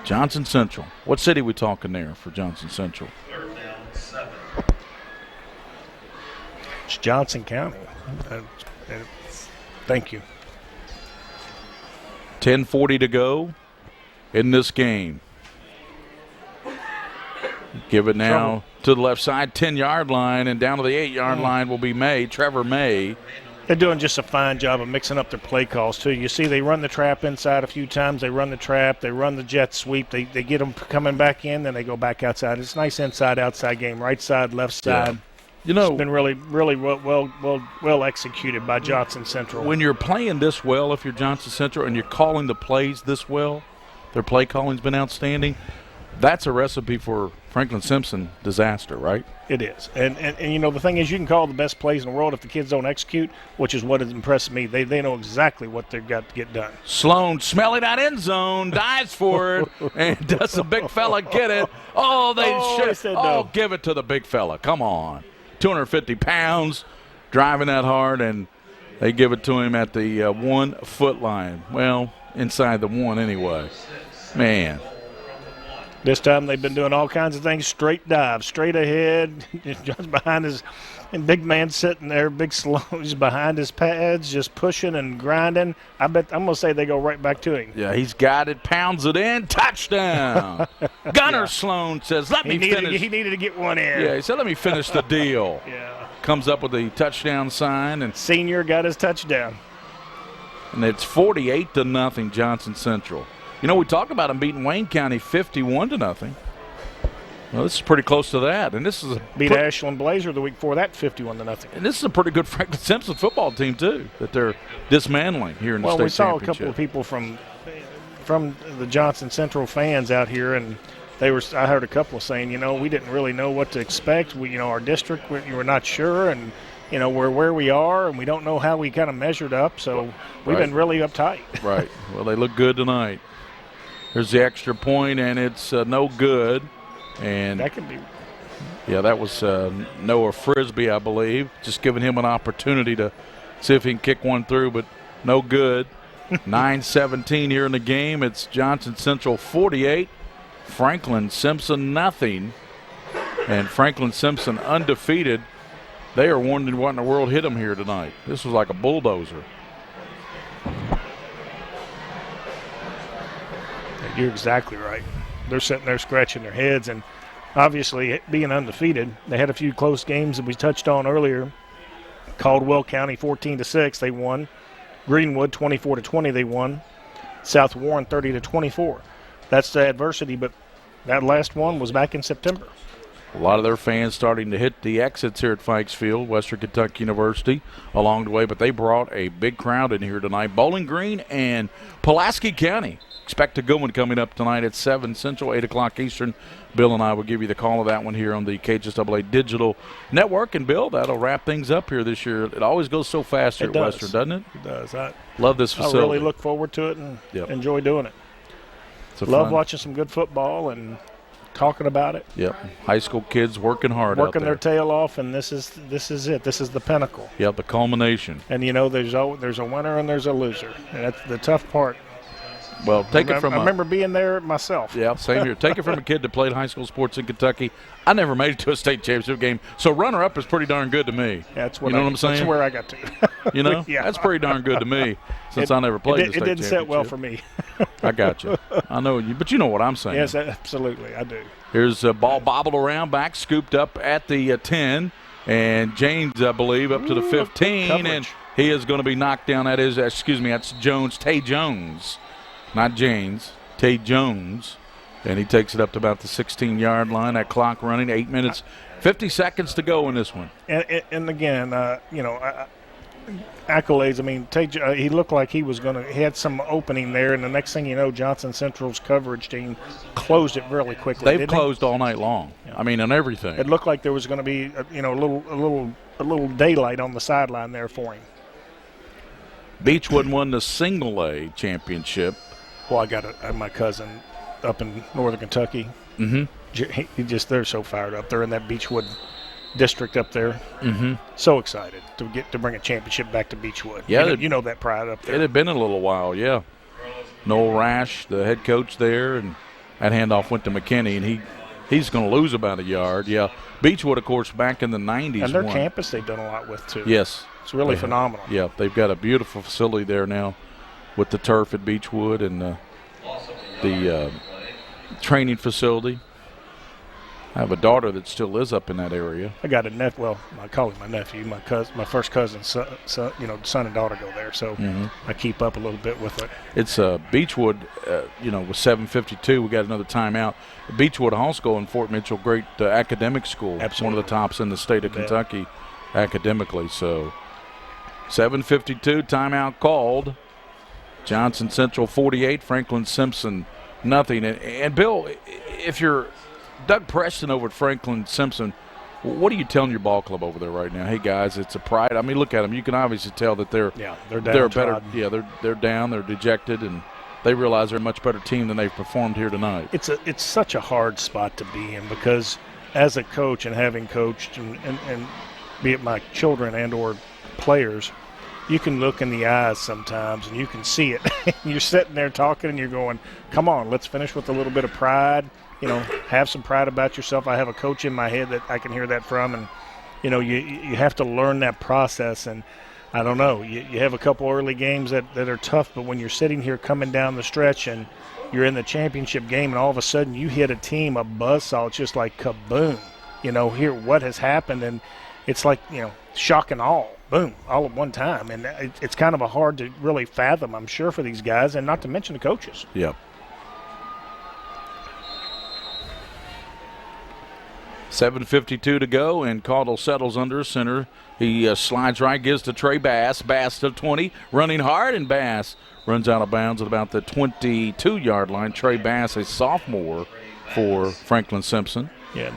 Speaker 2: Johnson Central. What city we talking there for Johnson Central?
Speaker 5: Third down, 7.
Speaker 2: It's Johnson County. Thank you.
Speaker 1: 10:40 to go in this game. Give it now to the left side, 10-yard line, and down to the 8-yard line will be Trevor May.
Speaker 2: They're doing just a fine job of mixing up their play calls, too. You see they run the trap inside a few times. They run the trap. They run the jet sweep. They get them coming back in, then they go back outside. It's a nice inside-outside game, right side, left side.
Speaker 1: Yeah. You know,
Speaker 2: it's been really well executed by Johnson Central.
Speaker 1: When you're playing this well, if you're Johnson Central, and you're calling the plays this well, their play calling's been outstanding. That's a recipe for Franklin-Simpson disaster, right?
Speaker 2: It is. And you know, the thing is, you can call the best plays in the world if the kids don't execute, which is what has impressed me. They know exactly what they've got to get done.
Speaker 1: Sloan smelling that end zone, dives for it, and does the big fella get it? Oh, they should. Oh, give it to the big fella. Come on. 250 pounds, driving that hard, and they give it to him at the 1 foot line. Well, inside the 1 anyway. Man.
Speaker 2: This time they've been doing all kinds of things. Straight dive, straight ahead. Just behind his, and big man sitting there, big Sloan's behind his pads, just pushing and grinding. I'm going to say they go right back to him.
Speaker 1: Yeah, he's got it, pounds it in, touchdown. Gunner Sloan says, let me finish.
Speaker 2: He needed to get one in.
Speaker 1: Yeah, he said, let me finish the deal.
Speaker 2: Yeah.
Speaker 1: Comes up with the touchdown sign. And
Speaker 2: Senior got his touchdown.
Speaker 1: And it's 48-0 Johnson Central. You know, we talked about them beating Wayne County 51-0. Well, this is pretty close to that. And this is
Speaker 2: beat Ashland Blazer the week before that 51-0.
Speaker 1: And this is a pretty good Franklin-Simpson football team, too, that they're dismantling here in the state championship.
Speaker 2: Well, we saw a couple of people from the Johnson Central fans out here, and I heard a couple saying, you know, we didn't really know what to expect. Our district, we were not sure, and you know, we're where we are, and we don't know how we kind of measured up, so we've been really uptight.
Speaker 1: Right. Well, they look good tonight. There's the extra point, and it's no good. And
Speaker 2: that could be.
Speaker 1: Yeah, that was Noah Frisbee, I believe, just giving him an opportunity to see if he can kick one through, but no good. 9:17 here in the game. It's Johnson Central 48, Franklin-Simpson nothing, and Franklin-Simpson undefeated. They are wondering what in the world hit them here tonight. This was like a bulldozer.
Speaker 2: You're exactly right. They're sitting there scratching their heads, and obviously being undefeated, they had a few close games that we touched on earlier. Caldwell County 14-6, they won. Greenwood 24-20, they won. South Warren 30-24. That's the adversity, but that last one was back in September.
Speaker 1: A lot of their fans starting to hit the exits here at Fikes Field, Western Kentucky University, along the way, but they brought a big crowd in here tonight. Bowling Green and Pulaski County. Expect a good one coming up tonight at 7 Central, 8 o'clock Eastern. Bill and I will give you the call of that one here on the KHSAA Digital Network. And, Bill, that'll wrap things up here this year. It always goes so fast here at Western, doesn't it?
Speaker 2: It does. I
Speaker 1: love this facility.
Speaker 2: I really look forward to it and enjoy doing it. Love watching some good football and talking about it.
Speaker 1: Yep. High school kids working hard
Speaker 2: working
Speaker 1: out there.
Speaker 2: Their tail off, and this is it. This is the pinnacle.
Speaker 1: Yep, the culmination.
Speaker 2: And, you know, there's a winner and there's a loser. And that's the tough part.
Speaker 1: Well, take it from
Speaker 2: I remember being there myself.
Speaker 1: Yeah, same here. Take it from a kid that played high school sports in Kentucky. I never made it to a state championship game, so runner-up is pretty darn good to me.
Speaker 2: That's what
Speaker 1: you know what I'm saying?
Speaker 2: That's where I got to.
Speaker 1: You know?
Speaker 2: Yeah.
Speaker 1: That's pretty darn good to me since I never played in the state championship.
Speaker 2: It didn't set well for me.
Speaker 1: I got you. I know you, but you know what I'm saying.
Speaker 2: Yes, absolutely, I do.
Speaker 1: Here's a ball bobbled around, back, scooped up at the 10, and James, I believe, up to the 15,
Speaker 2: coverage.
Speaker 1: And he is going to be knocked down. That's Jones, Tay Jones. Not James, Tay Jones, and he takes it up to about the 16-yard line. That clock running, 8 minutes, 50 seconds to go in this one.
Speaker 2: And again, you know, accolades. I mean, he looked like he had some opening there, and the next thing you know, Johnson Central's coverage team closed it really quickly.
Speaker 1: They've closed all night long. Yeah. I mean, on everything.
Speaker 2: It looked like there was going to be, a little daylight on the sideline there for him.
Speaker 1: Beechwood won the single A championship.
Speaker 2: Well, I got my cousin up in northern Kentucky.
Speaker 1: Mm-hmm.
Speaker 2: They're so fired up. They're in that Beechwood district up there.
Speaker 1: Mm-hmm.
Speaker 2: So excited to bring a championship back to Beechwood.
Speaker 1: Yeah,
Speaker 2: you know that pride up there.
Speaker 1: It had been a little while, yeah. Noel Rash, the head coach there, and that handoff went to McKinney, and he He's going to lose about a yard. Yeah. Beechwood, of course, back in the 90s.
Speaker 2: And their
Speaker 1: won.
Speaker 2: campus they've done a lot with, too.
Speaker 1: Yes.
Speaker 2: It's really phenomenal.
Speaker 1: Yeah, they've got a beautiful facility there now with the turf at Beechwood and the training facility. I have a daughter that still lives up in that area.
Speaker 2: I got a nephew. Well, I call him my nephew. My cousin, my first cousin's son, son and daughter go there, so I keep up a little bit with it.
Speaker 1: It's Beechwood, with 7:52. We got another timeout. Beechwood Hall School in Fort Mitchell, great academic school.
Speaker 2: Absolutely.
Speaker 1: One of the tops in the state of Kentucky academically. So 7:52, timeout called. Johnson Central 48, Franklin-Simpson nothing. And Bill, if you're Doug Preston over at Franklin-Simpson, what are you telling your ball club over there right now? Hey guys, it's a pride. I mean, look at them. You can obviously tell that they're better. Yeah, they're down. They're dejected, and they realize they're a much better team than they've performed here tonight.
Speaker 2: It's such a hard spot to be in because as a coach and having coached and be it my children and or players, you can look in the eyes sometimes and you can see it. You're sitting there talking and you're going, come on, let's finish with a little bit of pride. Have some pride about yourself. I have a coach in my head that I can hear that from, and you have to learn that process. And I don't know, you have a couple early games that are tough, but when you're sitting here coming down the stretch and you're in the championship game and all of a sudden you hit a team, a buzzsaw, it's just like kaboom. Here what has happened, and it's like shock and awe, boom, all at one time, and it's kind of hard to really fathom, I'm sure, for these guys, and not to mention the coaches.
Speaker 1: Yep. 7:52 to go, and Caudle settles under center. He slides right, gives to Trey Bass. Bass to 20, running hard, and Bass runs out of bounds at about the 22-yard line. Trey Bass, a sophomore for Franklin-Simpson,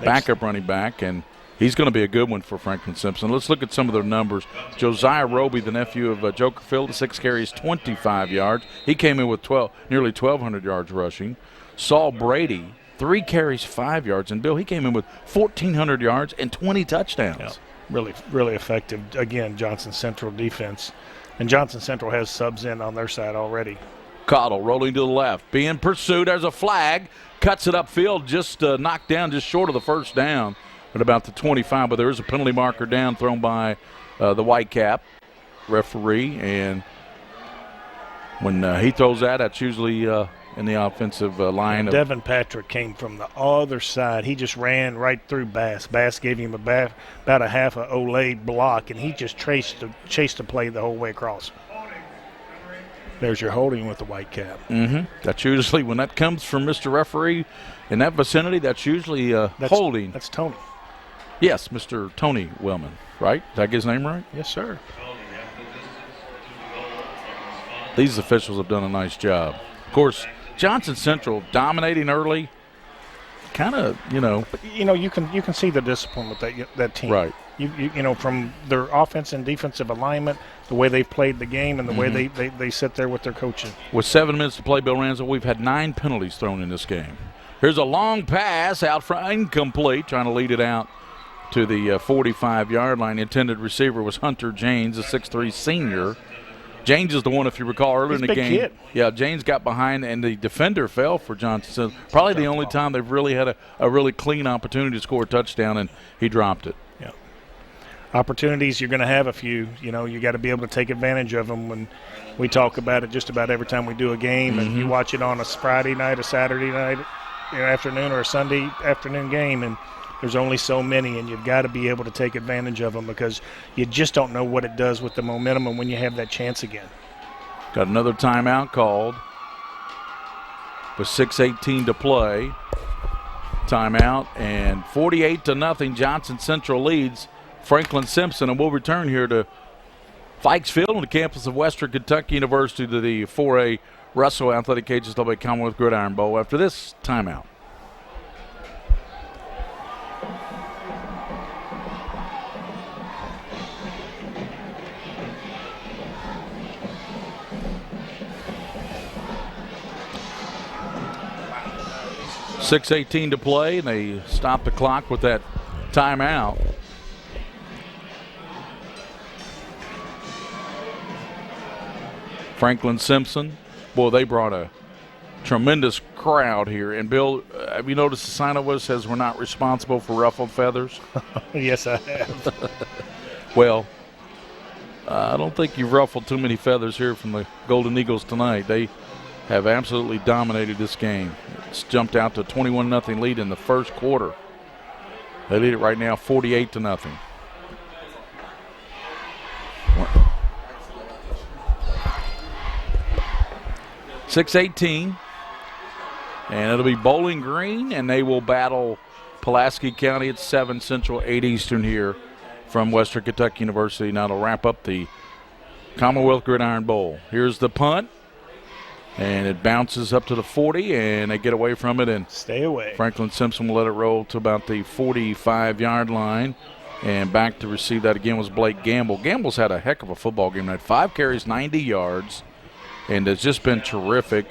Speaker 1: backup running back, and he's going to be a good one for Franklin-Simpson. Let's look at some of their numbers. Josiah Roby, the nephew of Joker Field, 6 carries, 25 yards. He came in with nearly 1,200 yards rushing. Saul Brady, 3 carries, 5 yards. And, Bill, he came in with 1,400 yards and 20 touchdowns.
Speaker 2: Yeah, really, really effective. Again, Johnson Central defense. And Johnson Central has subs in on their side already.
Speaker 1: Caudle rolling to the left, being pursued. There's a flag. Cuts it upfield, just knocked down just short of the first down at about the 25. But there is a penalty marker down thrown by the Whitecap referee. And when he throws that's usually in the offensive line.
Speaker 2: Devin Patrick came from the other side. He just ran right through Bass. Bass gave him about a half a Olay block, and he just chased the play the whole way across. There's your holding with the Whitecap.
Speaker 1: That's usually, when that comes from Mr. Referee in that vicinity, that's usually holding.
Speaker 2: That's Tony.
Speaker 1: Yes, Mr. Tony Wellman, right? Did I get his name right?
Speaker 2: Yes, sir.
Speaker 1: These officials have done a nice job. Of course, Johnson Central dominating early, kind of,
Speaker 2: But, you can see the discipline with that team.
Speaker 1: Right.
Speaker 2: From their offense and defensive alignment, the way they've played the game, and the way they sit there with their coaching.
Speaker 1: With 7 minutes to play, Bill Ransel, we've had 9 penalties thrown in this game. Here's a long pass out front, incomplete, trying to lead it out to the 45-yard line. The intended receiver was Hunter James, a 6'3 senior. James is the one, if you recall, earlier in the game.
Speaker 2: Kid.
Speaker 1: Yeah, James got behind, and the defender fell for Johnson. Probably the only time they've really had a really clean opportunity to score a touchdown, and he dropped it.
Speaker 2: Yeah. Opportunities, you're going to have a few. You got to be able to take advantage of them. When we talk about it just about every time we do a game, and you watch it on a Friday night, a Saturday night afternoon, or a Sunday afternoon game, and there's only so many, and you've got to be able to take advantage of them because you just don't know what it does with the momentum and when you have that chance again.
Speaker 1: Got another timeout called with 6:18 to play. Timeout, and 48-0, Johnson Central leads Franklin-Simpson, and we'll return here to Fikes Field on the campus of Western Kentucky University to the 4A Russell Athletic KHSAA Commonwealth Gridiron Bowl after this timeout. .618 to play, and they stop the clock with that timeout. Franklin-Simpson, boy, they brought a tremendous crowd here. And, Bill, have you noticed the sign over says we're not responsible for ruffled feathers?
Speaker 2: Yes, I have.
Speaker 1: Well, I don't think you've ruffled too many feathers here from the Golden Eagles tonight. They have absolutely dominated this game. It's jumped out to a 21-0 lead in the first quarter. They lead it right now 48-0. 6:18, and it'll be Bowling Green, and they will battle Pulaski County at 7 Central, 8 Eastern here from Western Kentucky University. Now to wrap up the Commonwealth Gridiron Bowl. Here's the punt, and it bounces up to the 40, and they get away from it, and
Speaker 2: stay away.
Speaker 1: Franklin-Simpson will let it roll to about the 45-yard line, and back to receive that again was Blake Gamble. Gamble's had a heck of a football game tonight. 5 carries, 90 yards, and has just been terrific.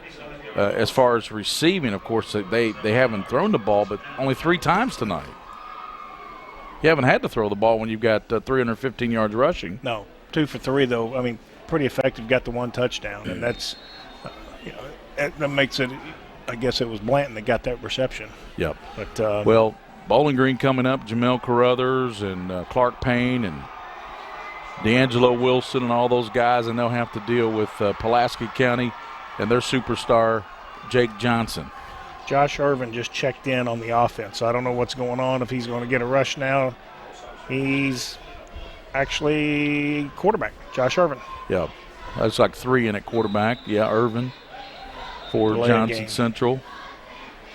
Speaker 1: As far as receiving, of course, they haven't thrown the ball, but only 3 times tonight. You haven't had to throw the ball when you've got 315 yards rushing.
Speaker 2: No, 2 for 3, though. I mean, pretty effective. Got the 1 touchdown, and that's that makes it. I guess it was Blanton that got that reception.
Speaker 1: Yep.
Speaker 2: But
Speaker 1: well, Bowling Green coming up, Jamel Carruthers and Clark Payne and D'Angelo Wilson and all those guys, and they'll have to deal with Pulaski County and their superstar, Jake Johnson.
Speaker 2: Josh Irvin just checked in on the offense. I don't know what's going on, if he's going to get a rush now. He's actually quarterback, Josh Irvin.
Speaker 1: Yeah, that's like 3 in at quarterback. Yeah, Irvin for
Speaker 2: Delay
Speaker 1: Johnson Central.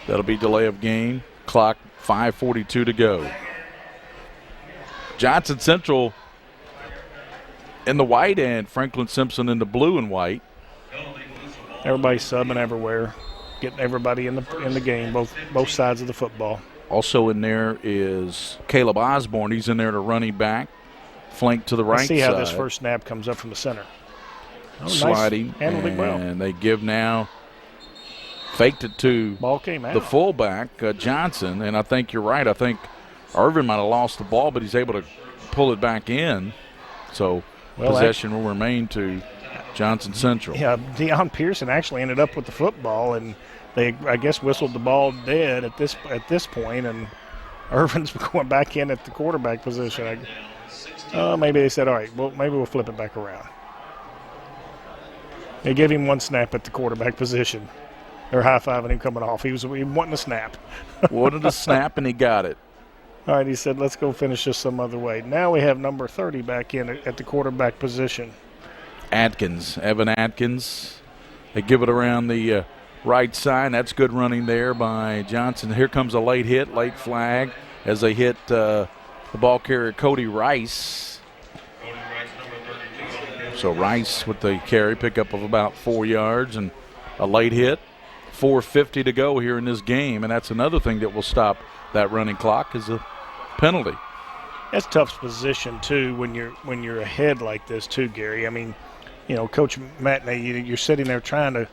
Speaker 1: That'll be delay of game. Clock 5:42 to go. Johnson Central in the white and Franklin-Simpson in the blue and white.
Speaker 2: Everybody's subbing everywhere, getting everybody in the game, both sides of the football.
Speaker 1: Also in there is Caleb Osborne. He's in there to running back, flank to the right side.
Speaker 2: Let's see how this first snap comes up from the center. Oh,
Speaker 1: sliding,
Speaker 2: nice. Handled it well.
Speaker 1: And they give now, faked it to
Speaker 2: ball came out.
Speaker 1: The fullback, Johnson, and I think you're right. I think Irvin might have lost the ball, but he's able to pull it back in. So possession will remain to Johnson Central.
Speaker 2: Yeah, Deion Pearson actually ended up with the football, and they, I guess, whistled the ball dead at this point, and Irvin's going back in at the quarterback position. Maybe they said, all right, well, maybe we'll flip it back around. They gave him 1 snap at the quarterback position. They're high-fiving him coming off. He was wanting a snap.
Speaker 1: Wanted a snap, and he got it.
Speaker 2: All right, he said, let's go finish this some other way. Now we have number 30 back in at the quarterback position.
Speaker 1: Evan Atkins. They give it around the right side. That's good running there by Johnson. Here comes a late hit, late flag, as they hit the ball carrier Cody Rice. So Rice with the carry, pickup of about 4 yards and a late hit. 4:50 to go here in this game, and that's another thing that will stop that running clock is a penalty.
Speaker 2: That's tough position too when you're ahead like this too, Gary. I mean, you know, Coach Matney, you're sitting there trying to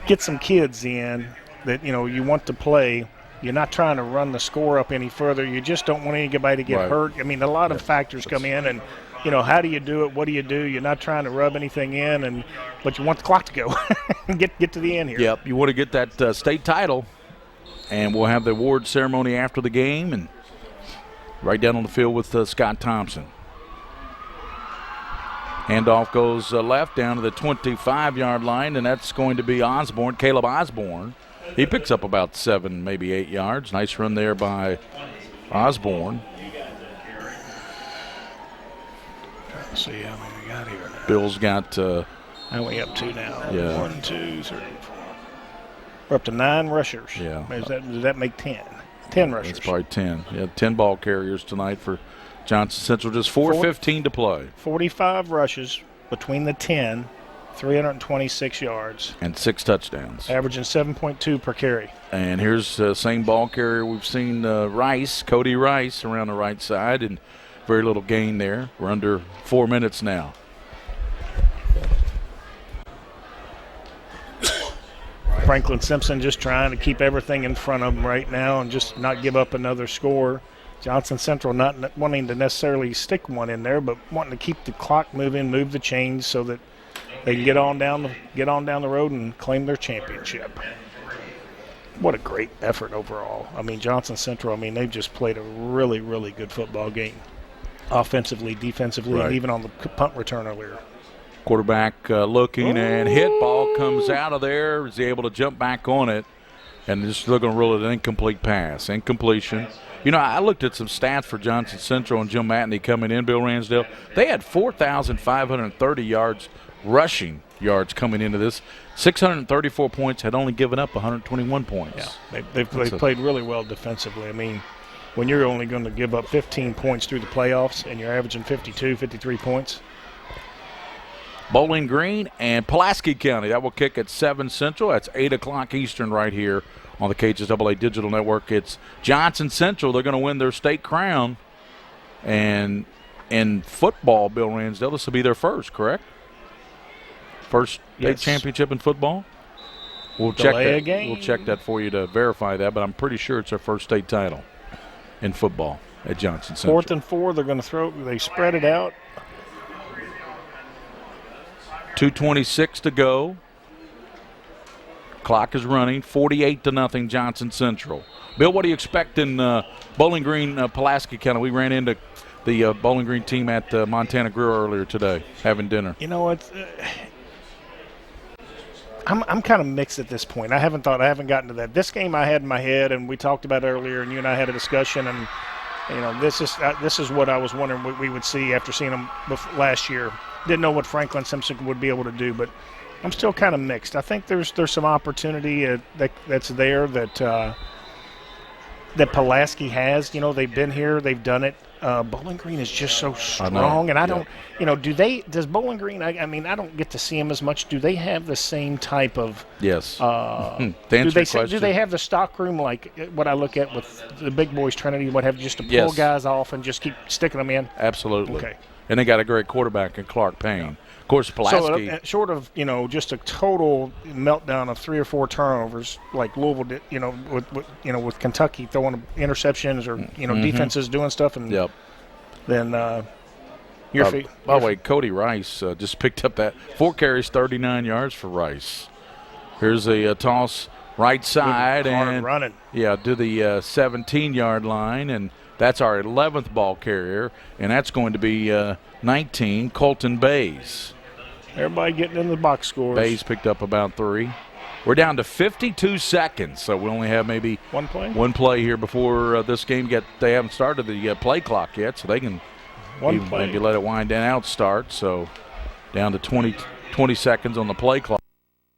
Speaker 2: get some kids in that, you know, you want to play. You're not trying to run the score up any further. You just don't want anybody to get hurt. I mean, a lot of factors come in, and, you know, how do you do it? What do you do? You're not trying to rub anything in, but you want the clock to go and get to the end here.
Speaker 1: Yep, you want to get that state title, and we'll have the award ceremony after the game, and right down on the field with Scott Thompson. Handoff goes left down to the 25-yard line, and that's going to be Osborne, Caleb Osborne. He picks up about 7, maybe 8 yards. Nice run there by Osborne.
Speaker 2: Let's see how many we got here now.
Speaker 1: Bill's got
Speaker 2: how we up to now?
Speaker 1: Yeah.
Speaker 2: 1, 2, 3, 4. We're up to 9 rushers.
Speaker 1: Yeah.
Speaker 2: Does that make 10? 10 rushers.
Speaker 1: That's probably 10. Yeah, 10 ball carriers tonight for Johnson Central. Just 4:15 to play.
Speaker 2: 45 rushes between the 10, 326 yards.
Speaker 1: And 6 touchdowns.
Speaker 2: Averaging 7.2 per carry.
Speaker 1: And here's the same ball carrier we've seen, Rice, Cody Rice, around the right side, and very little gain there. We're under 4 minutes now.
Speaker 2: Franklin-Simpson just trying to keep everything in front of them right now and just not give up another score. Johnson Central not wanting to necessarily stick one in there, but wanting to keep the clock moving, move the chains so that they can get on down the road and claim their championship. what a great effort overall. I mean, Johnson Central, I mean, they've just played a really, really good football game. Offensively, defensively, and even on the punt return earlier.
Speaker 1: Quarterback looking and hit. Ball comes out of there. Is he able to jump back on it? And just looking to roll it an incomplete pass. Incompletion. You know, I looked at some stats for Johnson Central and Jim Matney coming in, Bill Ransdale. They had 4,530 yards rushing yards coming into this. 634 points, had only given up 121 points.
Speaker 2: Yeah, they've played really well defensively. I mean, when you're only going to give up 15 points through the playoffs and you're averaging 52, 53 points.
Speaker 1: Bowling Green and Pulaski County. That will kick at 7 Central. That's 8 o'clock Eastern right here on the KHSAA Digital Network. It's Johnson Central. They're going to win their state crown. And in football, Bill Ransdale, this will be their first, correct? First state championship in football? We'll check that. We'll check that for you to verify that, but I'm pretty sure it's their first state title in football at Johnson Central.
Speaker 2: 4th and 4, they're going to throw. They spread it out.
Speaker 1: 2:26 to go. Clock is running. 48-0 Johnson Central. Bill, what do you expect in Bowling Green, Pulaski County? We ran into the Bowling Green team at Montana Grill earlier today, having dinner.
Speaker 2: You know, it's I'm kind of mixed at this point. I haven't gotten to that. This game I had in my head, and we talked about earlier, and you and I had a discussion, and you know, this is what I was wondering what we would see after seeing them last year. Didn't know what Franklin-Simpson would be able to do, but I'm still kind of mixed. I think there's some opportunity that's there that Pulaski has. You know, they've been here, they've done it. Bowling Green is just so strong, and I don't, you know, does Bowling Green, I mean, I don't get to see them as much. Do they have the same type of
Speaker 1: Yes.
Speaker 2: Do they have the stock room like what I look at with the big boys Trinity would have just to pull guys off and just keep sticking them in?
Speaker 1: Absolutely.
Speaker 2: Okay.
Speaker 1: And they got a great quarterback in Clark Payne. Yeah. Of course, Pulaski.
Speaker 2: So short of, you know, just a total meltdown of 3 or 4 turnovers like Louisville did, you know, with Kentucky throwing interceptions or, you know, defenses doing stuff, and then by the
Speaker 1: way, Cody Rice just picked up that 4 carries, 39 yards for Rice. Here's a toss right side and
Speaker 2: running.
Speaker 1: Yeah, to the 17-yard line, and that's our 11th ball carrier, and that's going to be 19, Colton Bays.
Speaker 2: Everybody getting in the box scores.
Speaker 1: Bays picked up about 3. We're down to 52 seconds, so we only have maybe
Speaker 2: one
Speaker 1: play here before this game they haven't started the play clock yet, so they can maybe let it wind down out start. So down to 20 seconds on the play clock.